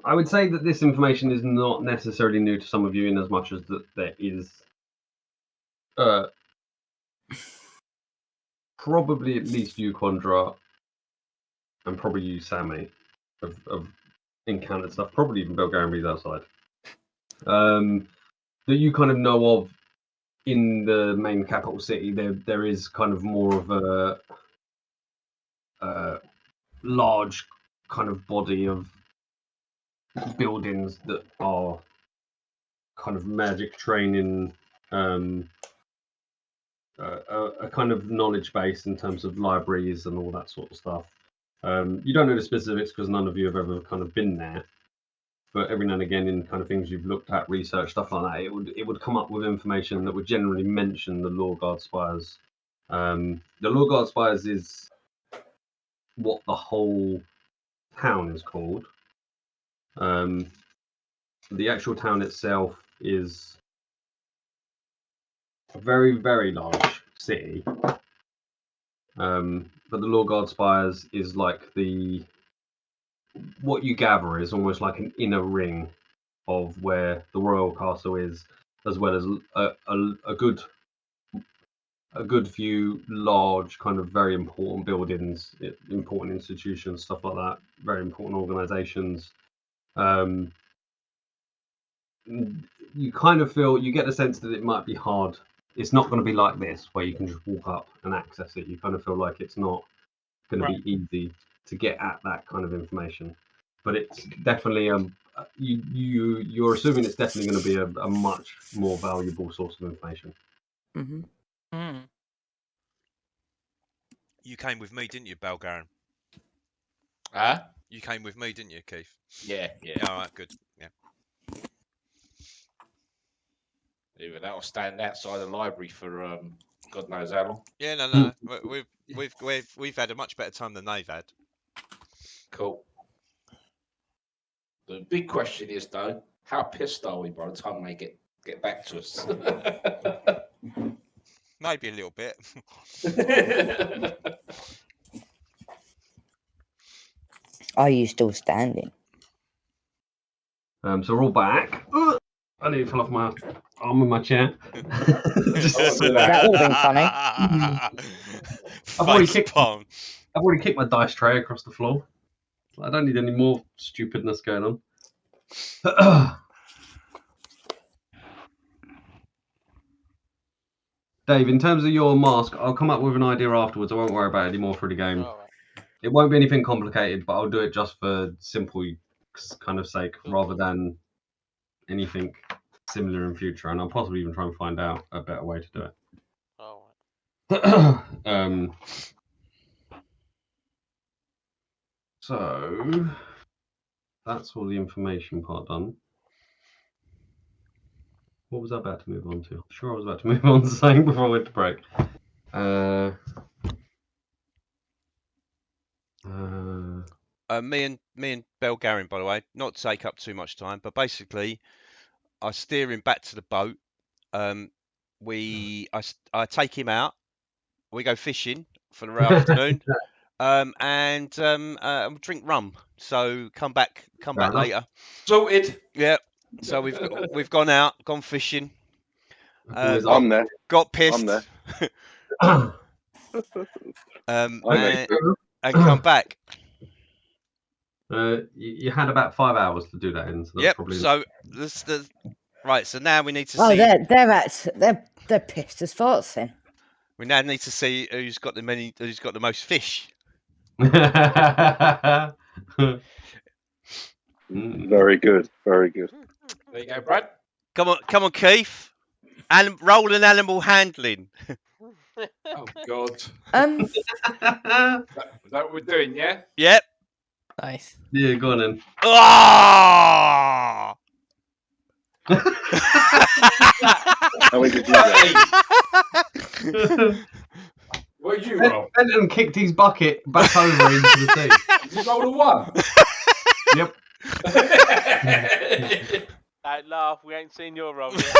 I would say that this information is not necessarily new to some of you, in as much as that there is probably at least you, Quandra, and probably you, Sammy, have encountered stuff. Probably even Belgarambi's outside. That you kind of know of in the main capital city. There is kind of more of a large kind of body of buildings that are kind of magic training, a kind of knowledge base in terms of libraries and all that sort of stuff. You don't know the specifics because none of you have ever kind of been there, but every now and again, in kind of things you've looked at, research, stuff like that, it would come up with information that would generally mention the Law Guard Spires. The Law Guard Spires is what the whole town is called. The actual town itself is a very, very large city. But the Law Guard Spires is like what you gather is almost like an inner ring of where the royal castle is, as well as a good few large, kind of very important buildings, important institutions, stuff like that, very important organizations. You kind of feel, you get the sense that it might be hard. It's not going to be like this, where you can just walk up and access it. You kind of feel like it's not going to be easy to get at that kind of information. But it's definitely you're assuming it's definitely going to be a much more valuable source of information. Mm-hmm. Hmm. You came with me, didn't you, Belgaran? Huh? You came with me, didn't you, Keith? Yeah. Yeah, all right, good. Yeah. Even that'll stand outside the library for God knows how long. Yeah, no. We've had a much better time than they've had. Cool. The big question is though, how pissed are we by the time they get back to us? Maybe a little bit. Are you still standing? So we're all back. I nearly fell off my arm in my chair. That would have been funny. I've already kicked my dice tray across the floor. I don't need any more stupidness going on. Dave, in terms of your mask, I'll come up with an idea afterwards. I won't worry about it anymore through the game. All right. It won't be anything complicated, but I'll do it just for simple kind of sake, rather than anything similar in future. And I'll possibly even try and find out a better way to do it. All right. So that's all the information part done. What was I about to move on to? I'm sure I was about to move on to something before I went to break. Me and Belgarin, by the way, not to take up too much time, but basically, I steer him back to the boat. I take him out. We go fishing for the afternoon, and drink rum. So come back later. Sorted. Yeah. So we've gone out, gone fishing. I'm there. Got pissed. I'm there. And come back. You had about 5 hours to do that in. So that's Yep. probably... So right. So now we need to Oh, see. they're pissed as farts then. We now need to see who's got the most fish. Very good. Very good. There you go, Brad. Come on, Keith. Roll an animal handling. Oh God. Um, That what we're doing, yeah? Yep. Nice. Yeah, go on then. Oh! How we did you that? What did you roll? Benton kicked his bucket back over into the sea. Did you roll a 1? Yep. Don't laugh. We ain't seen your roll yet.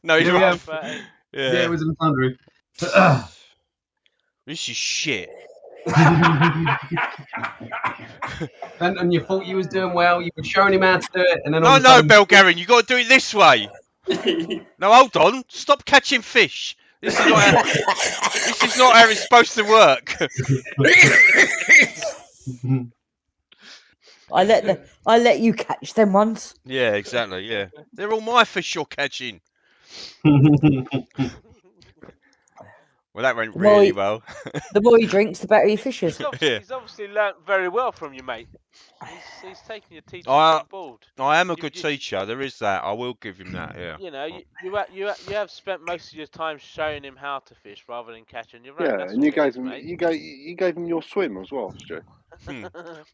No, he's Yeah, right. But, Yeah, it was in Thundering. This is shit. And you thought you was doing well. You were showing him how to do it, and then No, Belgarin, you got to do it this way. No, hold on. Stop catching fish. This is not how it's supposed to work. I let you catch them once. Yeah, exactly. Yeah, they're all my fish you're catching. Well, that went really well. The more he drinks, the better he fishes. he's obviously learnt very well from you, mate. He's taking your teaching on board. I am a good teacher. There is that. I will give him that. Yeah. You know, you have spent most of your time showing him how to fish rather than catching your own. Yeah, That's and you what it gave is, him mate. you gave him your swim as well, Stu.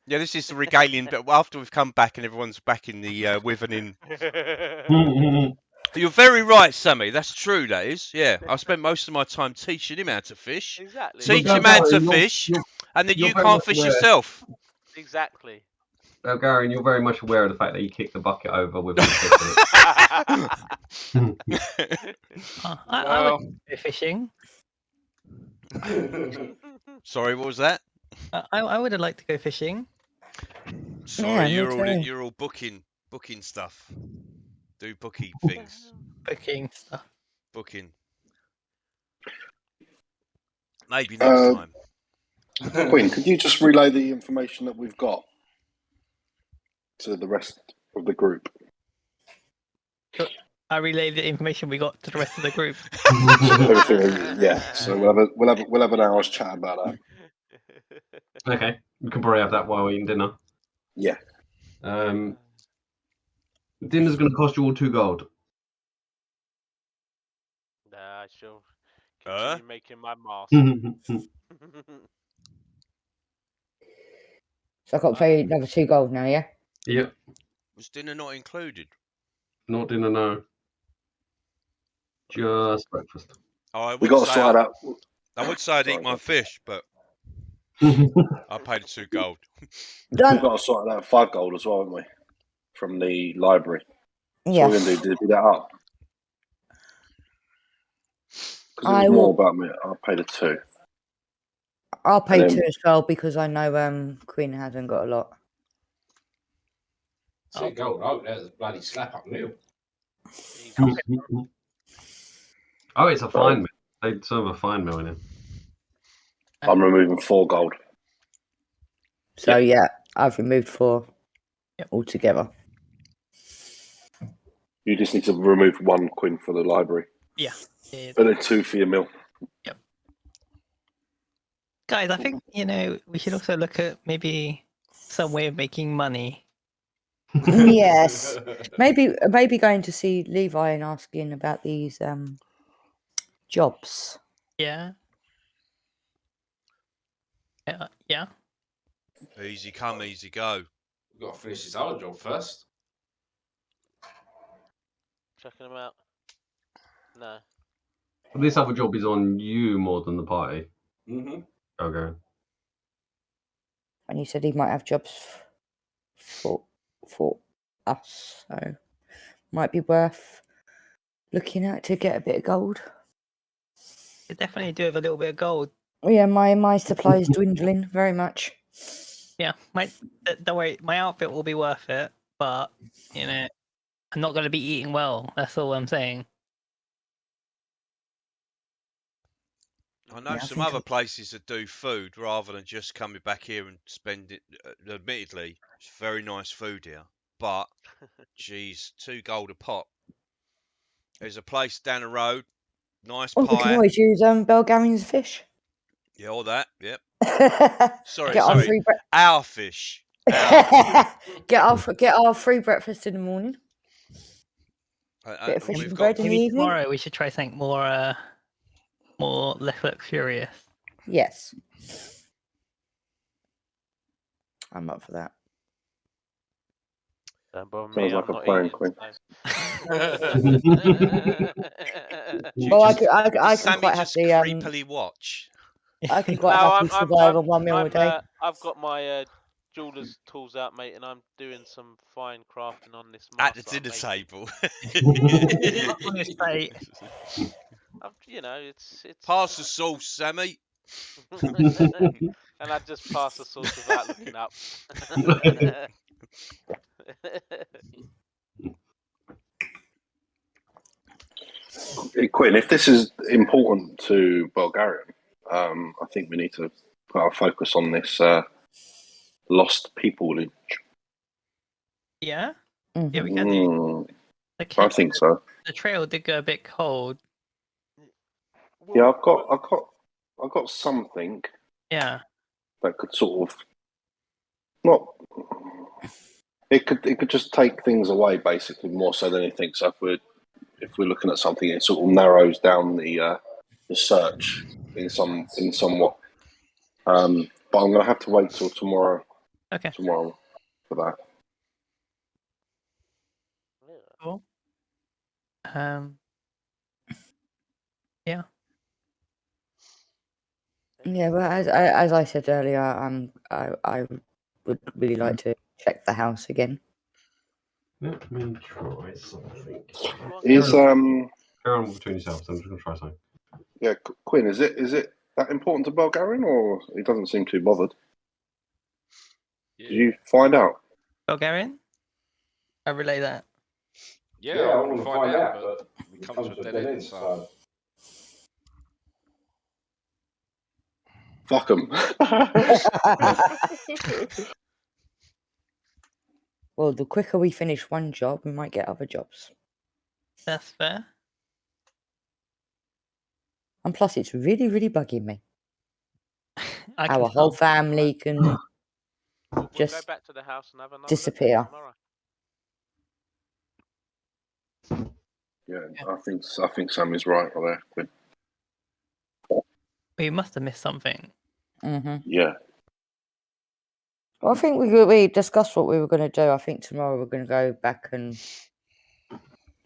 Yeah, this is the regaling. But after we've come back and everyone's back in the Wivening. You're very right, Sammy. That's true. That is. Yeah, I spent most of my time teaching him how to fish. Exactly. Teach him how to fish, and then you can't fish yourself. Exactly. Gary, you're very much aware of the fact that you kicked the bucket over with a I would go fishing. Sorry, what was that? I would have liked to go fishing. Sorry, Yeah, you're all booking stuff. Do booking things. Booking stuff. Booking. Maybe next time. Quinn, could you just relay the information that we've got to the rest of the group? I relay the information we got to the rest of the group. Yeah, so we'll have an hour's chat about that. Okay, we can probably have that while we're eating dinner. Yeah. Dinner's going to cost you all 2 gold. Nah, I shall continue making my mask. So I've got to pay another 2 gold now, yeah? Yep. Was dinner not included? Not dinner, no. Just breakfast. We got to sort that out. I would say I'd eat my fish, but I paid 2 gold. We've got to sort out 5 gold as well, haven't we? From the library. Yeah. So we're going to do that up. Because it was more about me. I paid a 2. I'll pay 2 as well because I know Quinn hasn't got a lot. 2 gold. Oh, there's a bloody slap up meal. Oh, it's a fine meal. They serve a fine meal in it. I'm removing 4 gold. So yeah, I've removed 4 altogether. You just need to remove 1 Quinn for the library. Yeah. And then 2 for your meal. Guys, I think we should also look at maybe some way of making money. Yes. Maybe going to see Levi and asking about these jobs. Yeah. Yeah. Easy come, easy go. We've got to finish this other job first. Checking them out. No. But this other job is on you more than the party. Mm-hmm. Okay. And he said he might have jobs for us, so might be worth looking at to get a bit of gold. You definitely do have a little bit of gold. Oh, yeah, my supply is dwindling very much. Yeah, don't worry, my outfit will be worth it, but I'm not going to be eating well. That's all I'm saying. I know Yeah, I some think other places that do food rather than just coming back here and spend it. Admittedly, it's very nice food here, but geez, $2 a pop. There's a place down the road, nice Oh, we can pie. always use Belgarian's fish. Yeah, all that. Yep. Sorry, Get our sorry. free Our fish. Our. get our free breakfast in the morning. Bit of fish We've and got. bread in the Maybe evening. tomorrow we should try something more less luxurious. Yes, I'm up for that. Don't bother Sounds me, like I'm a not plan, eating. Quinn. Well, I Does can Sammy quite just happily creepily watch? I can quite No, happily survive on one meal a day. I've got my jeweler's tools out, mate, and I'm doing some fine crafting on this At mask. the dinner table. On his plate. It's Pass the sauce, Sammy. and I just pass the sauce without looking up. Hey, Quinn, if this is important to Bulgarian, I think we need to put our focus on this lost peopleage. Yeah? Mhm. Yeah, we can do. I think so. The trail did go a bit cold. Yeah, I've got something Yeah. that could sort of not. It could just take things away, basically, more so than anything. So if we're looking at something, it sort of narrows down the search in somewhat. But I'm going to have to wait till tomorrow. Okay. Tomorrow for that. Cool. Yeah. Yeah, but as I said earlier, I would really like to check the house again. Let me try something. Is Carry on between yourselves. I'm just going to try something. Yeah, Quinn, is it that important to Bulgarian, or he doesn't seem too bothered? Yeah. Did you find out? Bulgarian? I relay that. Yeah, I want to find out, but we come to a dead end, so. Fuck them. Well, the quicker we finish one job, we might get other jobs. That's fair. And plus, it's really, really bugging me. I can Our whole tell. family can We'll go just back to the house and have another disappear. look tomorrow. Yeah, I think Sam is right there, Quinn. We must have missed something. Mm-hmm. Yeah. Well, I think we discussed what we were going to do. I think tomorrow we're going to go back and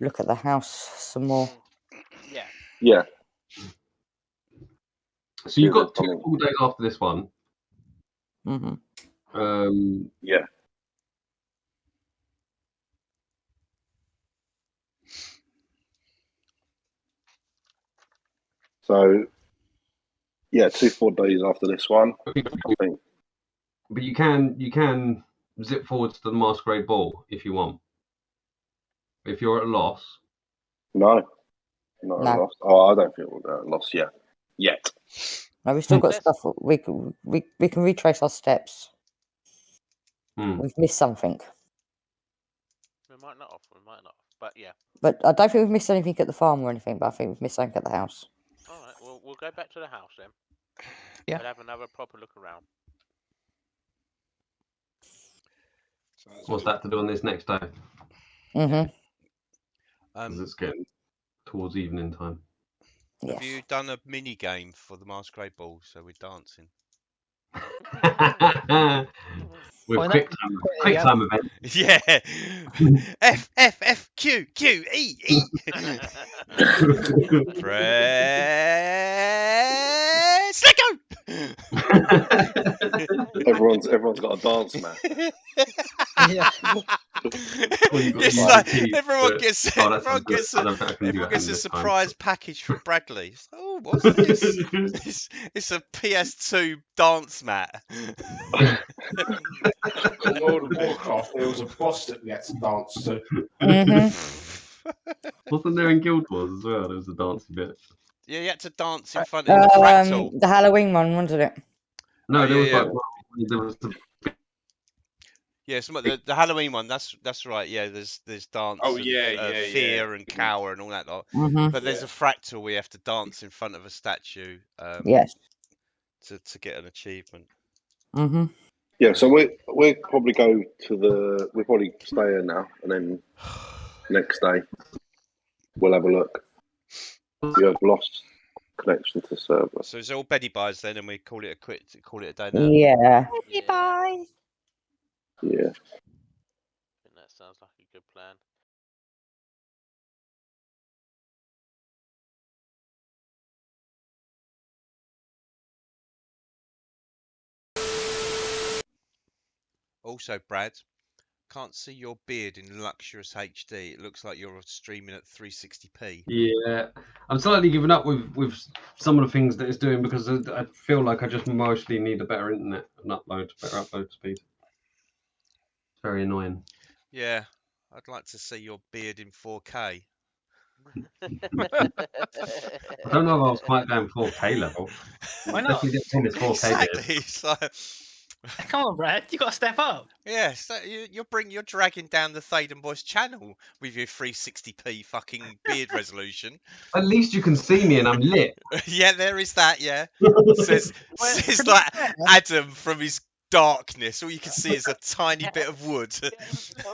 look at the house some more. Yeah. Yeah. So you've got Yeah, 2 full days after this one. Mm-hmm. Yeah. So, yeah, 2 full days after this one, I think. But you can zip forward to the Masquerade Ball if you want. If you're at a loss. No. Not No. lost. Oh, I don't feel lost yet. No, we've still got Let's- stuff. We can retrace our steps. Hmm. We've missed something. We might not have. But yeah. But I don't think we've missed anything at the farm or anything. But I think we've missed something at the house. All right. Well, we'll go back to the house then. Yeah. We'll have another proper look around. What's that to do on this next day? Mhm. Because it's getting towards evening time. Have Yes. you done a mini game for the Masquerade Ball? So we're dancing. With Well, quick yeah. time event. Yeah. F Q Q E E. Press. Let go. Everyone's got a dance mat. Yeah. It's got like keys, everyone but- gets oh, that everyone sounds good. gets I don't think I can do everyone that gets in a this time. surprise package from Bradley. It's like, oh, what's this? It's a PS2 dance mat. In World of Warcraft, there was a boss that we had to dance to. Mhm. Wasn't there in Guild Wars as well? There was a dancey bit. Yeah, you had to dance in front of the fractal. The Halloween one, wasn't it? No, Oh, there yeah, was yeah. there was the Yeah, the Halloween one. That's right. Yeah, there's dance. Oh, and, yeah, fear and cower and all that lot. Mhm. But there's a fractal where you have to dance in front of a statue. Yes. To get an achievement. Mhm. Yeah, so we'll probably we'll probably stay here now, and then next day we'll have a look. We have lost connection to server. So it's all beddy buys then, and we call it a day now. Yeah. Yeah. Bye. Yeah. I think that sounds like a good plan. Also, Brad, can't see your beard in luxurious HD. It looks like you're streaming at 360p. Yeah, I'm slightly giving up with some of the things that it's doing because I feel like I just mostly need a better internet and better upload speed. It's very annoying. Yeah, I'd like to see your beard in 4K. I don't know if I was quite going 4K level. Why not? Definitely getting this 4K Exactly. beard. It's like, Come on, Brad. You got to step up. yeah, so you're dragging down the Thaden Boys channel with your 360p fucking beard resolution. At least you can see me and I'm lit. Yeah, there is that. Yeah, says Well, says to be like fair- Adam from his darkness. All you can see is a tiny bit of wood.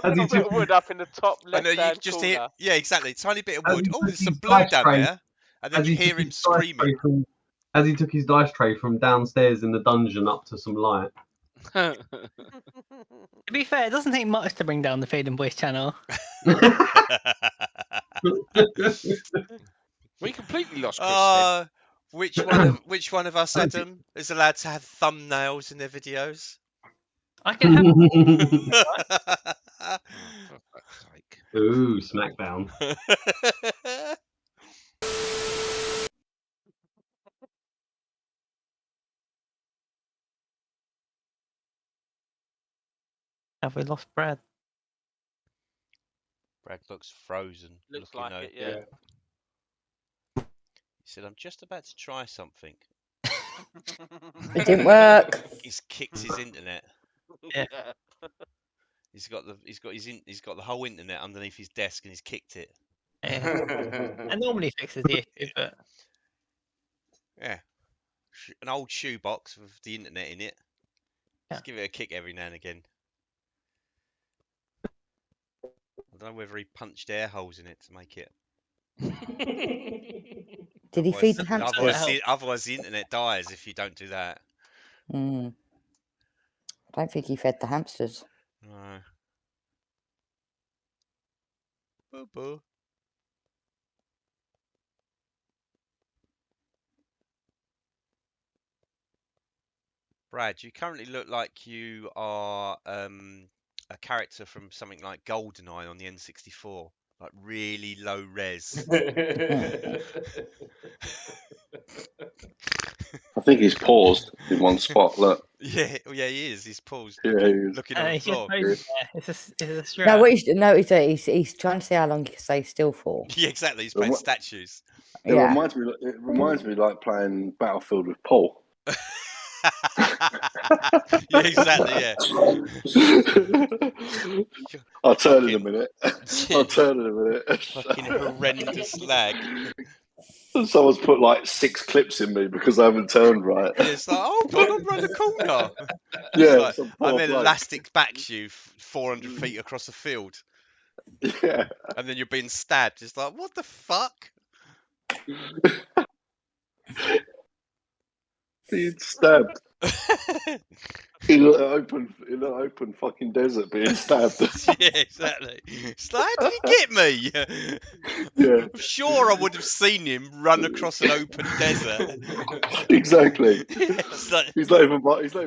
A little bit of wood up in the top I know left-hand you just corner. hear, yeah, exactly, tiny bit of As wood. he Oh, took there's some his blue dice down tray- there, and then As you he hear took him his dice tray screaming. as he took his dice tray from downstairs in the dungeon up to some light. To be fair, it doesn't take much to bring down the Faden Boys channel. We completely lost Chris then. Which one of us, Adam, is allowed to have thumbnails in their videos? I can have. For fuck's sake. Ooh, Smackdown. Have we lost Brad? Brad looks frozen. Looks looking like it, yeah. He said, "I'm just about to try something." It didn't work. He's kicked his internet. Yeah. He's got the whole internet underneath his desk, and he's kicked it. Yeah. It normally fixes the issue, but Yeah, an old shoebox with the internet in it. Yeah. Just give it a kick every now and again. I don't know whether he punched air holes in it to make it. Did he feed the hamster? Otherwise, the internet dies if you don't do that. I don't think he fed the hamsters. No. Boo boo. Brad, you currently look like you are a character from something like GoldenEye on the N64, like really low res. I think he's paused in one spot. Look. Yeah, he is. He's paused, Yeah, looking, he is. looking on the he's just floor. posing there. It's a strap. No, what he's trying to see how long he can stay still for. Yeah, exactly. He's playing statues. It reminds me like playing Battlefield with Paul. Yeah, exactly. Yeah. I'll turn in a Fucking- minute. Yeah. I'll turn in a minute. Fucking horrendous lag. Someone's put like 6 clips in me because I haven't turned right. Yeah, it's like, hold on, I'm round the corner. Yeah, It's like, some and poor then bloke. elastic backs you 400 feet across the field, Yeah. and then you're being stabbed. It's like, what the fuck? Being stabbed in an open fucking desert, being stabbed. Yeah, exactly. It's like, how did he get me? Yeah. I'm sure I would have seen him run across an open desert. Exactly. It's like, He's not even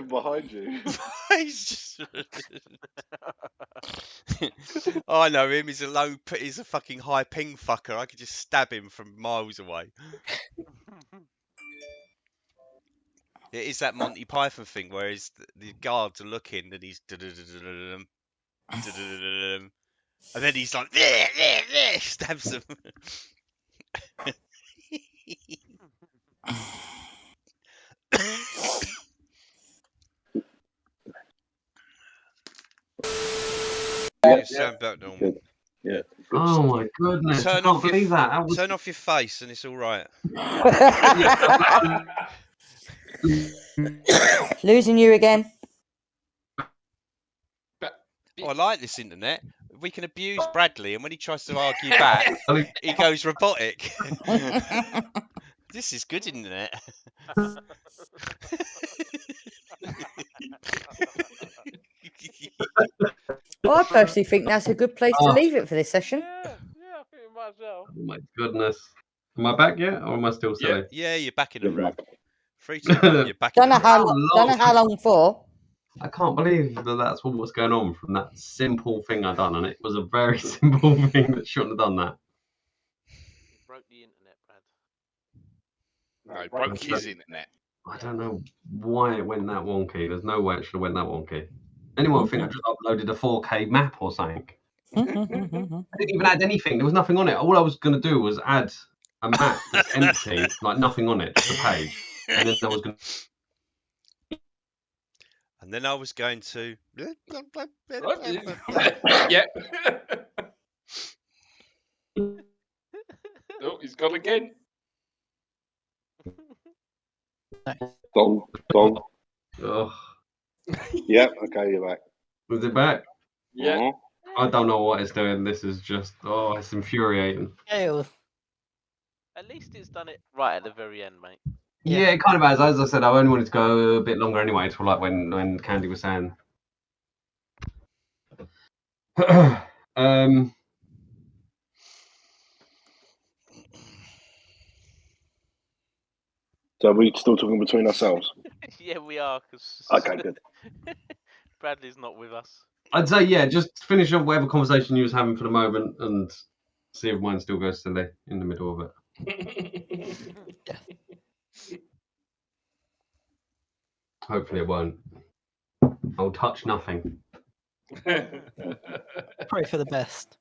behind you. he's just... I know him. He's he's a fucking high ping fucker. I could just stab him from miles away. It is that Monty Python thing where the guards are looking and he's and then he's like stabs them. You sound back normal. Yeah. Oh my goodness! I can't believe that. That was... Turn off your face and it's all right. Losing you again. Oh, I like this internet. We can abuse Bradley, and when he tries to argue back, he goes robotic. This is good internet. Well, I personally think that's a good place to leave it for this session. Yeah, I think we might as well. Oh my goodness! Am I back yet, or am I still silly? Yeah, you're back in the room. 3, 2, 1, you're back in Don't the know room. how how long for. I can't believe that that's what was going on from that simple thing I done, and it was a very simple thing that shouldn't have done that. Broke the internet, Brad. No, it broke his internet. I don't know why it went that wonky. There's no way it should have went that wonky. Anyone think I just uploaded a 4K map or something? I didn't even add anything. There was nothing on it. All I was going to do was add a map that's empty, like nothing on it, just a page. And then I was going to... And then I was going to... Yeah. Oh, he's gone again. Gong, gong. Ugh. Yep, okay, you're back. Was it back? Yeah. I don't know what it's doing. This is just... Oh, it's infuriating. Ew. At least it's done it right at the very end, mate. Yeah, it kind of has. As I said, I only wanted to go a bit longer anyway, until like when Candy was saying... So are we still talking between ourselves? Yeah, we are, because Okay, good. Bradley's not with us. I'd say, yeah, just finish up whatever conversation you was having for the moment and see if mine still goes silly in the middle of it. Hopefully it won't. I'll touch nothing. Pray for the best.